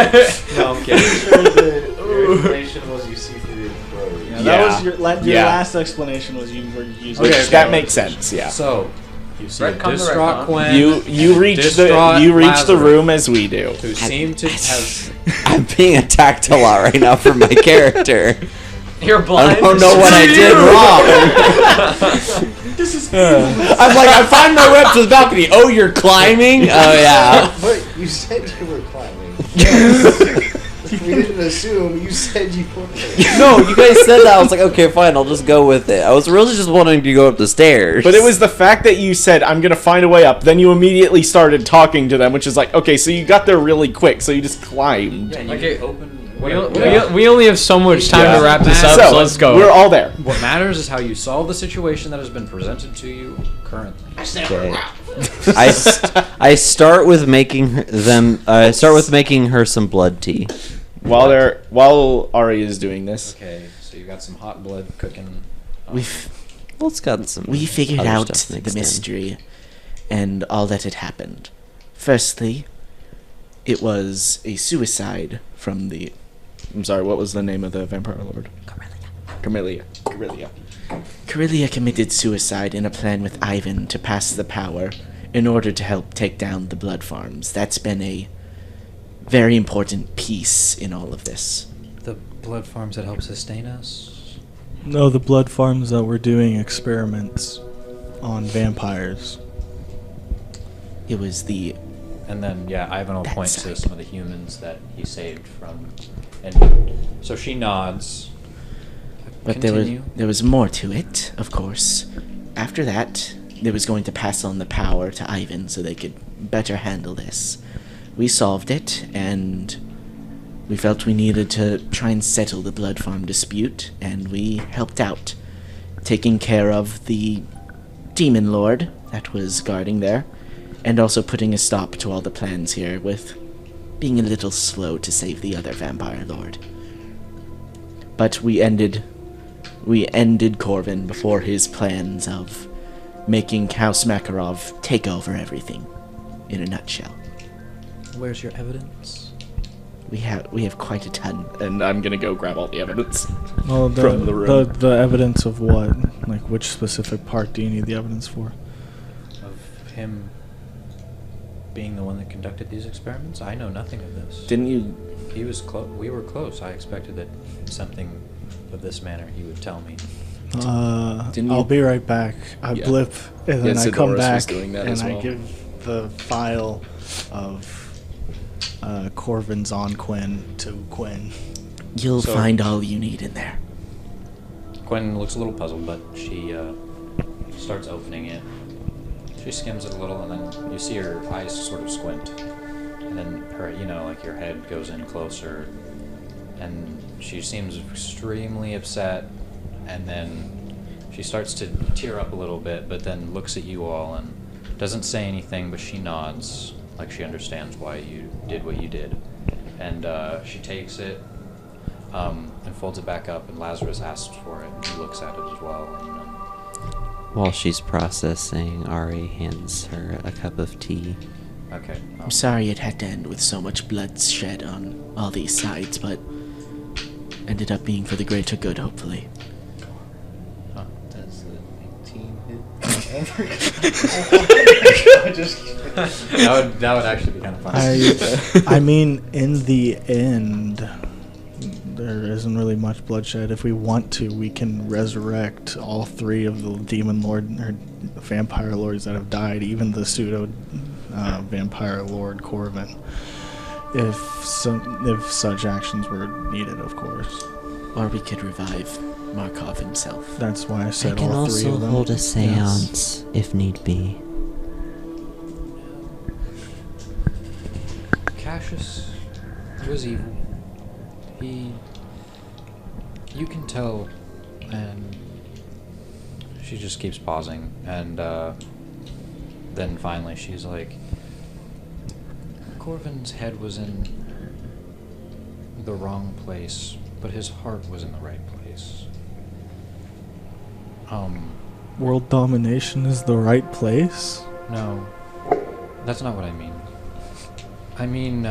No, I'm pretty sure the explanation was you see through the throat. Yeah, that was your Yeah. last explanation was you were using. Which that makes sense. Yeah. So, you see a Retcon the distraught retcon. Quinn. You reach distraught the Lazarus, room as we do. who seem to have... I'm being attacked a lot right now for my character. You're blind. I don't know what I did wrong. I'm like, I find my way up to the balcony. Oh, you're climbing? Oh, yeah. But you said you were climbing. We didn't assume. You said you were. No, you guys said that. I was like, okay, fine, I'll just go with it. I was really just wanting to go up the stairs. But it was the fact that you said, I'm going to find a way up. Then you immediately started talking to them, which is like, okay, so you got there really quick, so you just climbed. Yeah, and you Okay. open... We only have so much time to wrap this up, so let's go. We're all there. What matters is how you solve the situation that has been presented to you currently. Okay. I start with making her some blood tea. While Ari is doing this. Okay, so you got some hot blood cooking. We figured other out stuff the mixed in. mystery and all that had happened. Firstly, it was a suicide from the... I'm sorry, what was the name of the vampire lord? Camellia. Corellia committed suicide in a plan with Ivan to pass the power in order to help take down the blood farms. That's been a very important piece in all of this. The blood farms that help sustain us? No, the blood farms that were doing experiments on vampires. It was the... And then, yeah, Ivan will That point to side. some of the humans that he saved from... And so she nods. But Continue. there was more to it, of course. After that, they was going to pass on the power to Ivan so they could better handle this. We solved it, and we felt we needed to try and settle the blood farm dispute, and we helped out, taking care of the demon lord that was guarding there, and also putting a stop to all the plans here with being a little slow to save the other vampire lord. But we ended Corvin before his plans of making House Makarov take over everything, in a nutshell. Where's your evidence? We have quite a ton. And I'm gonna go grab all the evidence. Well, From the room. the evidence of what? Like, which specific part do you need the evidence for? Of him being the one that conducted these experiments? I know nothing of this. Didn't you... He was close. We were close. I expected that something of this manner he would tell me. Didn't I'll you- be right back. I Yeah. blip, and then Yeah, I come Sidoris was back, doing that and as I well. give the file of Corvin's on Quinn to Quinn. You'll So- find all you need in there. Quinn looks a little puzzled, but she starts opening it. She skims it a little, and then you see her eyes sort of squint. And then her, like your head goes in closer, and she seems extremely upset, and then she starts to tear up a little bit, but then looks at you all and doesn't say anything, but she nods, like she understands why you did what you did. And she takes it and folds it back up, and Lazarus asks for it, and he looks at it as well. And, While she's processing, Ari hands her a cup of tea. okay. I'm sorry it had to end with so much blood shed on all these sides, but ended up being for the greater good, hopefully. Does the 18 hit? that would actually be kind of fun. I mean, in the end, there isn't really much bloodshed. If we want to, we can resurrect all three of the demon lord or vampire lords that have died, even the pseudo vampire lord Corvin, if such actions were needed, of course. Or we could revive Markov himself. That's why I I said can all three also of them. hold a Yes. seance if need be. Cash Lucius was evil. You can tell, and she just keeps pausing, and then finally she's like, Corvin's head was in the wrong place, but his heart was in the right place. World domination is the right place? No, that's not what I mean. I mean,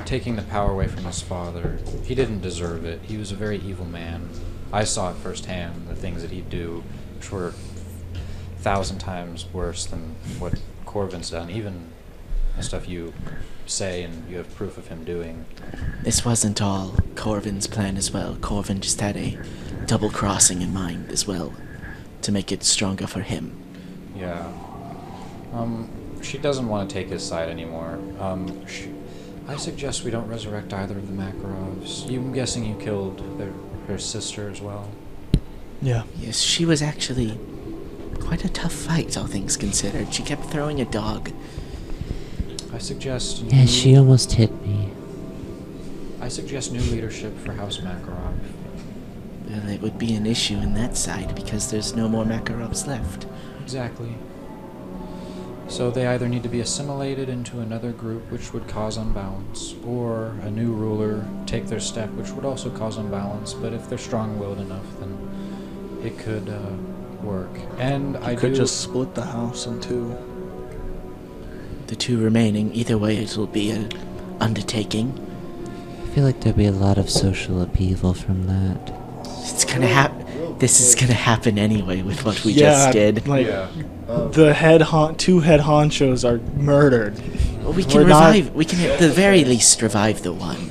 taking the power away from his father. He didn't deserve it. He was a very evil man. I saw it firsthand, the things that he'd do, which were 1,000 times worse than what Corvin's done, even the stuff you say and you have proof of him doing. This wasn't all Corvin's plan as well. Corvin just had a double crossing in mind as well, to make it stronger for him. Yeah. She doesn't want to take his side anymore. I suggest we don't resurrect either of the Makarovs. I'm guessing you killed her sister as well. Yeah. Yes, she was actually quite a tough fight, all things considered. She kept throwing a dog. I suggest Yeah, she almost hit me. I suggest new leadership for House Makarov. Well, it would be an issue in that side because there's no more Makarovs left. Exactly. So they either need to be assimilated into another group, which would cause unbalance, or a new ruler take their step, which would also cause unbalance. But if they're strong-willed enough, then it could work. And I could just split the house in two. The two remaining, either way, it'll be an undertaking. I feel like there'll be a lot of social upheaval from that. It's gonna happen. This is gonna happen anyway with what we just did. Like, the two head honchos are murdered. Well, we can revive. We can at the very least revive the one.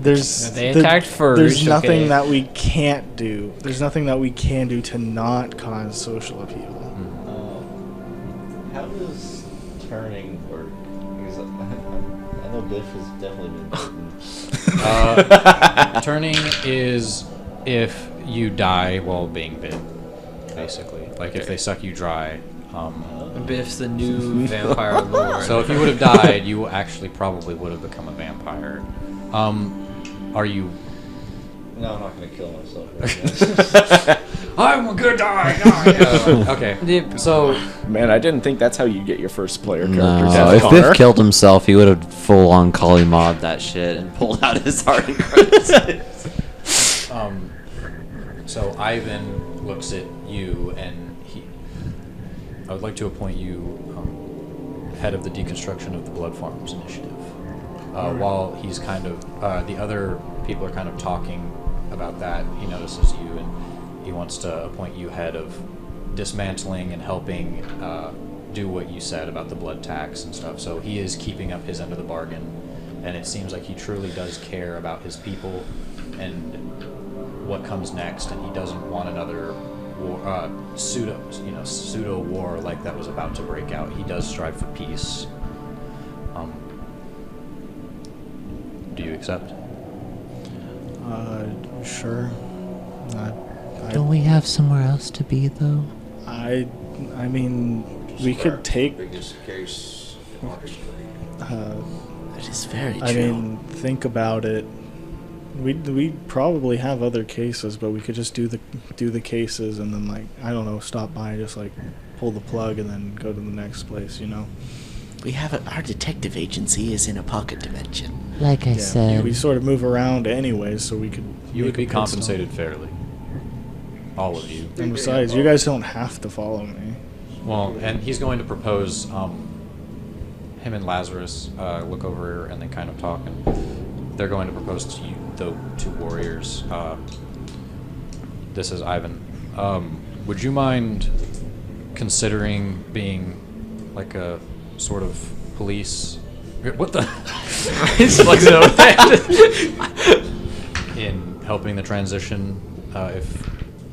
They attacked first. There's nothing that we can't do. There's nothing that we can do to not cause social upheaval. How does turning work? Because I know Biff has definitely been bitten. Turning is if you die while being bit, basically. Like if they suck you dry. Biff's the new vampire lord. So if you would have died, you actually probably would have become a vampire. Are you? No, I'm not gonna kill myself. Right I'm gonna die. Okay. So Man, I didn't think that's how you get your first player character. No, death, if Connor. Biff killed himself, he would have full-on Kali mobbed that shit and pulled out his heart and crushed it. So Ivan looks at you, and I would like to appoint you head of the deconstruction of the Blood Farms Initiative. While he's kind of the other people are kind of talking about that, he notices you, and he wants to appoint you head of dismantling and helping do what you said about the blood tax and stuff. So he is keeping up his end of the bargain, and it seems like he truly does care about his people and what comes next, and he doesn't want another war, pseudo war like that was about to break out. He does strive for peace. Do you accept? Sure. Don't we have somewhere else to be, though? I mean, we could take. Biggest case. That is very true. I mean, think about it. We probably have other cases, but we could just do the cases and then, like, I don't know, stop by, just like pull the plug and then go to the next place, you know. we have our detective agency is in a pocket dimension. Like I said, we sort of move around anyway, so we could. You would make a be pit stop. compensated fairly. All of you. And besides, you guys don't have to follow me. Well, and he's going to propose. Him and Lazarus look over and they kind of talk, and they're going to propose to you, the two warriors. This is Ivan. Would you mind considering being like a sort of police? What the? He's flexing over that. In helping the transition, if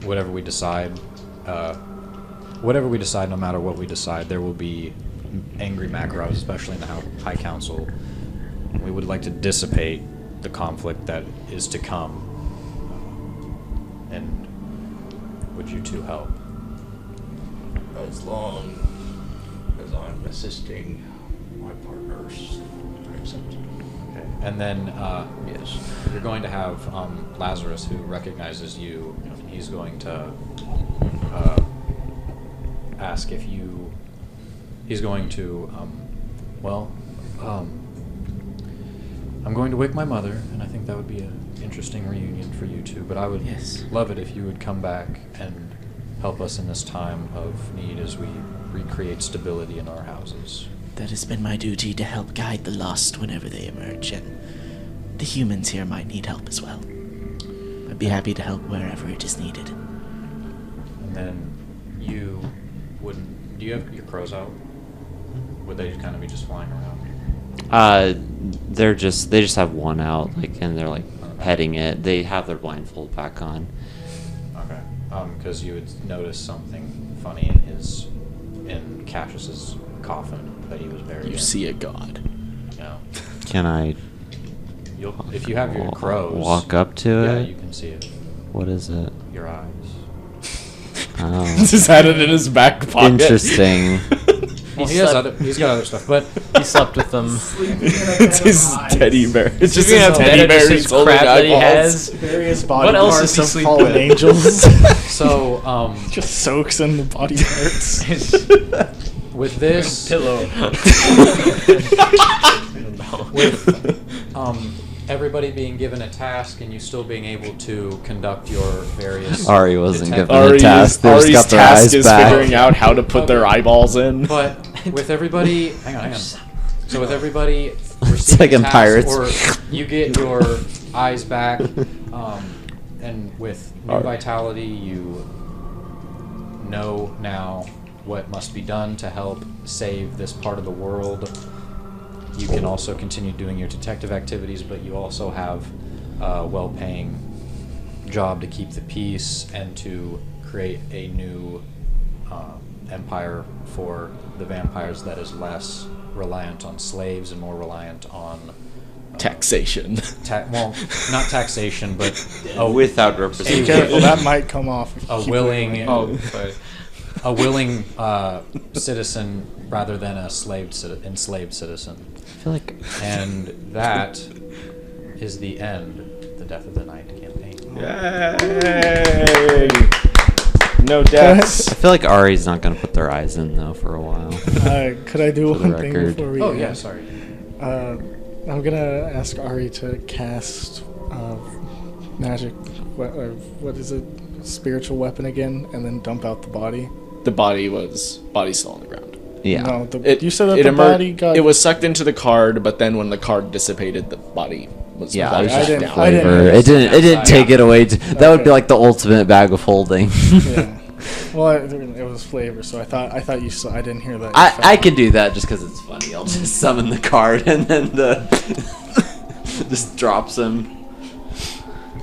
whatever we decide, no matter what we decide, there will be angry Makarovs, especially in the High Council. We would like to dissipate the conflict that is to come. And would you two help? As long as I'm assisting my partners, I Okay. And then Yes. you're going to have Lazarus, who recognizes you. He's going to ask if you. He's going to. I'm going to wake my mother, and I think that would be an interesting reunion for you two. But I would love it if you would come back and help us in this time of need as we recreate stability in our houses. That has been my duty to help guide the lost whenever they emerge, and the humans here might need help as well. I'd be happy to help wherever it is needed. And then you wouldn't. Do you have your crows out? Would they kind of be just flying around? They just have one out, and they're petting it. They have their blindfold back on. Okay. Because you would notice something funny in Cassius's coffin that he was buried in. You see a god. Yeah. Can I If you have your crows, walk up to yeah, it? you can see it. What is it? Your eyes. Oh. Just had it in his back pocket. Interesting. Well, he's got other stuff, but He slept with them. It's his teddy bear. It's just Speaking his of teddy bed, bear. just He's his holding crap that he eyeballs. has. Various body What else parts does he of sleep fallen with? angels. so Just soaks in the body parts. with this Pillow. with everybody being given a task and you still being able to conduct your various Ari wasn't given a Ari's task. They just Ari's got their task eyes is back. figuring out how to put their eyeballs in. But with everybody, hang on. So with everybody, It's like in task, Pirates. or you get your eyes back, and with new vitality, you know now what must be done to help save this part of the world. You can also continue doing your detective activities, but you also have a well-paying job to keep the peace and to create a new empire for the vampires that is less reliant on slaves and more reliant on Taxation. well, not taxation, but Without Be representation. careful, that might come off. if you a keep willing it Sorry. a willing citizen rather than a enslaved citizen. I feel like And that is the end, the Death of the Night campaign. Yay! No deaths. I feel like Ari's not gonna put their eyes in though for a while. Could I do For the one thing record. before we? Oh yeah, sorry. I'm gonna ask Ari to cast magic. What is it? Spiritual weapon again, and then dump out the body. The body's still on the ground. Yeah. No, you said that it the body got. It was sucked into the card, but then when the card dissipated, the body was Yeah, body it was I just didn't- down. flavor. I It didn't take it away. That would be Okay. like the ultimate bag of holding. Yeah. Well, it was flavor, so I thought you saw. I didn't hear that. I can do that just because it's funny. I'll just summon the card and then just drops him.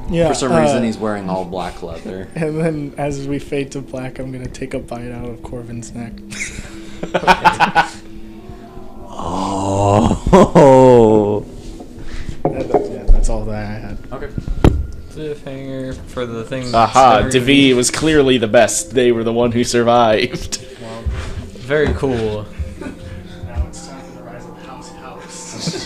Yeah. For some reason, he's wearing all black leather. And then, as we fade to black, I'm gonna take a bite out of Corvin's neck. Oh. That's all that I had. Okay. Cliffhanger for the thing. Aha! that's Devi was clearly the best. They were the one who survived. Very cool. Now it's time for the rise of House.